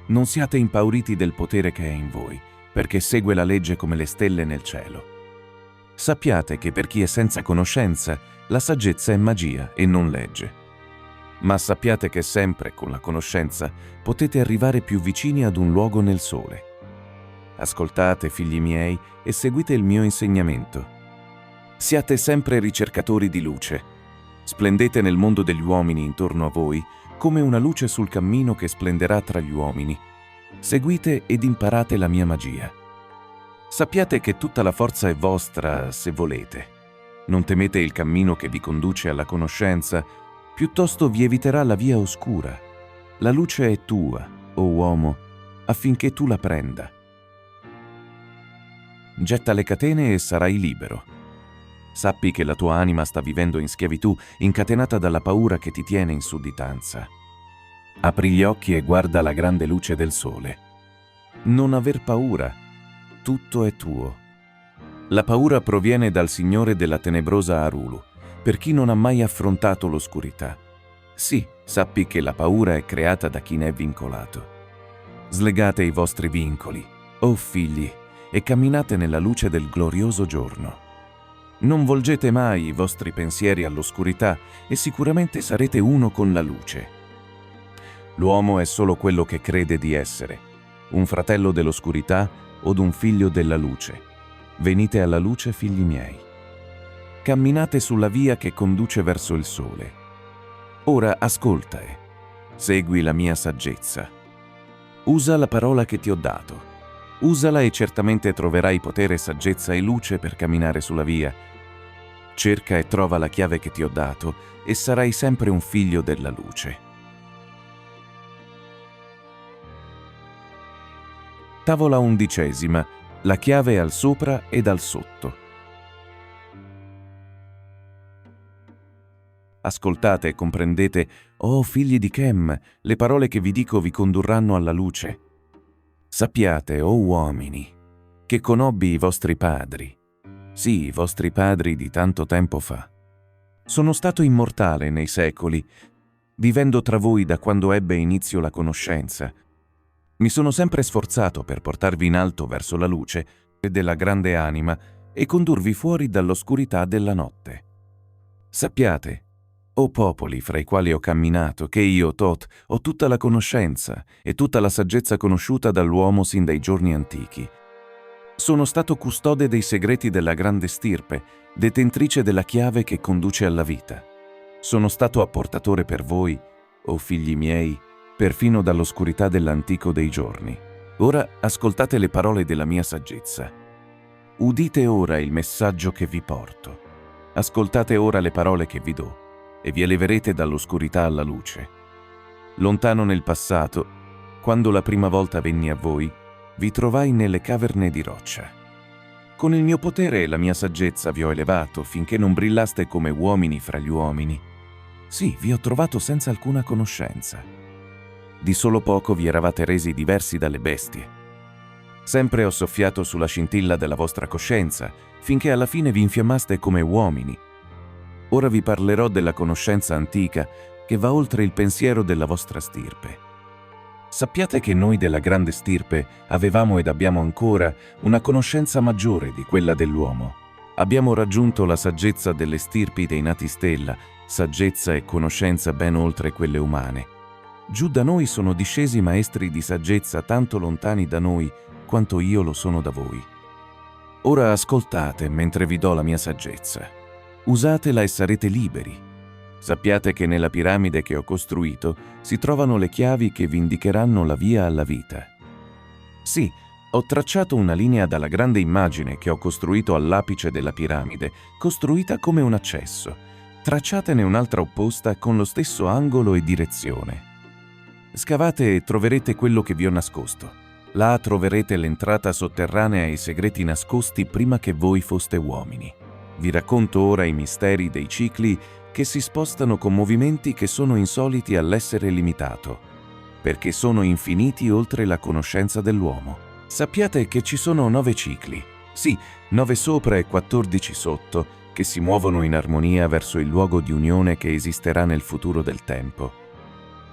Non siate impauriti del potere che è in voi, perché segue la legge come le stelle nel cielo. Sappiate che per chi è senza conoscenza, la saggezza è magia e non legge. Ma sappiate che sempre con la conoscenza potete arrivare più vicini ad un luogo nel sole. Ascoltate, figli miei, e seguite il mio insegnamento. Siate sempre ricercatori di luce. Splendete nel mondo degli uomini intorno a voi, come una luce sul cammino che splenderà tra gli uomini. Seguite ed imparate la mia magia. Sappiate che tutta la forza è vostra se volete. Non temete il cammino che vi conduce alla conoscenza, piuttosto vi eviterà la via oscura. La luce è tua, o uomo, affinché tu la prenda. Getta le catene e sarai libero. Sappi che la tua anima sta vivendo in schiavitù, incatenata dalla paura che ti tiene in sudditanza. Apri gli occhi e guarda la grande luce del sole. Non aver paura, tutto è tuo. La paura proviene dal Signore della tenebrosa Arulu, per chi non ha mai affrontato l'oscurità. Sì, sappi che la paura è creata da chi ne è vincolato. Slegate i vostri vincoli, o figli, e camminate nella luce del glorioso giorno. Non volgete mai i vostri pensieri all'oscurità e sicuramente sarete uno con la luce. L'uomo è solo quello che crede di essere, un fratello dell'oscurità o un figlio della luce. Venite alla luce, figli miei. Camminate sulla via che conduce verso il sole. Ora ascolta e segui la mia saggezza. Usa la parola che ti ho dato. Usala e certamente troverai potere, saggezza e luce per camminare sulla via. Cerca e trova la chiave che ti ho dato e sarai sempre un figlio della luce. Tavola 11. La chiave al sopra ed al sotto. Ascoltate e comprendete, o figli di Chem, le parole che vi dico vi condurranno alla luce. Sappiate, o uomini, che conobbi i vostri padri, sì, i vostri padri di tanto tempo fa. Sono stato immortale nei secoli, vivendo tra voi da quando ebbe inizio la conoscenza. Mi sono sempre sforzato per portarvi in alto verso la luce della grande anima e condurvi fuori dall'oscurità della notte. Sappiate, o popoli fra i quali ho camminato, che io, Tot, ho tutta la conoscenza e tutta la saggezza conosciuta dall'uomo sin dai giorni antichi. Sono stato custode dei segreti della grande stirpe, detentrice della chiave che conduce alla vita. Sono stato apportatore per voi, o figli miei, perfino dall'oscurità dell'antico dei giorni. Ora ascoltate le parole della mia saggezza. Udite ora il messaggio che vi porto. Ascoltate ora le parole che vi do, e vi eleverete dall'oscurità alla luce. Lontano nel passato, quando la prima volta venni a voi, vi trovai nelle caverne di roccia. Con il mio potere e la mia saggezza vi ho elevato finché non brillaste come uomini fra gli uomini. Sì, vi ho trovato senza alcuna conoscenza. Di solo poco vi eravate resi diversi dalle bestie. Sempre ho soffiato sulla scintilla della vostra coscienza, finché alla fine vi infiammaste come uomini. Ora vi parlerò della conoscenza antica che va oltre il pensiero della vostra stirpe. Sappiate che noi della grande stirpe avevamo ed abbiamo ancora una conoscenza maggiore di quella dell'uomo. Abbiamo raggiunto la saggezza delle stirpi dei nati stella, saggezza e conoscenza ben oltre quelle umane. Giù da noi sono discesi maestri di saggezza tanto lontani da noi quanto io lo sono da voi. Ora ascoltate mentre vi do la mia saggezza. Usatela e sarete liberi. Sappiate che nella piramide che ho costruito si trovano le chiavi che vi indicheranno la via alla vita. Sì, ho tracciato una linea dalla grande immagine che ho costruito all'apice della piramide, costruita come un accesso. Tracciatene un'altra opposta con lo stesso angolo e direzione. Scavate e troverete quello che vi ho nascosto. Là troverete l'entrata sotterranea ai segreti nascosti prima che voi foste uomini. Vi racconto ora i misteri dei cicli che si spostano con movimenti che sono insoliti all'essere limitato, perché sono infiniti oltre la conoscenza dell'uomo. Sappiate che ci sono 9 cicli, sì, 9 sopra e 14 sotto, che si muovono in armonia verso il luogo di unione che esisterà nel futuro del tempo.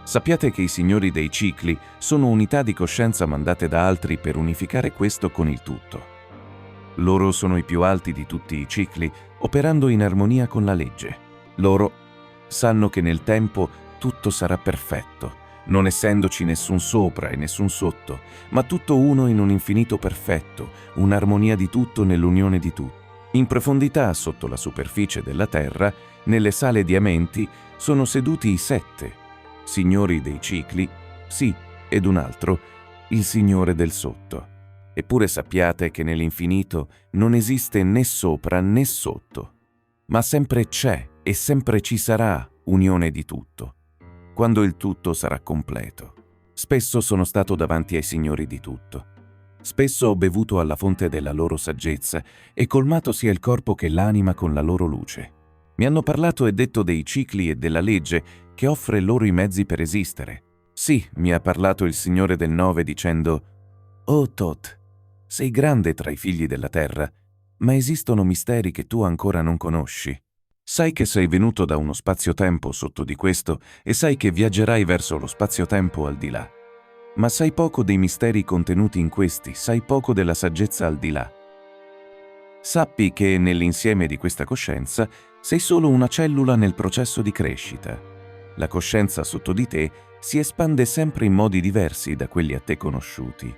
Sappiate che i signori dei cicli sono unità di coscienza mandate da altri per unificare questo con il tutto. Loro sono i più alti di tutti i cicli, operando in armonia con la legge. Loro sanno che nel tempo tutto sarà perfetto, non essendoci nessun sopra e nessun sotto, ma tutto uno in un infinito perfetto, un'armonia di tutto nell'unione di tutto. In profondità, sotto la superficie della terra, nelle sale diamenti, sono seduti i 7, signori dei cicli, sì, ed un altro, il signore del sotto. Eppure sappiate che nell'infinito non esiste né sopra né sotto, ma sempre c'è e sempre ci sarà unione di tutto, quando il tutto sarà completo. Spesso sono stato davanti ai signori di tutto. Spesso ho bevuto alla fonte della loro saggezza e colmato sia il corpo che l'anima con la loro luce. Mi hanno parlato e detto dei cicli e della legge che offre loro i mezzi per esistere. Sì, mi ha parlato il Signore del Nove dicendo: «Oh Thoth, sei grande tra i figli della terra, ma esistono misteri che tu ancora non conosci. Sai che sei venuto da uno spazio-tempo sotto di questo e sai che viaggerai verso lo spazio-tempo al di là. Ma sai poco dei misteri contenuti in questi, sai poco della saggezza al di là. Sappi che nell'insieme di questa coscienza sei solo una cellula nel processo di crescita. La coscienza sotto di te si espande sempre in modi diversi da quelli a te conosciuti.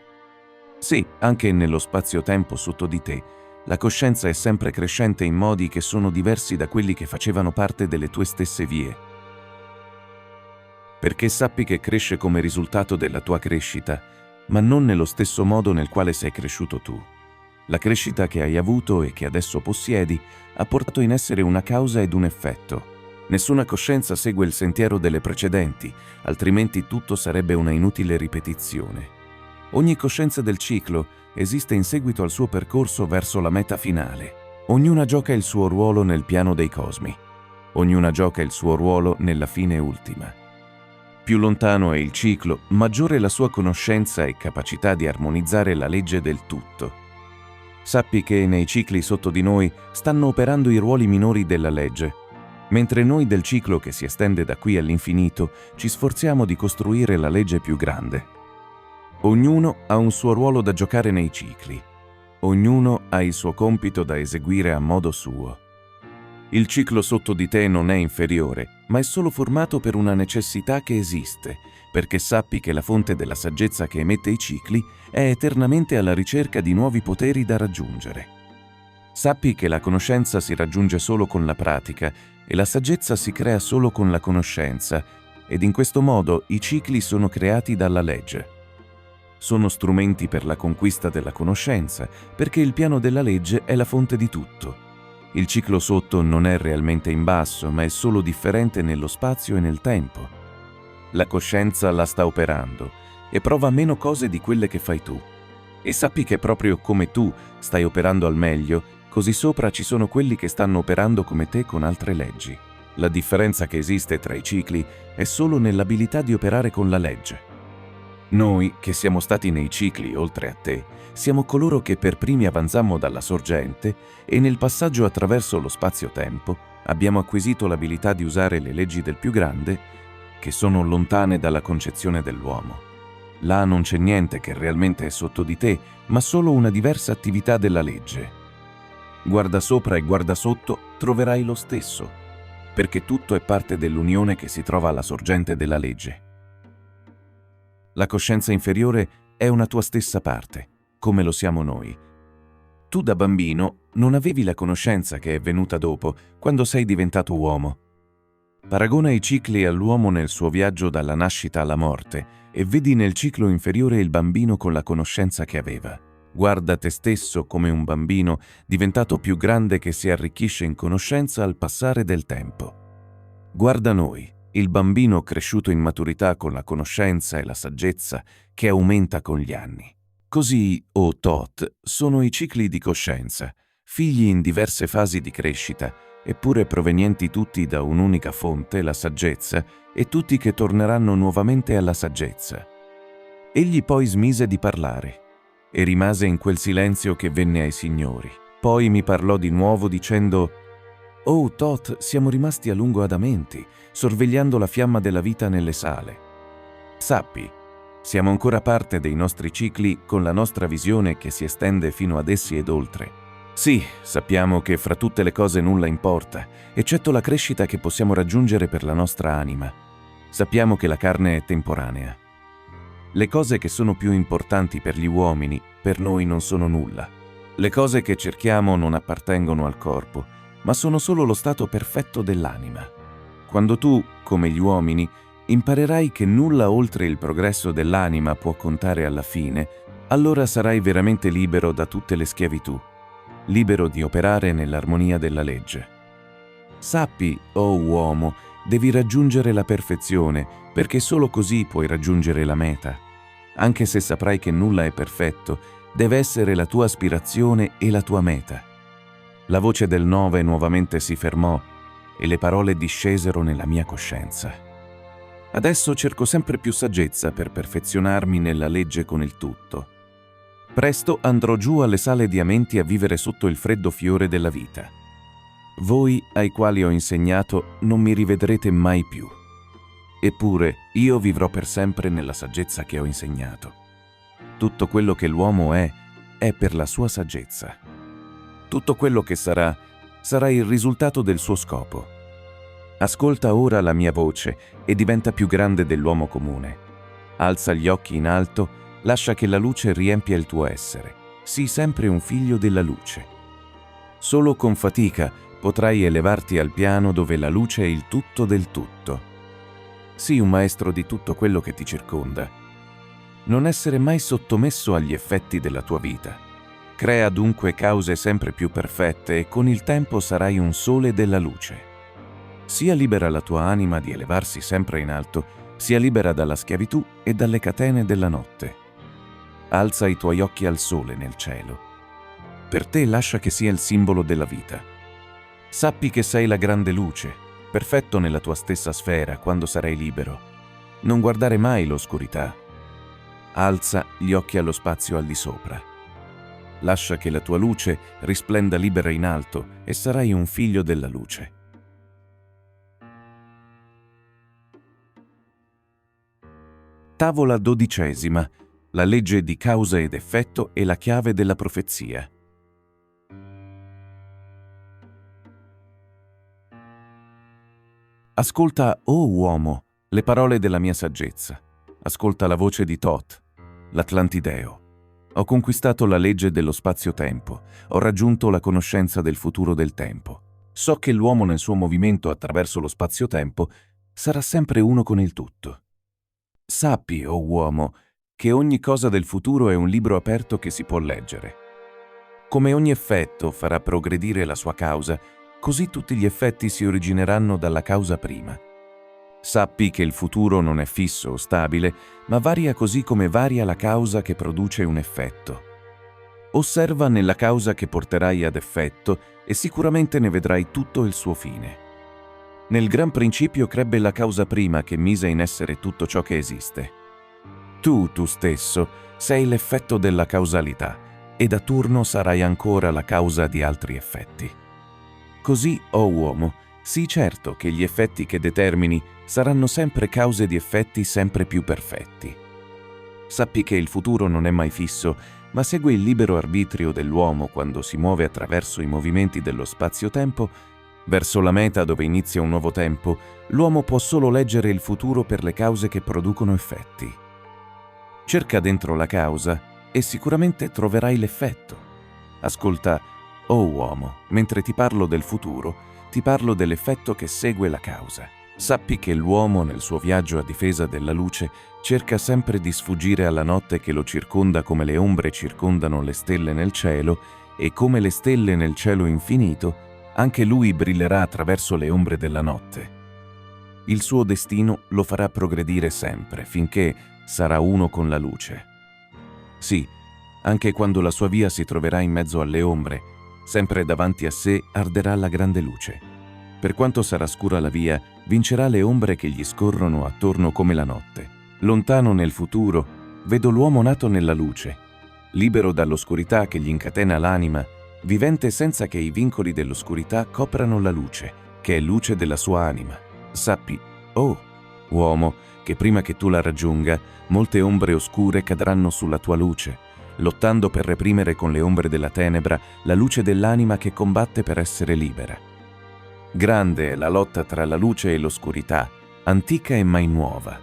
Sì, anche nello spazio-tempo sotto di te, la coscienza è sempre crescente in modi che sono diversi da quelli che facevano parte delle tue stesse vie. Perché sappi che cresce come risultato della tua crescita, ma non nello stesso modo nel quale sei cresciuto tu. La crescita che hai avuto e che adesso possiedi ha portato in essere una causa ed un effetto. Nessuna coscienza segue il sentiero delle precedenti, altrimenti tutto sarebbe una inutile ripetizione. Ogni coscienza del ciclo esiste in seguito al suo percorso verso la meta finale. Ognuna gioca il suo ruolo nel piano dei cosmi. Ognuna gioca il suo ruolo nella fine ultima. Più lontano è il ciclo, maggiore la sua conoscenza e capacità di armonizzare la legge del tutto. Sappi che nei cicli sotto di noi stanno operando i ruoli minori della legge, mentre noi del ciclo che si estende da qui all'infinito ci sforziamo di costruire la legge più grande. Ognuno ha un suo ruolo da giocare nei cicli. Ognuno ha il suo compito da eseguire a modo suo. Il ciclo sotto di te non è inferiore, ma è solo formato per una necessità che esiste, perché sappi che la fonte della saggezza che emette i cicli è eternamente alla ricerca di nuovi poteri da raggiungere. Sappi che la conoscenza si raggiunge solo con la pratica e la saggezza si crea solo con la conoscenza, ed in questo modo i cicli sono creati dalla legge. sono strumenti per la conquista della conoscenza, perché il piano della legge è la fonte di tutto. Il ciclo sotto non è realmente in basso, ma è solo differente nello spazio e nel tempo. La coscienza la sta operando e prova meno cose di quelle che fai tu. E sappi che proprio come tu stai operando al meglio, così sopra ci sono quelli che stanno operando come te con altre leggi. La differenza che esiste tra i cicli è solo nell'abilità di operare con la legge. Noi, che siamo stati nei cicli oltre a te, siamo coloro che per primi avanzammo dalla sorgente e nel passaggio attraverso lo spazio-tempo abbiamo acquisito l'abilità di usare le leggi del più grande che sono lontane dalla concezione dell'uomo. Là non c'è niente che realmente è sotto di te, ma solo una diversa attività della legge. Guarda sopra e guarda sotto, troverai lo stesso, perché tutto è parte dell'unione che si trova alla sorgente della legge. La coscienza inferiore è una tua stessa parte, come lo siamo noi. Tu da bambino non avevi la conoscenza che è venuta dopo, quando sei diventato uomo. Paragona i cicli all'uomo nel suo viaggio dalla nascita alla morte e vedi nel ciclo inferiore il bambino con la conoscenza che aveva. Guarda te stesso come un bambino diventato più grande che si arricchisce in conoscenza al passare del tempo. Guarda noi, il bambino cresciuto in maturità con la conoscenza e la saggezza che aumenta con gli anni. Così, o Tot, sono i cicli di coscienza, figli in diverse fasi di crescita, eppure provenienti tutti da un'unica fonte, la saggezza, e tutti che torneranno nuovamente alla saggezza. Egli poi smise di parlare, e rimase in quel silenzio che venne ai signori. Poi mi parlò di nuovo dicendo: «Oh Tot, siamo rimasti a lungo adamenti, sorvegliando la fiamma della vita nelle sale. Sappi, siamo ancora parte dei nostri cicli con la nostra visione che si estende fino ad essi ed oltre. Sì, sappiamo che fra tutte le cose nulla importa, eccetto la crescita che possiamo raggiungere per la nostra anima. Sappiamo che la carne è temporanea. Le cose che sono più importanti per gli uomini, per noi non sono nulla. Le cose che cerchiamo non appartengono al corpo, ma sono solo lo stato perfetto dell'anima. Quando tu, come gli uomini, imparerai che nulla oltre il progresso dell'anima può contare alla fine, allora sarai veramente libero da tutte le schiavitù, libero di operare nell'armonia della legge. Sappi, o uomo, devi raggiungere la perfezione, perché solo così puoi raggiungere la meta. Anche se saprai che nulla è perfetto, deve essere la tua aspirazione e la tua meta. La voce del Nove nuovamente si fermò e le parole discesero nella mia coscienza. Adesso cerco sempre più saggezza per perfezionarmi nella legge con il tutto. Presto andrò giù alle sale diamenti a vivere sotto il freddo fiore della vita. Voi, ai quali ho insegnato, non mi rivedrete mai più. Eppure io vivrò per sempre nella saggezza che ho insegnato. Tutto quello che l'uomo è per la sua saggezza. Tutto quello che sarà il risultato del suo scopo. Ascolta ora la mia voce e diventa più grande dell'uomo comune. Alza gli occhi in alto, lascia che la luce riempia il tuo essere. Sii sempre un figlio della luce. Solo con fatica potrai elevarti al piano dove la luce è il tutto del tutto. Sii un maestro di tutto quello che ti circonda. Non essere mai sottomesso agli effetti della tua vita. Crea dunque cause sempre più perfette e con il tempo sarai un sole della luce. Sia libera la tua anima di elevarsi sempre in alto, sia libera dalla schiavitù e dalle catene della notte. Alza i tuoi occhi al sole nel cielo. Per te lascia che sia il simbolo della vita. Sappi che sei la grande luce, perfetto nella tua stessa sfera quando sarai libero. Non guardare mai l'oscurità. Alza gli occhi allo spazio al di sopra. Lascia che la tua luce risplenda libera in alto e sarai un figlio della luce. Tavola 12. La legge di causa ed effetto e la chiave della profezia. Ascolta, o uomo, le parole della mia saggezza. Ascolta la voce di Tot, l'Atlantideo. Ho conquistato la legge dello spazio-tempo. Ho raggiunto la conoscenza del futuro del tempo. So che l'uomo nel suo movimento attraverso lo spazio-tempo sarà sempre uno con il tutto. Sappi, o uomo, che ogni cosa del futuro è un libro aperto che si può leggere. Come ogni effetto farà progredire la sua causa, così tutti gli effetti si origineranno dalla causa prima. Sappi che il futuro non è fisso o stabile, ma varia così come varia la causa che produce un effetto. Osserva nella causa che porterai ad effetto e sicuramente ne vedrai tutto il suo fine. Nel gran principio crebbe la causa prima che mise in essere tutto ciò che esiste. Tu stesso, sei l'effetto della causalità e da turno sarai ancora la causa di altri effetti. Così, o uomo, sii certo che gli effetti che determini saranno sempre cause di effetti sempre più perfetti. Sappi che il futuro non è mai fisso, ma segue il libero arbitrio dell'uomo quando si muove attraverso i movimenti dello spazio-tempo. Verso la meta dove inizia un nuovo tempo, l'uomo può solo leggere il futuro per le cause che producono effetti. Cerca dentro la causa e sicuramente troverai l'effetto. Ascolta, o uomo, mentre ti parlo del futuro, ti parlo dell'effetto che segue la causa. Sappi che l'uomo, nel suo viaggio a difesa della luce, cerca sempre di sfuggire alla notte che lo circonda come le ombre circondano le stelle nel cielo, e come le stelle nel cielo infinito, anche lui brillerà attraverso le ombre della notte. Il suo destino lo farà progredire sempre, finché sarà uno con la luce. Sì, anche quando la sua via si troverà in mezzo alle ombre, sempre davanti a sé arderà la grande luce. Per quanto sarà scura la via, vincerà le ombre che gli scorrono attorno come la notte. Lontano nel futuro, vedo l'uomo nato nella luce, libero dall'oscurità che gli incatena l'anima, vivente senza che i vincoli dell'oscurità coprano la luce, che è luce della sua anima. Sappi, oh, uomo, che prima che tu la raggiunga, molte ombre oscure cadranno sulla tua luce, lottando per reprimere con le ombre della tenebra la luce dell'anima che combatte per essere libera. Grande è la lotta tra la luce e l'oscurità, antica e mai nuova.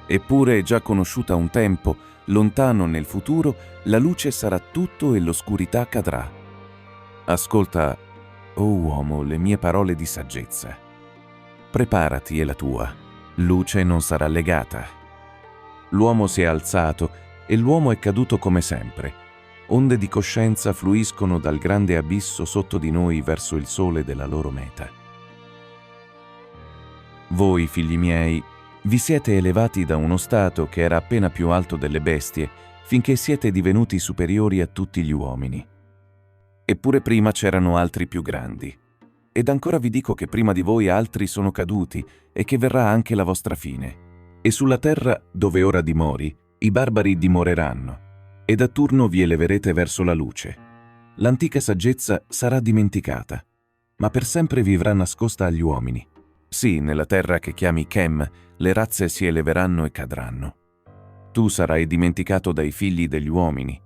Eppure è già conosciuta un tempo, lontano nel futuro, la luce sarà tutto e l'oscurità cadrà. Ascolta, o uomo, le mie parole di saggezza. Preparati, è la tua. Luce non sarà legata. L'uomo si è alzato e l'uomo è caduto come sempre. Onde di coscienza fluiscono dal grande abisso sotto di noi verso il sole della loro meta. Voi, figli miei, vi siete elevati da uno stato che era appena più alto delle bestie, finché siete divenuti superiori a tutti gli uomini. Eppure prima c'erano altri più grandi. Ed ancora vi dico che prima di voi altri sono caduti e che verrà anche la vostra fine. E sulla terra, dove ora dimori, i barbari dimoreranno, ed a turno vi eleverete verso la luce. L'antica saggezza sarà dimenticata, ma per sempre vivrà nascosta agli uomini. Sì, nella terra che chiami Chem, le razze si eleveranno e cadranno. Tu sarai dimenticato dai figli degli uomini,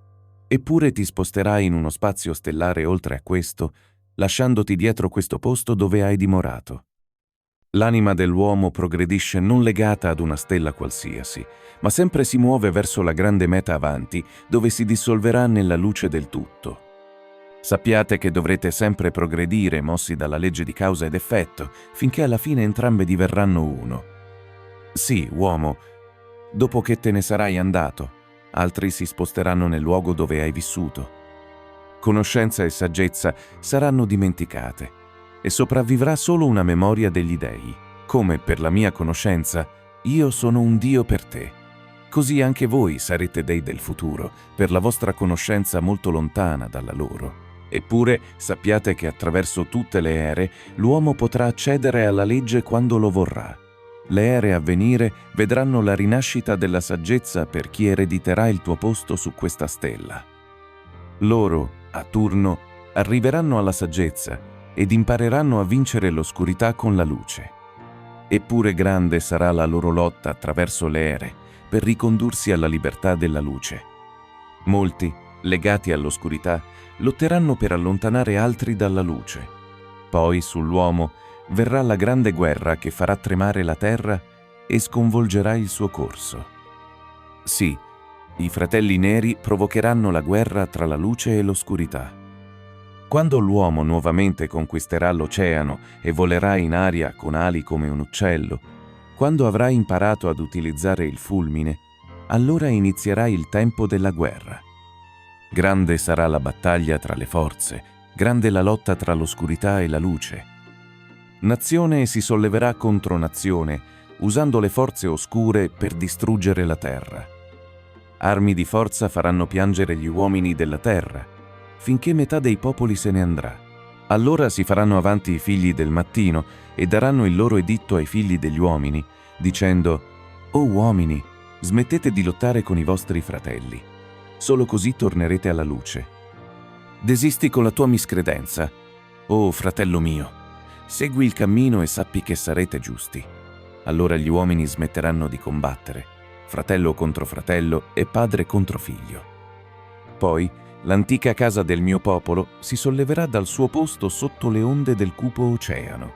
eppure ti sposterai in uno spazio stellare oltre a questo, lasciandoti dietro questo posto dove hai dimorato. L'anima dell'uomo progredisce non legata ad una stella qualsiasi, ma sempre si muove verso la grande meta avanti, dove si dissolverà nella luce del tutto. Sappiate che dovrete sempre progredire, mossi dalla legge di causa ed effetto, finché alla fine entrambe diverranno uno. Sì, uomo, dopo che te ne sarai andato, altri si sposteranno nel luogo dove hai vissuto. Conoscenza e saggezza saranno dimenticate, e sopravvivrà solo una memoria degli dei. Come per la mia conoscenza, io sono un Dio per te. Così anche voi sarete dei del futuro, per la vostra conoscenza molto lontana dalla loro. Eppure sappiate che attraverso tutte le ere l'uomo potrà accedere alla legge quando lo vorrà. Le ere a venire vedranno la rinascita della saggezza per chi erediterà il tuo posto su questa stella. Loro, a turno, arriveranno alla saggezza ed impareranno a vincere l'oscurità con la luce. Eppure grande sarà la loro lotta attraverso le ere per ricondursi alla libertà della luce. Molti, legati all'oscurità, lotteranno per allontanare altri dalla luce. Poi sull'uomo verrà la grande guerra che farà tremare la terra e sconvolgerà il suo corso. Sì, i fratelli neri provocheranno la guerra tra la luce e l'oscurità. Quando l'uomo nuovamente conquisterà l'oceano e volerà in aria con ali come un uccello, quando avrà imparato ad utilizzare il fulmine, allora inizierà il tempo della guerra. Grande sarà la battaglia tra le forze, grande la lotta tra l'oscurità e la luce. Nazione si solleverà contro nazione, usando le forze oscure per distruggere la terra. Armi di forza faranno piangere gli uomini della terra, finché metà dei popoli se ne andrà. Allora si faranno avanti i figli del mattino e daranno il loro editto ai figli degli uomini, dicendo: «O uomini, smettete di lottare con i vostri fratelli. Solo così tornerete alla luce. Desisti con la tua miscredenza. O fratello mio, segui il cammino e sappi che sarete giusti. Allora gli uomini smetteranno di combattere, fratello contro fratello e padre contro figlio. Poi l'antica casa del mio popolo si solleverà dal suo posto sotto le onde del cupo oceano.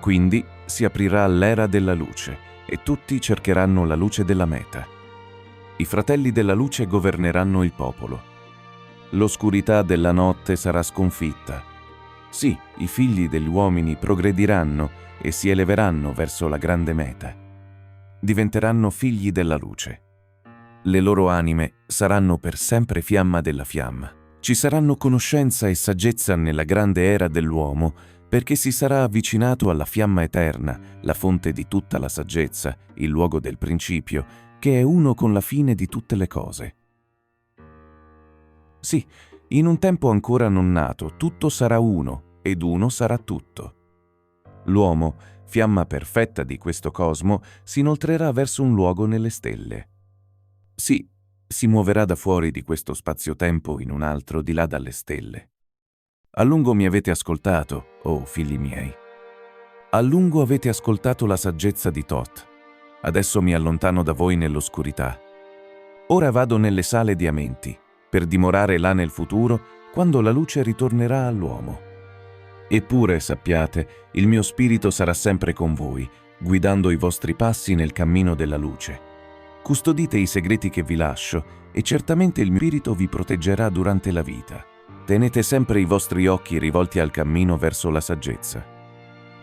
Quindi si aprirà l'era della luce e tutti cercheranno la luce della meta. I fratelli della luce governeranno il popolo. L'oscurità della notte sarà sconfitta. Sì, i figli degli uomini progrediranno e si eleveranno verso la grande meta. Diventeranno figli della luce. Le loro anime saranno per sempre fiamma della fiamma. Ci saranno conoscenza e saggezza nella grande era dell'uomo, perché si sarà avvicinato alla fiamma eterna, la fonte di tutta la saggezza, il luogo del principio, che è uno con la fine di tutte le cose. Sì, in un tempo ancora non nato, tutto sarà uno, ed uno sarà tutto. L'uomo, fiamma perfetta di questo cosmo, si inoltrerà verso un luogo nelle stelle. Sì, si muoverà da fuori di questo spazio-tempo in un altro di là dalle stelle. A lungo mi avete ascoltato, oh figli miei. A lungo avete ascoltato la saggezza di Thoth. Adesso mi allontano da voi nell'oscurità. Ora vado nelle sale di Amenti, per dimorare là nel futuro, quando la luce ritornerà all'uomo. Eppure, sappiate, il mio spirito sarà sempre con voi, guidando i vostri passi nel cammino della luce. Custodite i segreti che vi lascio, e certamente il mio spirito vi proteggerà durante la vita. Tenete sempre i vostri occhi rivolti al cammino verso la saggezza.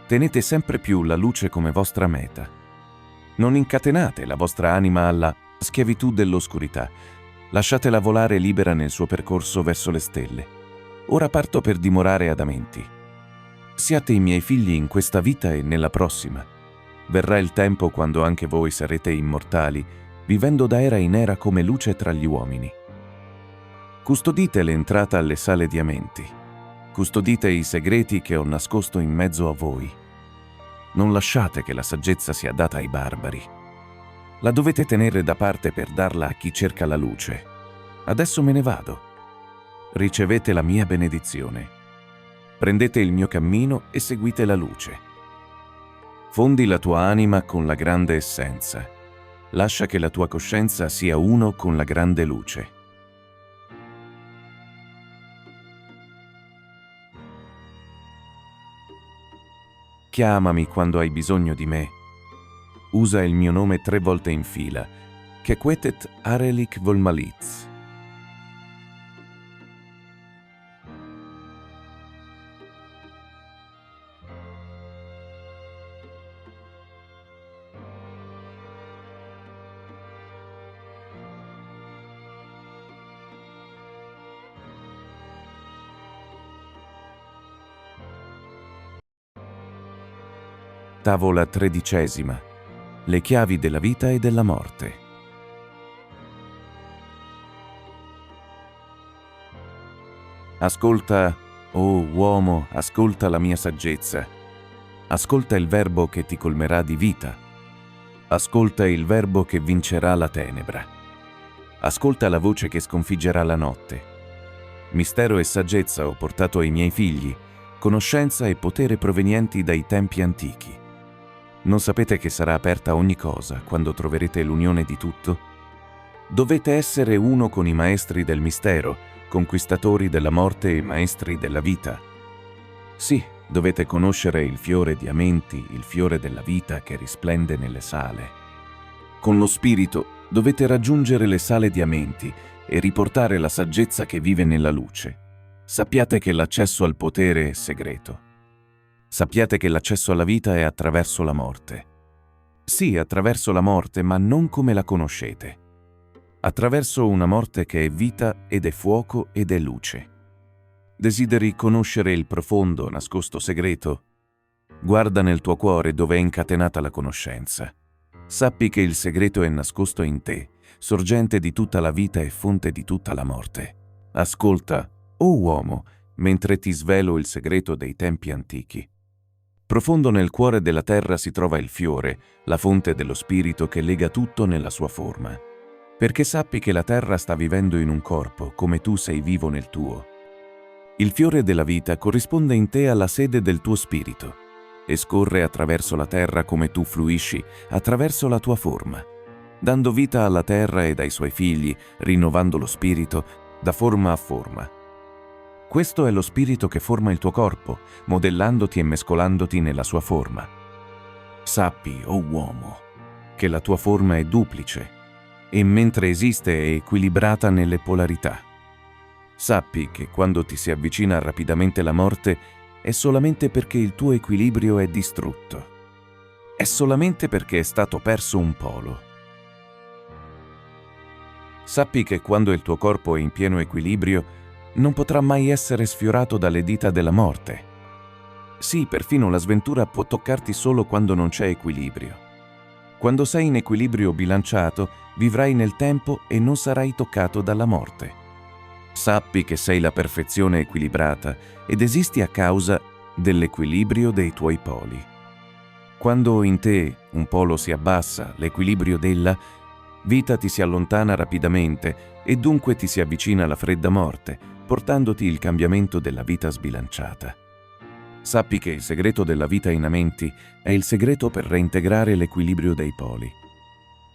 Tenete sempre più la luce come vostra meta. Non incatenate la vostra anima alla schiavitù dell'oscurità. Lasciatela volare libera nel suo percorso verso le stelle. Ora parto per dimorare ad Amenti. Siate i miei figli in questa vita e nella prossima. Verrà il tempo quando anche voi sarete immortali, vivendo da era in era come luce tra gli uomini. Custodite l'entrata alle sale di Amenti. Custodite i segreti che ho nascosto in mezzo a voi. Non lasciate che la saggezza sia data ai barbari. La dovete tenere da parte per darla a chi cerca la luce. Adesso me ne vado. Ricevete la mia benedizione. Prendete il mio cammino e seguite la luce. Fondi la tua anima con la grande essenza. Lascia che la tua coscienza sia uno con la grande luce. Chiamami quando hai bisogno di me. Usa il mio nome 3 volte in fila. Kekwetet Arelik Volmalitz. Tavola 13. Le chiavi della vita e della morte. Ascolta, oh uomo, ascolta la mia saggezza. Ascolta il verbo che ti colmerà di vita. Ascolta il verbo che vincerà la tenebra. Ascolta la voce che sconfiggerà la notte. Mistero e saggezza ho portato ai miei figli, conoscenza e potere provenienti dai tempi antichi. Non sapete che sarà aperta ogni cosa quando troverete l'unione di tutto? Dovete essere uno con i maestri del mistero, conquistatori della morte e maestri della vita. Sì, dovete conoscere il fiore di Amenti, il fiore della vita che risplende nelle sale. Con lo spirito dovete raggiungere le sale di Amenti e riportare la saggezza che vive nella luce. Sappiate che l'accesso al potere è segreto. Sappiate che l'accesso alla vita è attraverso la morte. Sì, attraverso la morte, ma non come la conoscete. attraverso una morte che è vita ed è fuoco ed è luce. Desideri conoscere il profondo, nascosto segreto? Guarda nel tuo cuore dove è incatenata la conoscenza. Sappi che il segreto è nascosto in te, sorgente di tutta la vita e fonte di tutta la morte. Ascolta, o uomo, mentre ti svelo il segreto dei tempi antichi. Profondo nel cuore della terra si trova il fiore, la fonte dello spirito che lega tutto nella sua forma. Perché sappi che la terra sta vivendo in un corpo, come tu sei vivo nel tuo. Il fiore della vita corrisponde in te alla sede del tuo spirito e scorre attraverso la terra come tu fluisci attraverso la tua forma, dando vita alla terra ed ai suoi figli, rinnovando lo spirito da forma a forma. Questo è lo spirito che forma il tuo corpo, modellandoti e mescolandoti nella sua forma. Sappi, o uomo, che la tua forma è duplice e mentre esiste è equilibrata nelle polarità. Sappi che quando ti si avvicina rapidamente la morte è solamente perché il tuo equilibrio è distrutto. È solamente perché è stato perso un polo. Sappi che quando il tuo corpo è in pieno equilibrio non potrà mai essere sfiorato dalle dita della morte. Sì, perfino la sventura può toccarti solo quando non c'è equilibrio. Quando sei in equilibrio bilanciato, vivrai nel tempo e non sarai toccato dalla morte. Sappi che sei la perfezione equilibrata ed esisti a causa dell'equilibrio dei tuoi poli. Quando in te un polo si abbassa, l'equilibrio della vita ti si allontana rapidamente e dunque ti si avvicina la fredda morte, portandoti il cambiamento della vita sbilanciata. Sappi che il segreto della vita in Amenti è il segreto per reintegrare l'equilibrio dei poli.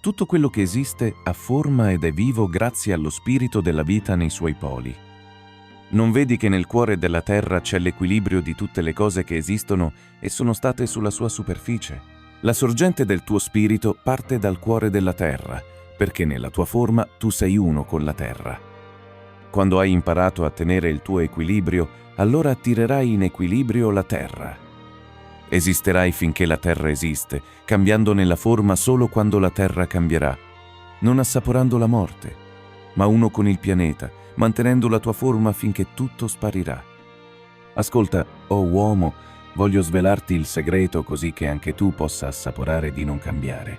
Tutto quello che esiste ha forma ed è vivo grazie allo spirito della vita nei suoi poli. Non vedi che nel cuore della terra c'è l'equilibrio di tutte le cose che esistono e sono state sulla sua superficie? La sorgente del tuo spirito parte dal cuore della terra, perché nella tua forma tu sei uno con la terra. Quando hai imparato a tenere il tuo equilibrio, allora attirerai in equilibrio la terra. Esisterai finché la terra esiste, cambiandone la forma solo quando la terra cambierà, non assaporando la morte, ma uno con il pianeta, mantenendo la tua forma finché tutto sparirà. Ascolta, o uomo, voglio svelarti il segreto così che anche tu possa assaporare di non cambiare.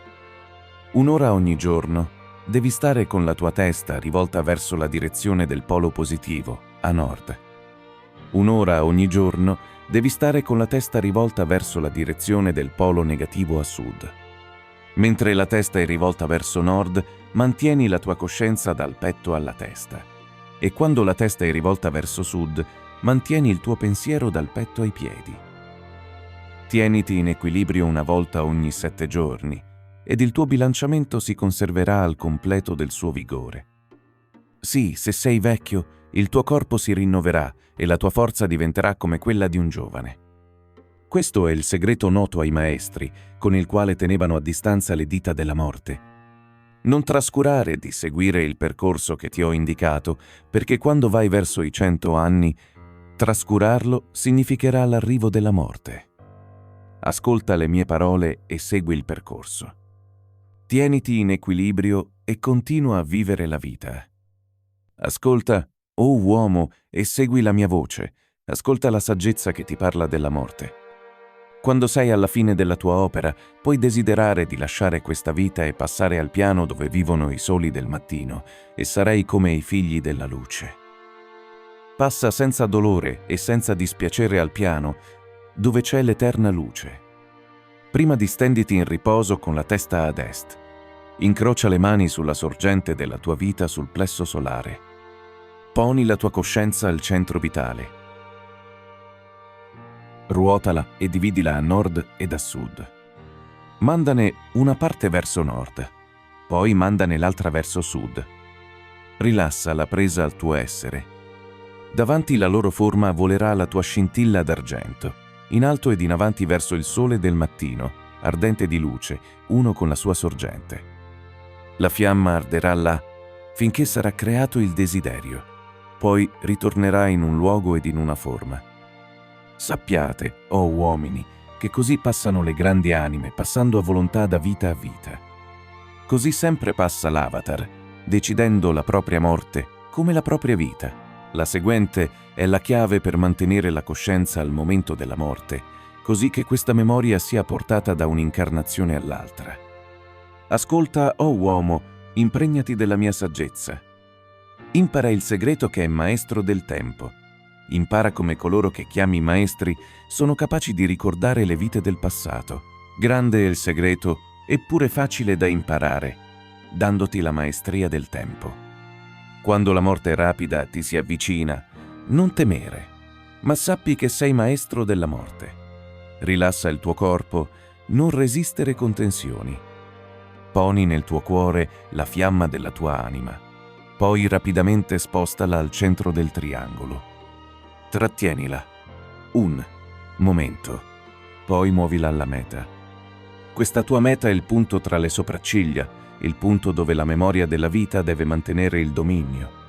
Un'ora ogni giorno devi stare con la tua testa rivolta verso la direzione del polo positivo, a nord. Un'ora ogni giorno devi stare con la testa rivolta verso la direzione del polo negativo a sud. Mentre la testa è rivolta verso nord, mantieni la tua coscienza dal petto alla testa. E quando la testa è rivolta verso sud, mantieni il tuo pensiero dal petto ai piedi. Tieniti in equilibrio una volta ogni 7 giorni ed il tuo bilanciamento si conserverà al completo del suo vigore. Sì, se sei vecchio, il tuo corpo si rinnoverà e la tua forza diventerà come quella di un giovane. Questo è il segreto noto ai maestri, con il quale tenevano a distanza le dita della morte. Non trascurare di seguire il percorso che ti ho indicato, perché quando vai verso i 100 anni, trascurarlo significherà l'arrivo della morte. Ascolta le mie parole e segui il percorso. Tieniti in equilibrio e continua a vivere la vita. Ascolta, o uomo, e segui la mia voce. Ascolta la saggezza che ti parla della morte. Quando sei alla fine della tua opera, puoi desiderare di lasciare questa vita e passare al piano dove vivono i soli del mattino, e sarai come i figli della luce. Passa senza dolore e senza dispiacere al piano, dove c'è l'eterna luce. Prima distenditi in riposo con la testa ad est. Incrocia le mani sulla sorgente della tua vita sul plesso solare. Poni la tua coscienza al centro vitale. Ruotala e dividila a nord ed a sud. Mandane una parte verso nord, poi mandane l'altra verso sud. Rilassa la presa al tuo essere. Davanti la loro forma volerà la tua scintilla d'argento, in alto ed in avanti verso il sole del mattino, ardente di luce, uno con la sua sorgente. La fiamma arderà là, finché sarà creato il desiderio. Poi ritornerà in un luogo ed in una forma. Sappiate, o uomini, che così passano le grandi anime, passando a volontà da vita a vita. Così sempre passa l'avatar, decidendo la propria morte come la propria vita. La seguente è la chiave per mantenere la coscienza al momento della morte, così che questa memoria sia portata da un'incarnazione all'altra. Ascolta, o uomo, impregnati della mia saggezza. Impara il segreto che è maestro del tempo. Impara come coloro che chiami maestri sono capaci di ricordare le vite del passato. Grande è il segreto, eppure facile da imparare, dandoti la maestria del tempo. Quando la morte rapida ti si avvicina, non temere, ma sappi che sei maestro della morte. Rilassa il tuo corpo, non resistere con tensioni. Poni nel tuo cuore la fiamma della tua anima, poi rapidamente spostala al centro del triangolo. Trattienila un momento, poi muovila alla meta. Questa tua meta è il punto tra le sopracciglia, il punto dove la memoria della vita deve mantenere il dominio.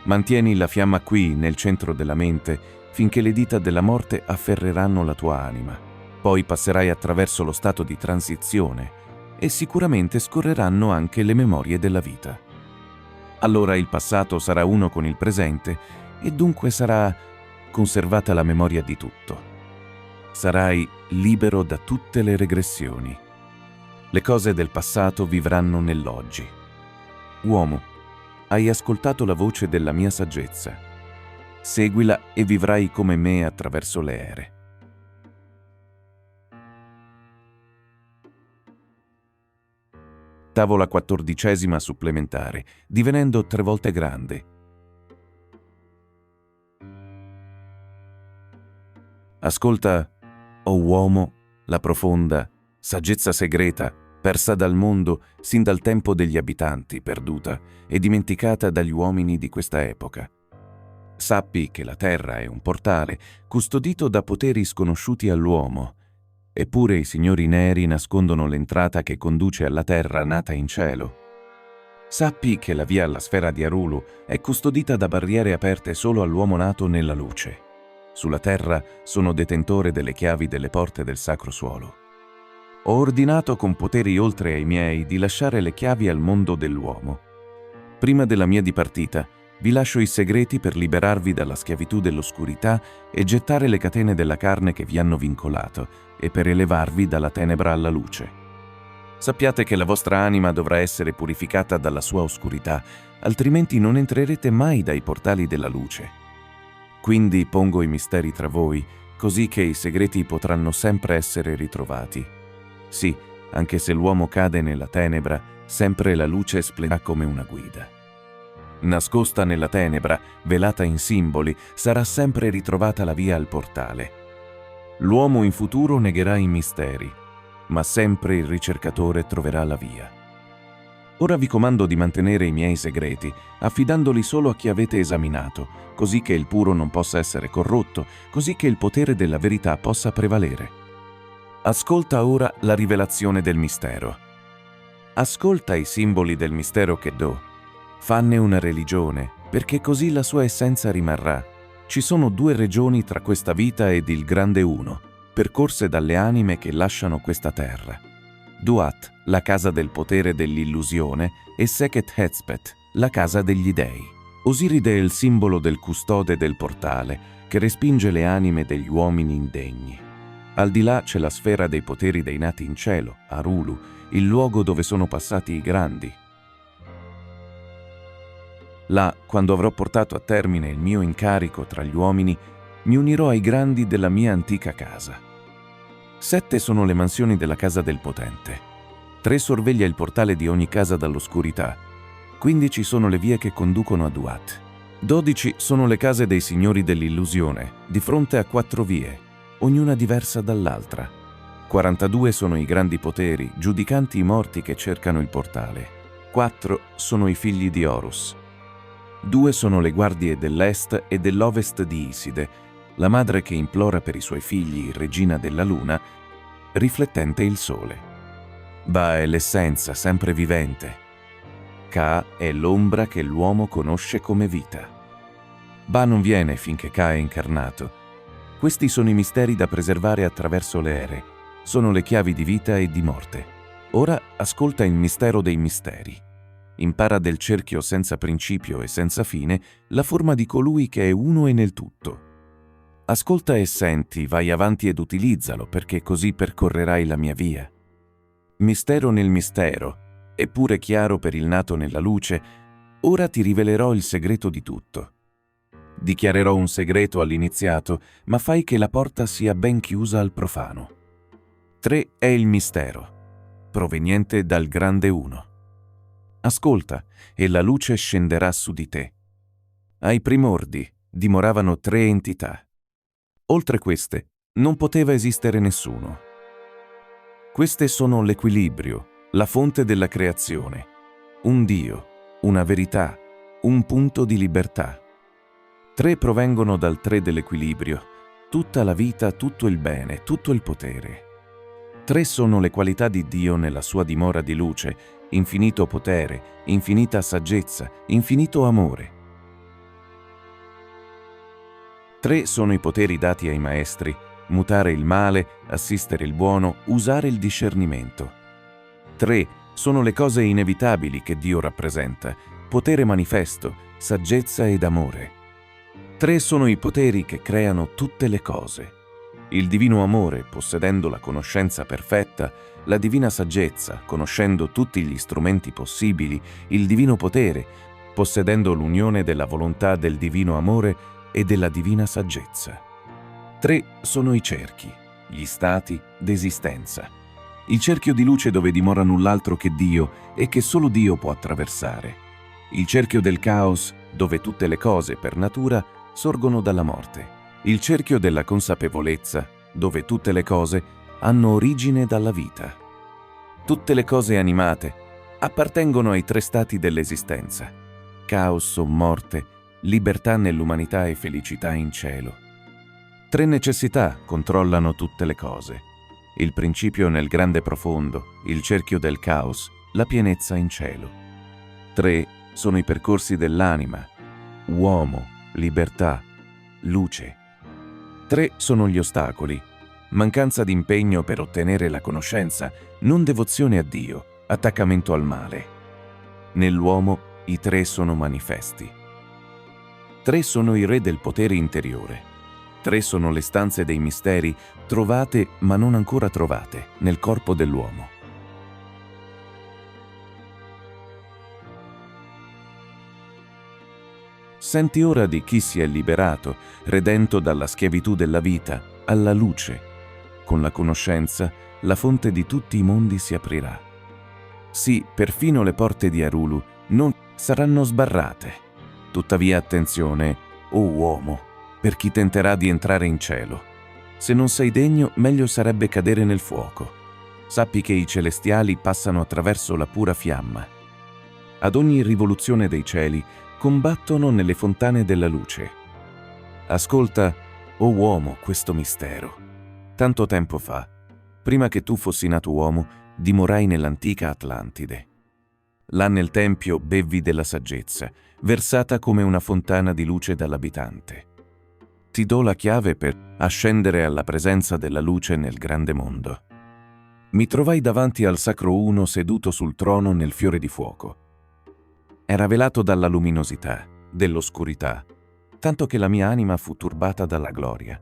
Mantieni la fiamma qui, nel centro della mente, finché le dita della morte afferreranno la tua anima. Poi passerai attraverso lo stato di transizione e sicuramente scorreranno anche le memorie della vita. Allora il passato sarà uno con il presente e dunque sarà conservata la memoria di tutto. Sarai libero da tutte le regressioni. Le cose del passato vivranno nell'oggi. Uomo, hai ascoltato la voce della mia saggezza. Seguila e vivrai come me attraverso le ere. Tavola 14ª supplementare, divenendo 3 volte grande. Ascolta, o uomo, la profonda saggezza segreta, persa dal mondo sin dal tempo degli abitanti, perduta e dimenticata dagli uomini di questa epoca. Sappi che la terra è un portale custodito da poteri sconosciuti all'uomo, eppure i signori neri nascondono l'entrata che conduce alla terra nata in cielo. Sappi che la via alla sfera di Arulu è custodita da barriere aperte solo all'uomo nato nella luce. Sulla terra sono detentore delle chiavi delle porte del sacro suolo. Ho ordinato con poteri oltre ai miei di lasciare le chiavi al mondo dell'uomo. Prima della mia dipartita, vi lascio i segreti per liberarvi dalla schiavitù dell'oscurità e gettare le catene della carne che vi hanno vincolato e per elevarvi dalla tenebra alla luce. Sappiate che la vostra anima dovrà essere purificata dalla sua oscurità, altrimenti non entrerete mai dai portali della luce. Quindi pongo i misteri tra voi, così che i segreti potranno sempre essere ritrovati. Sì, anche se l'uomo cade nella tenebra, sempre la luce splenderà come una guida. Nascosta nella tenebra, velata in simboli, sarà sempre ritrovata la via al portale. L'uomo in futuro negherà i misteri, ma sempre il ricercatore troverà la via. Ora vi comando di mantenere i miei segreti, affidandoli solo a chi avete esaminato, così che il puro non possa essere corrotto, così che il potere della verità possa prevalere. Ascolta ora la rivelazione del mistero. Ascolta i simboli del mistero che do. Fanne una religione, perché così la sua essenza rimarrà. Ci sono 2 regioni tra questa vita ed il grande uno, percorse dalle anime che lasciano questa terra. Duat, la casa del potere dell'illusione, e Seket Hezpet, la casa degli dei. Osiride è il simbolo del custode del portale, che respinge le anime degli uomini indegni. Al di là c'è la sfera dei poteri dei nati in cielo, Arulu, il luogo dove sono passati i grandi. Là, quando avrò portato a termine il mio incarico tra gli uomini, mi unirò ai grandi della mia antica casa. 7 sono le mansioni della casa del potente. 3 sorveglia il portale di ogni casa dall'oscurità. 15 sono le vie che conducono a Duat. 12 sono le case dei signori dell'illusione, di fronte a 4 vie, ognuna diversa dall'altra. 42 sono i grandi poteri, giudicanti i morti che cercano il portale. 4 sono i figli di Horus. 2 sono le guardie dell'est e dell'ovest di Iside, la madre che implora per i suoi figli, regina della luna, riflettente il sole. Ba è l'essenza sempre vivente. Ka è l'ombra che l'uomo conosce come vita. Ba non viene finché Ka è incarnato. Questi sono i misteri da preservare attraverso le ere. Sono le chiavi di vita e di morte. Ora ascolta il mistero dei misteri. impara del cerchio senza principio e senza fine la forma di colui che è uno e nel tutto. Ascolta e senti, vai avanti ed utilizzalo, perché così percorrerai la mia via. Mistero nel mistero, eppure chiaro per il nato nella luce, ora ti rivelerò il segreto di tutto. Dichiarerò un segreto all'iniziato, ma fai che la porta sia ben chiusa al profano. 3 è il mistero, proveniente dal grande Uno. Ascolta, e la luce scenderà su di te. Ai primordi dimoravano 3 entità. Oltre queste non poteva esistere nessuno. Queste sono l'equilibrio, la fonte della creazione, un Dio, una verità, un punto di libertà. 3 provengono dal 3 dell'equilibrio, tutta la vita, tutto il bene, tutto il potere. 3 sono le qualità di Dio nella sua dimora di luce, infinito potere, infinita saggezza, infinito amore. 3 sono i poteri dati ai maestri: mutare il male, assistere il buono, usare il discernimento. 3 sono le cose inevitabili che Dio rappresenta: potere manifesto, saggezza ed amore. 3 sono i poteri che creano tutte le cose: il divino amore, possedendo la conoscenza perfetta, la divina saggezza, conoscendo tutti gli strumenti possibili, il divino potere, possedendo l'unione della volontà del divino amore e della divina saggezza. 3 sono i cerchi, gli stati d'esistenza. Il cerchio di luce dove dimora null'altro che Dio e che solo Dio può attraversare. Il cerchio del caos dove tutte le cose per natura sorgono dalla morte. Il cerchio della consapevolezza dove tutte le cose hanno origine dalla vita. Tutte le cose animate appartengono ai 3 stati dell'esistenza: caos o morte, libertà nell'umanità e felicità in cielo. 3 necessità controllano tutte le cose: il principio nel grande profondo, il cerchio del caos, la pienezza in cielo. 3 sono i percorsi dell'anima: uomo, libertà, luce. 3 sono gli ostacoli: mancanza di impegno per ottenere la conoscenza, non devozione a Dio, attaccamento al male. Nell'uomo i 3 sono manifesti. 3 sono i re del potere interiore. 3 sono le stanze dei misteri, trovate ma non ancora trovate, nel corpo dell'uomo. Senti ora di chi si è liberato, redento dalla schiavitù della vita, alla luce. Con la conoscenza, la fonte di tutti i mondi si aprirà. Sì, perfino le porte di Arulu non saranno sbarrate. Tuttavia attenzione, o uomo, per chi tenterà di entrare in cielo. Se non sei degno, meglio sarebbe cadere nel fuoco. Sappi che i celestiali passano attraverso la pura fiamma. Ad ogni rivoluzione dei cieli combattono nelle fontane della luce. Ascolta, o uomo, questo mistero. Tanto tempo fa, prima che tu fossi nato uomo, dimorai nell'antica Atlantide. Là nel tempio bevvi della saggezza, versata come una fontana di luce dall'abitante. Ti do la chiave per ascendere alla presenza della luce nel grande mondo. Mi trovai davanti al Sacro Uno seduto sul trono nel fiore di fuoco. Era velato dalla luminosità, dell'oscurità, tanto che la mia anima fu turbata dalla gloria.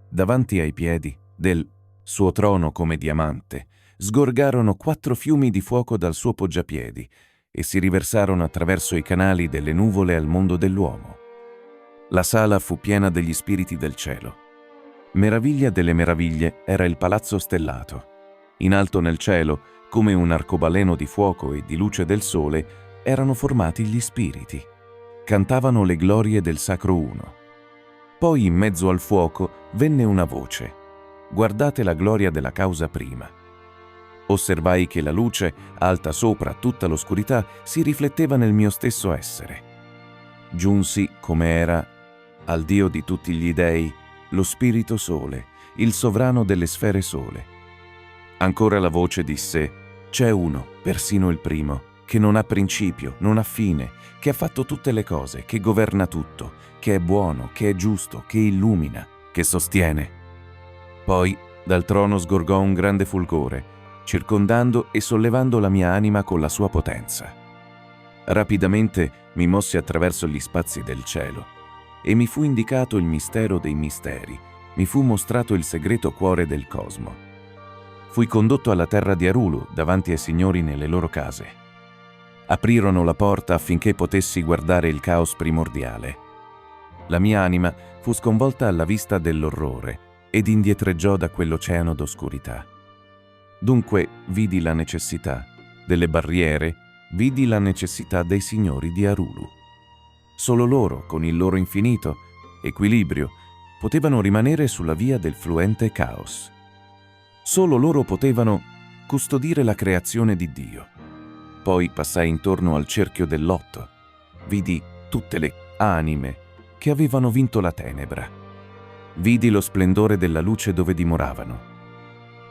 Davanti ai piedi del suo trono come diamante, sgorgarono 4 fiumi di fuoco dal suo poggiapiedi e si riversarono attraverso i canali delle nuvole al mondo dell'uomo. La sala fu piena degli spiriti del cielo. Meraviglia delle meraviglie era il palazzo stellato. In alto nel cielo, come un arcobaleno di fuoco e di luce del sole, erano formati gli spiriti. Cantavano le glorie del Sacro Uno. Poi in mezzo al fuoco venne una voce: guardate la gloria della causa prima. Osservai che la luce, alta sopra tutta l'oscurità, si rifletteva nel mio stesso essere. Giunsi, come era, al Dio di tutti gli dei, lo Spirito Sole, il sovrano delle sfere sole. Ancora la voce disse: c'è uno, persino il primo, che non ha principio, non ha fine, che ha fatto tutte le cose, che governa tutto, che è buono, che è giusto, che illumina, che sostiene. Poi dal trono sgorgò un grande fulgore, circondando e sollevando la mia anima con la sua potenza. Rapidamente mi mossi attraverso gli spazi del cielo e mi fu indicato il mistero dei misteri, mi fu mostrato il segreto cuore del cosmo. Fui condotto alla terra di Arulu davanti ai signori nelle loro case. Aprirono la porta affinché potessi guardare il caos primordiale. La mia anima fu sconvolta alla vista dell'orrore ed indietreggiò da quell'oceano d'oscurità. Dunque vidi la necessità delle barriere, vidi la necessità dei signori di Arulu. Solo loro, con il loro infinito equilibrio, potevano rimanere sulla via del fluente caos. Solo loro potevano custodire la creazione di Dio. Poi passai intorno al cerchio dell'otto. Vidi tutte le anime che avevano vinto la tenebra. Vidi lo splendore della luce dove dimoravano.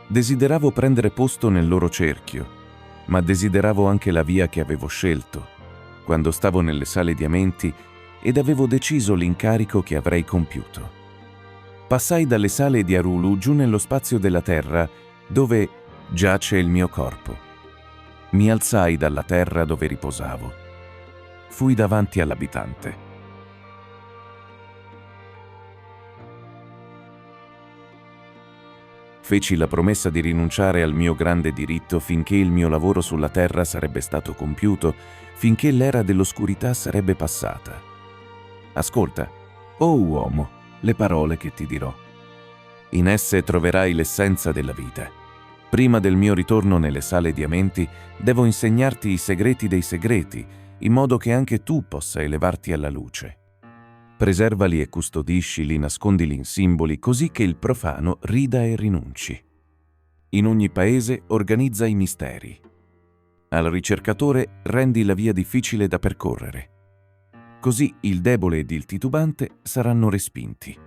Desideravo prendere posto nel loro cerchio, ma desideravo anche la via che avevo scelto quando stavo nelle sale diamenti ed avevo deciso l'incarico che avrei compiuto. Passai dalle sale di Arulu giù nello spazio della terra dove giace il mio corpo. Mi alzai dalla terra dove riposavo. Fui davanti all'abitante. Feci la promessa di rinunciare al mio grande diritto finché il mio lavoro sulla terra sarebbe stato compiuto, finché l'era dell'oscurità sarebbe passata. Ascolta, o uomo, le parole che ti dirò. In esse troverai l'essenza della vita. Prima del mio ritorno nelle sale diamenti, devo insegnarti i segreti dei segreti, in modo che anche tu possa elevarti alla luce. Preservali e custodiscili, nascondili in simboli, così che il profano rida e rinunci. In ogni paese organizza i misteri. Al ricercatore rendi la via difficile da percorrere. Così il debole ed il titubante saranno respinti.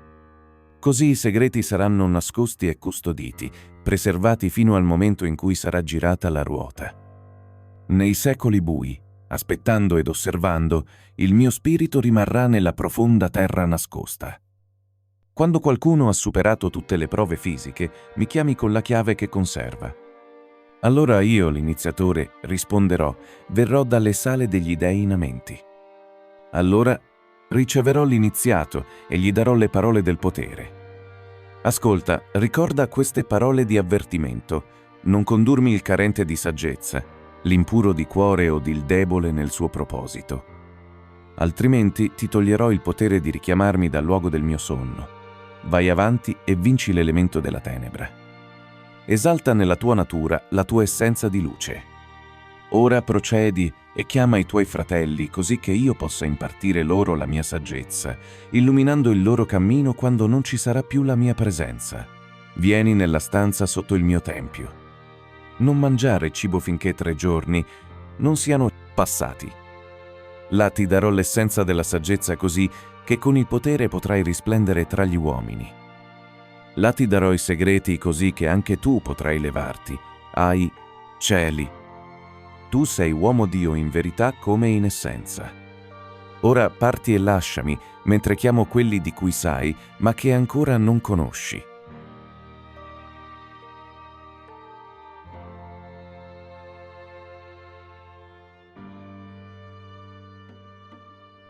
Così i segreti saranno nascosti e custoditi, preservati fino al momento in cui sarà girata la ruota. Nei secoli bui, aspettando ed osservando, il mio spirito rimarrà nella profonda terra nascosta. Quando qualcuno ha superato tutte le prove fisiche, mi chiami con la chiave che conserva. Allora io, l'iniziatore, risponderò, verrò dalle sale degli dei in amenti. Allora riceverò l'iniziato e gli darò le parole del potere. Ascolta, ricorda queste parole di avvertimento. Non condurmi il carente di saggezza, l'impuro di cuore o il debole nel suo proposito. Altrimenti ti toglierò il potere di richiamarmi dal luogo del mio sonno. Vai avanti e vinci l'elemento della tenebra. Esalta nella tua natura la tua essenza di luce. Ora procedi e chiama i tuoi fratelli così che io possa impartire loro la mia saggezza, illuminando il loro cammino quando non ci sarà più la mia presenza. Vieni nella stanza sotto il mio tempio. Non mangiare cibo finché 3 giorni non siano passati. Là ti darò l'essenza della saggezza così che con il potere potrai risplendere tra gli uomini. Là ti darò i segreti così che anche tu potrai levarti ai cieli. Tu sei uomo Dio in verità come in essenza. Ora parti e lasciami, mentre chiamo quelli di cui sai, ma che ancora non conosci.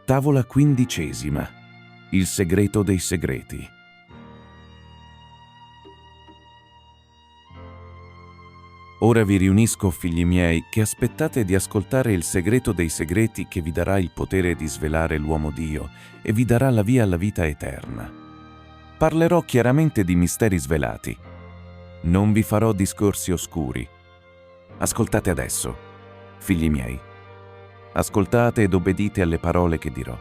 Tavola 15. Il segreto dei segreti. Ora vi riunisco, figli miei, che aspettate di ascoltare il segreto dei segreti che vi darà il potere di svelare l'uomo Dio e vi darà la via alla vita eterna. Parlerò chiaramente di misteri svelati. Non vi farò discorsi oscuri. Ascoltate adesso, figli miei. Ascoltate ed obbedite alle parole che dirò.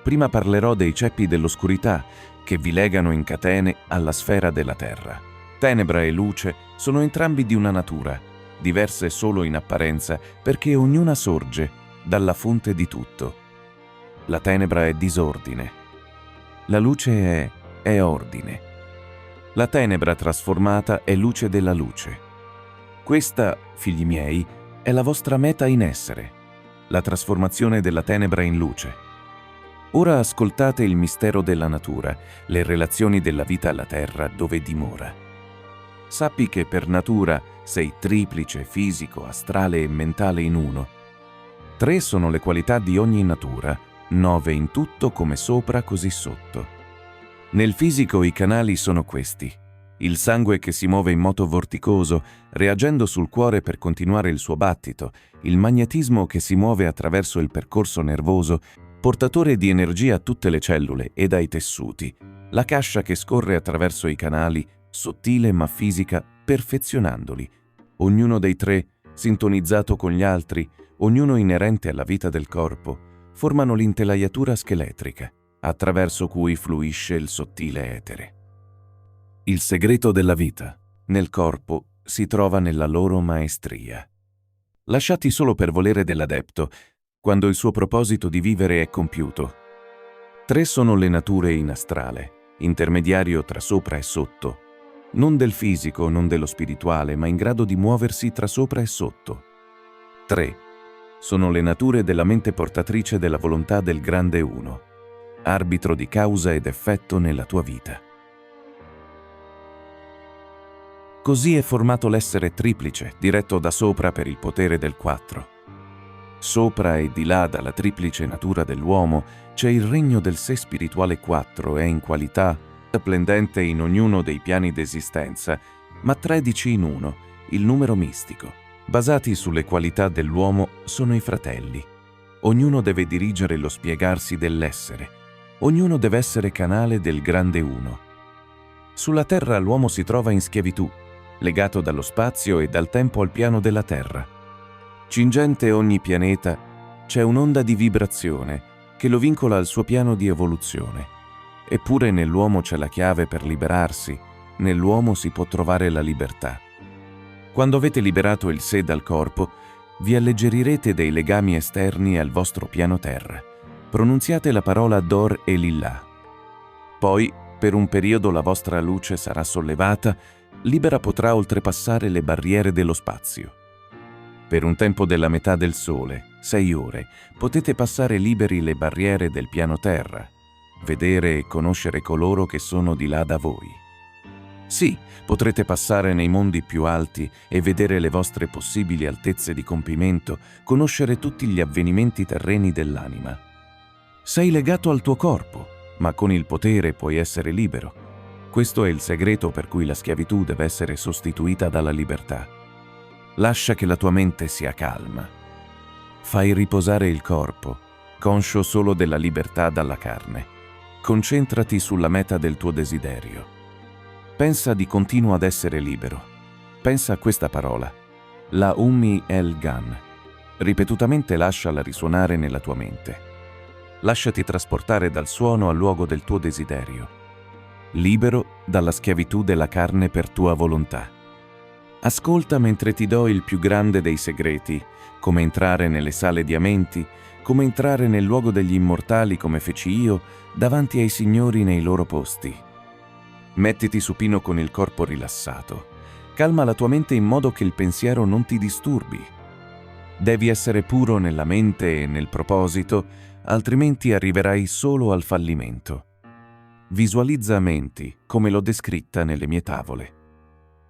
Prima parlerò dei ceppi dell'oscurità che vi legano in catene alla sfera della terra. Tenebra e luce sono entrambi di una natura, diverse solo in apparenza, perché ognuna sorge dalla fonte di tutto. La tenebra è disordine. La luce è ordine. La tenebra trasformata è luce della luce. Questa, figli miei, è la vostra meta in essere, la trasformazione della tenebra in luce. Ora ascoltate il mistero della natura, le relazioni della vita alla terra dove dimora. Sappi che per natura sei triplice, fisico, astrale e mentale in uno. 3 sono le qualità di ogni natura, 9 in tutto come sopra così sotto. Nel fisico i canali sono questi. Il sangue che si muove in moto vorticoso, reagendo sul cuore per continuare il suo battito, il magnetismo che si muove attraverso il percorso nervoso, portatore di energia a tutte le cellule ed ai tessuti, la cascia che scorre attraverso i canali, sottile ma fisica, perfezionandoli. Ognuno dei 3, sintonizzato con gli altri, ognuno inerente alla vita del corpo, formano l'intelaiatura scheletrica, attraverso cui fluisce il sottile etere. Il segreto della vita, nel corpo, si trova nella loro maestria. Lasciati solo per volere dell'adepto, quando il suo proposito di vivere è compiuto. 3 sono le nature in astrale, intermediario tra sopra e sotto, non del fisico, non dello spirituale, ma in grado di muoversi tra sopra e sotto. 3 sono le nature della mente portatrice della volontà del grande uno, arbitro di causa ed effetto nella tua vita. Così è formato l'essere triplice, diretto da sopra per il potere del 4. Sopra e di là dalla triplice natura dell'uomo c'è il regno del sé spirituale 4 e in qualità splendente in ognuno dei piani d'esistenza, ma 13 in uno, il numero mistico. Basati sulle qualità dell'uomo sono i fratelli. Ognuno deve dirigere lo spiegarsi dell'essere. Ognuno deve essere canale del grande uno. Sulla terra l'uomo si trova in schiavitù, legato dallo spazio e dal tempo al piano della terra. Cingente ogni pianeta c'è un'onda di vibrazione che lo vincola al suo piano di evoluzione. Eppure nell'uomo c'è la chiave per liberarsi, nell'uomo si può trovare la libertà. Quando avete liberato il sé dal corpo, vi alleggerirete dei legami esterni al vostro piano terra. Pronunziate la parola Dor e Lillah. Poi, per un periodo la vostra luce sarà sollevata, libera potrà oltrepassare le barriere dello spazio. Per un tempo della metà del sole, 6 ore, potete passare liberi le barriere del piano terra, vedere e conoscere coloro che sono di là da voi. Sì, potrete passare nei mondi più alti e vedere le vostre possibili altezze di compimento, conoscere tutti gli avvenimenti terreni dell'anima. Sei legato al tuo corpo, ma con il potere puoi essere libero. Questo è il segreto per cui la schiavitù deve essere sostituita dalla libertà. Lascia che la tua mente sia calma. Fai riposare il corpo, conscio solo della libertà dalla carne. Concentrati sulla meta del tuo desiderio. Pensa di continuo ad essere libero. Pensa a questa parola, la Ummi El Gan. Ripetutamente lasciala risuonare nella tua mente. Lasciati trasportare dal suono al luogo del tuo desiderio. Libero dalla schiavitù della carne per tua volontà. Ascolta mentre ti do il più grande dei segreti, come entrare nelle sale diamenti, come entrare nel luogo degli immortali come feci io, davanti ai signori nei loro posti. Mettiti supino con il corpo rilassato. Calma la tua mente in modo che il pensiero non ti disturbi. Devi essere puro nella mente e nel proposito, altrimenti arriverai solo al fallimento. Visualizza menti, come l'ho descritta nelle mie tavole.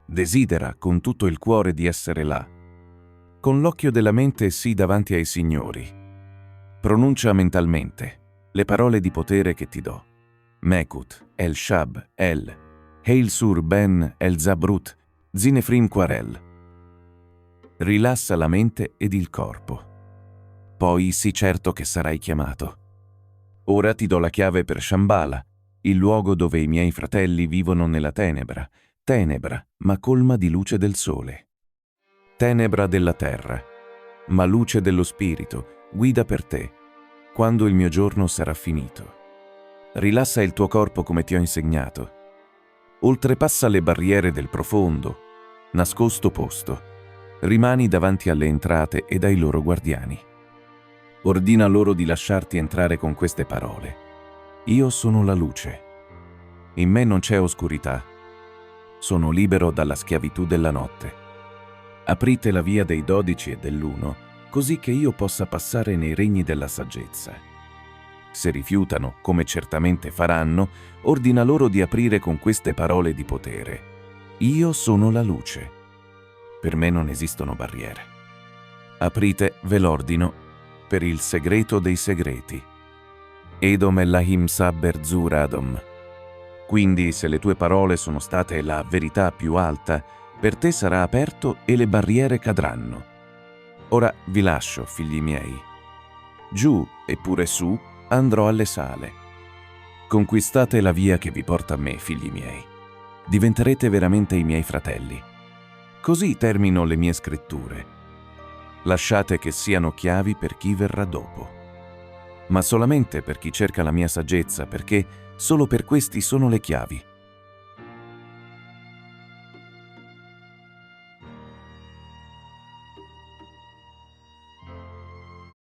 Desidera con tutto il cuore di essere là. Con l'occhio della mente sii davanti ai signori. Pronuncia mentalmente le parole di potere che ti do. Mekut, El Shab, El, Heil Sur Ben, El Zabrut, Zinefrim Quarel. Rilassa la mente ed il corpo. Poi sii certo che sarai chiamato. Ora ti do la chiave per Shambhala, il luogo dove i miei fratelli vivono nella tenebra, ma colma di luce del sole. Tenebra della terra, ma luce dello spirito, guida per te, quando il mio giorno sarà finito. Rilassa il tuo corpo come ti ho insegnato. Oltrepassa le barriere del profondo, nascosto posto. Rimani davanti alle entrate ed ai loro guardiani. Ordina loro di lasciarti entrare con queste parole. Io sono la luce. In me non c'è oscurità. Sono libero dalla schiavitù della notte. Aprite la via dei 12 e dell'1, così che io possa passare nei regni della saggezza. Se rifiutano, come certamente faranno, ordina loro di aprire con queste parole di potere. Io sono la luce. Per me non esistono barriere. Aprite, ve l'ordino, per il segreto dei segreti. Edom Elohim Saber Zur Adom. Quindi, se le tue parole sono state la verità più alta, per te sarà aperto e le barriere cadranno. Ora vi lascio, figli miei. Giù e pure su andrò alle sale. Conquistate la via che vi porta a me, figli miei. Diventerete veramente i miei fratelli. Così termino le mie scritture. Lasciate che siano chiavi per chi verrà dopo. Ma solamente per chi cerca la mia saggezza, perché solo per questi sono le chiavi.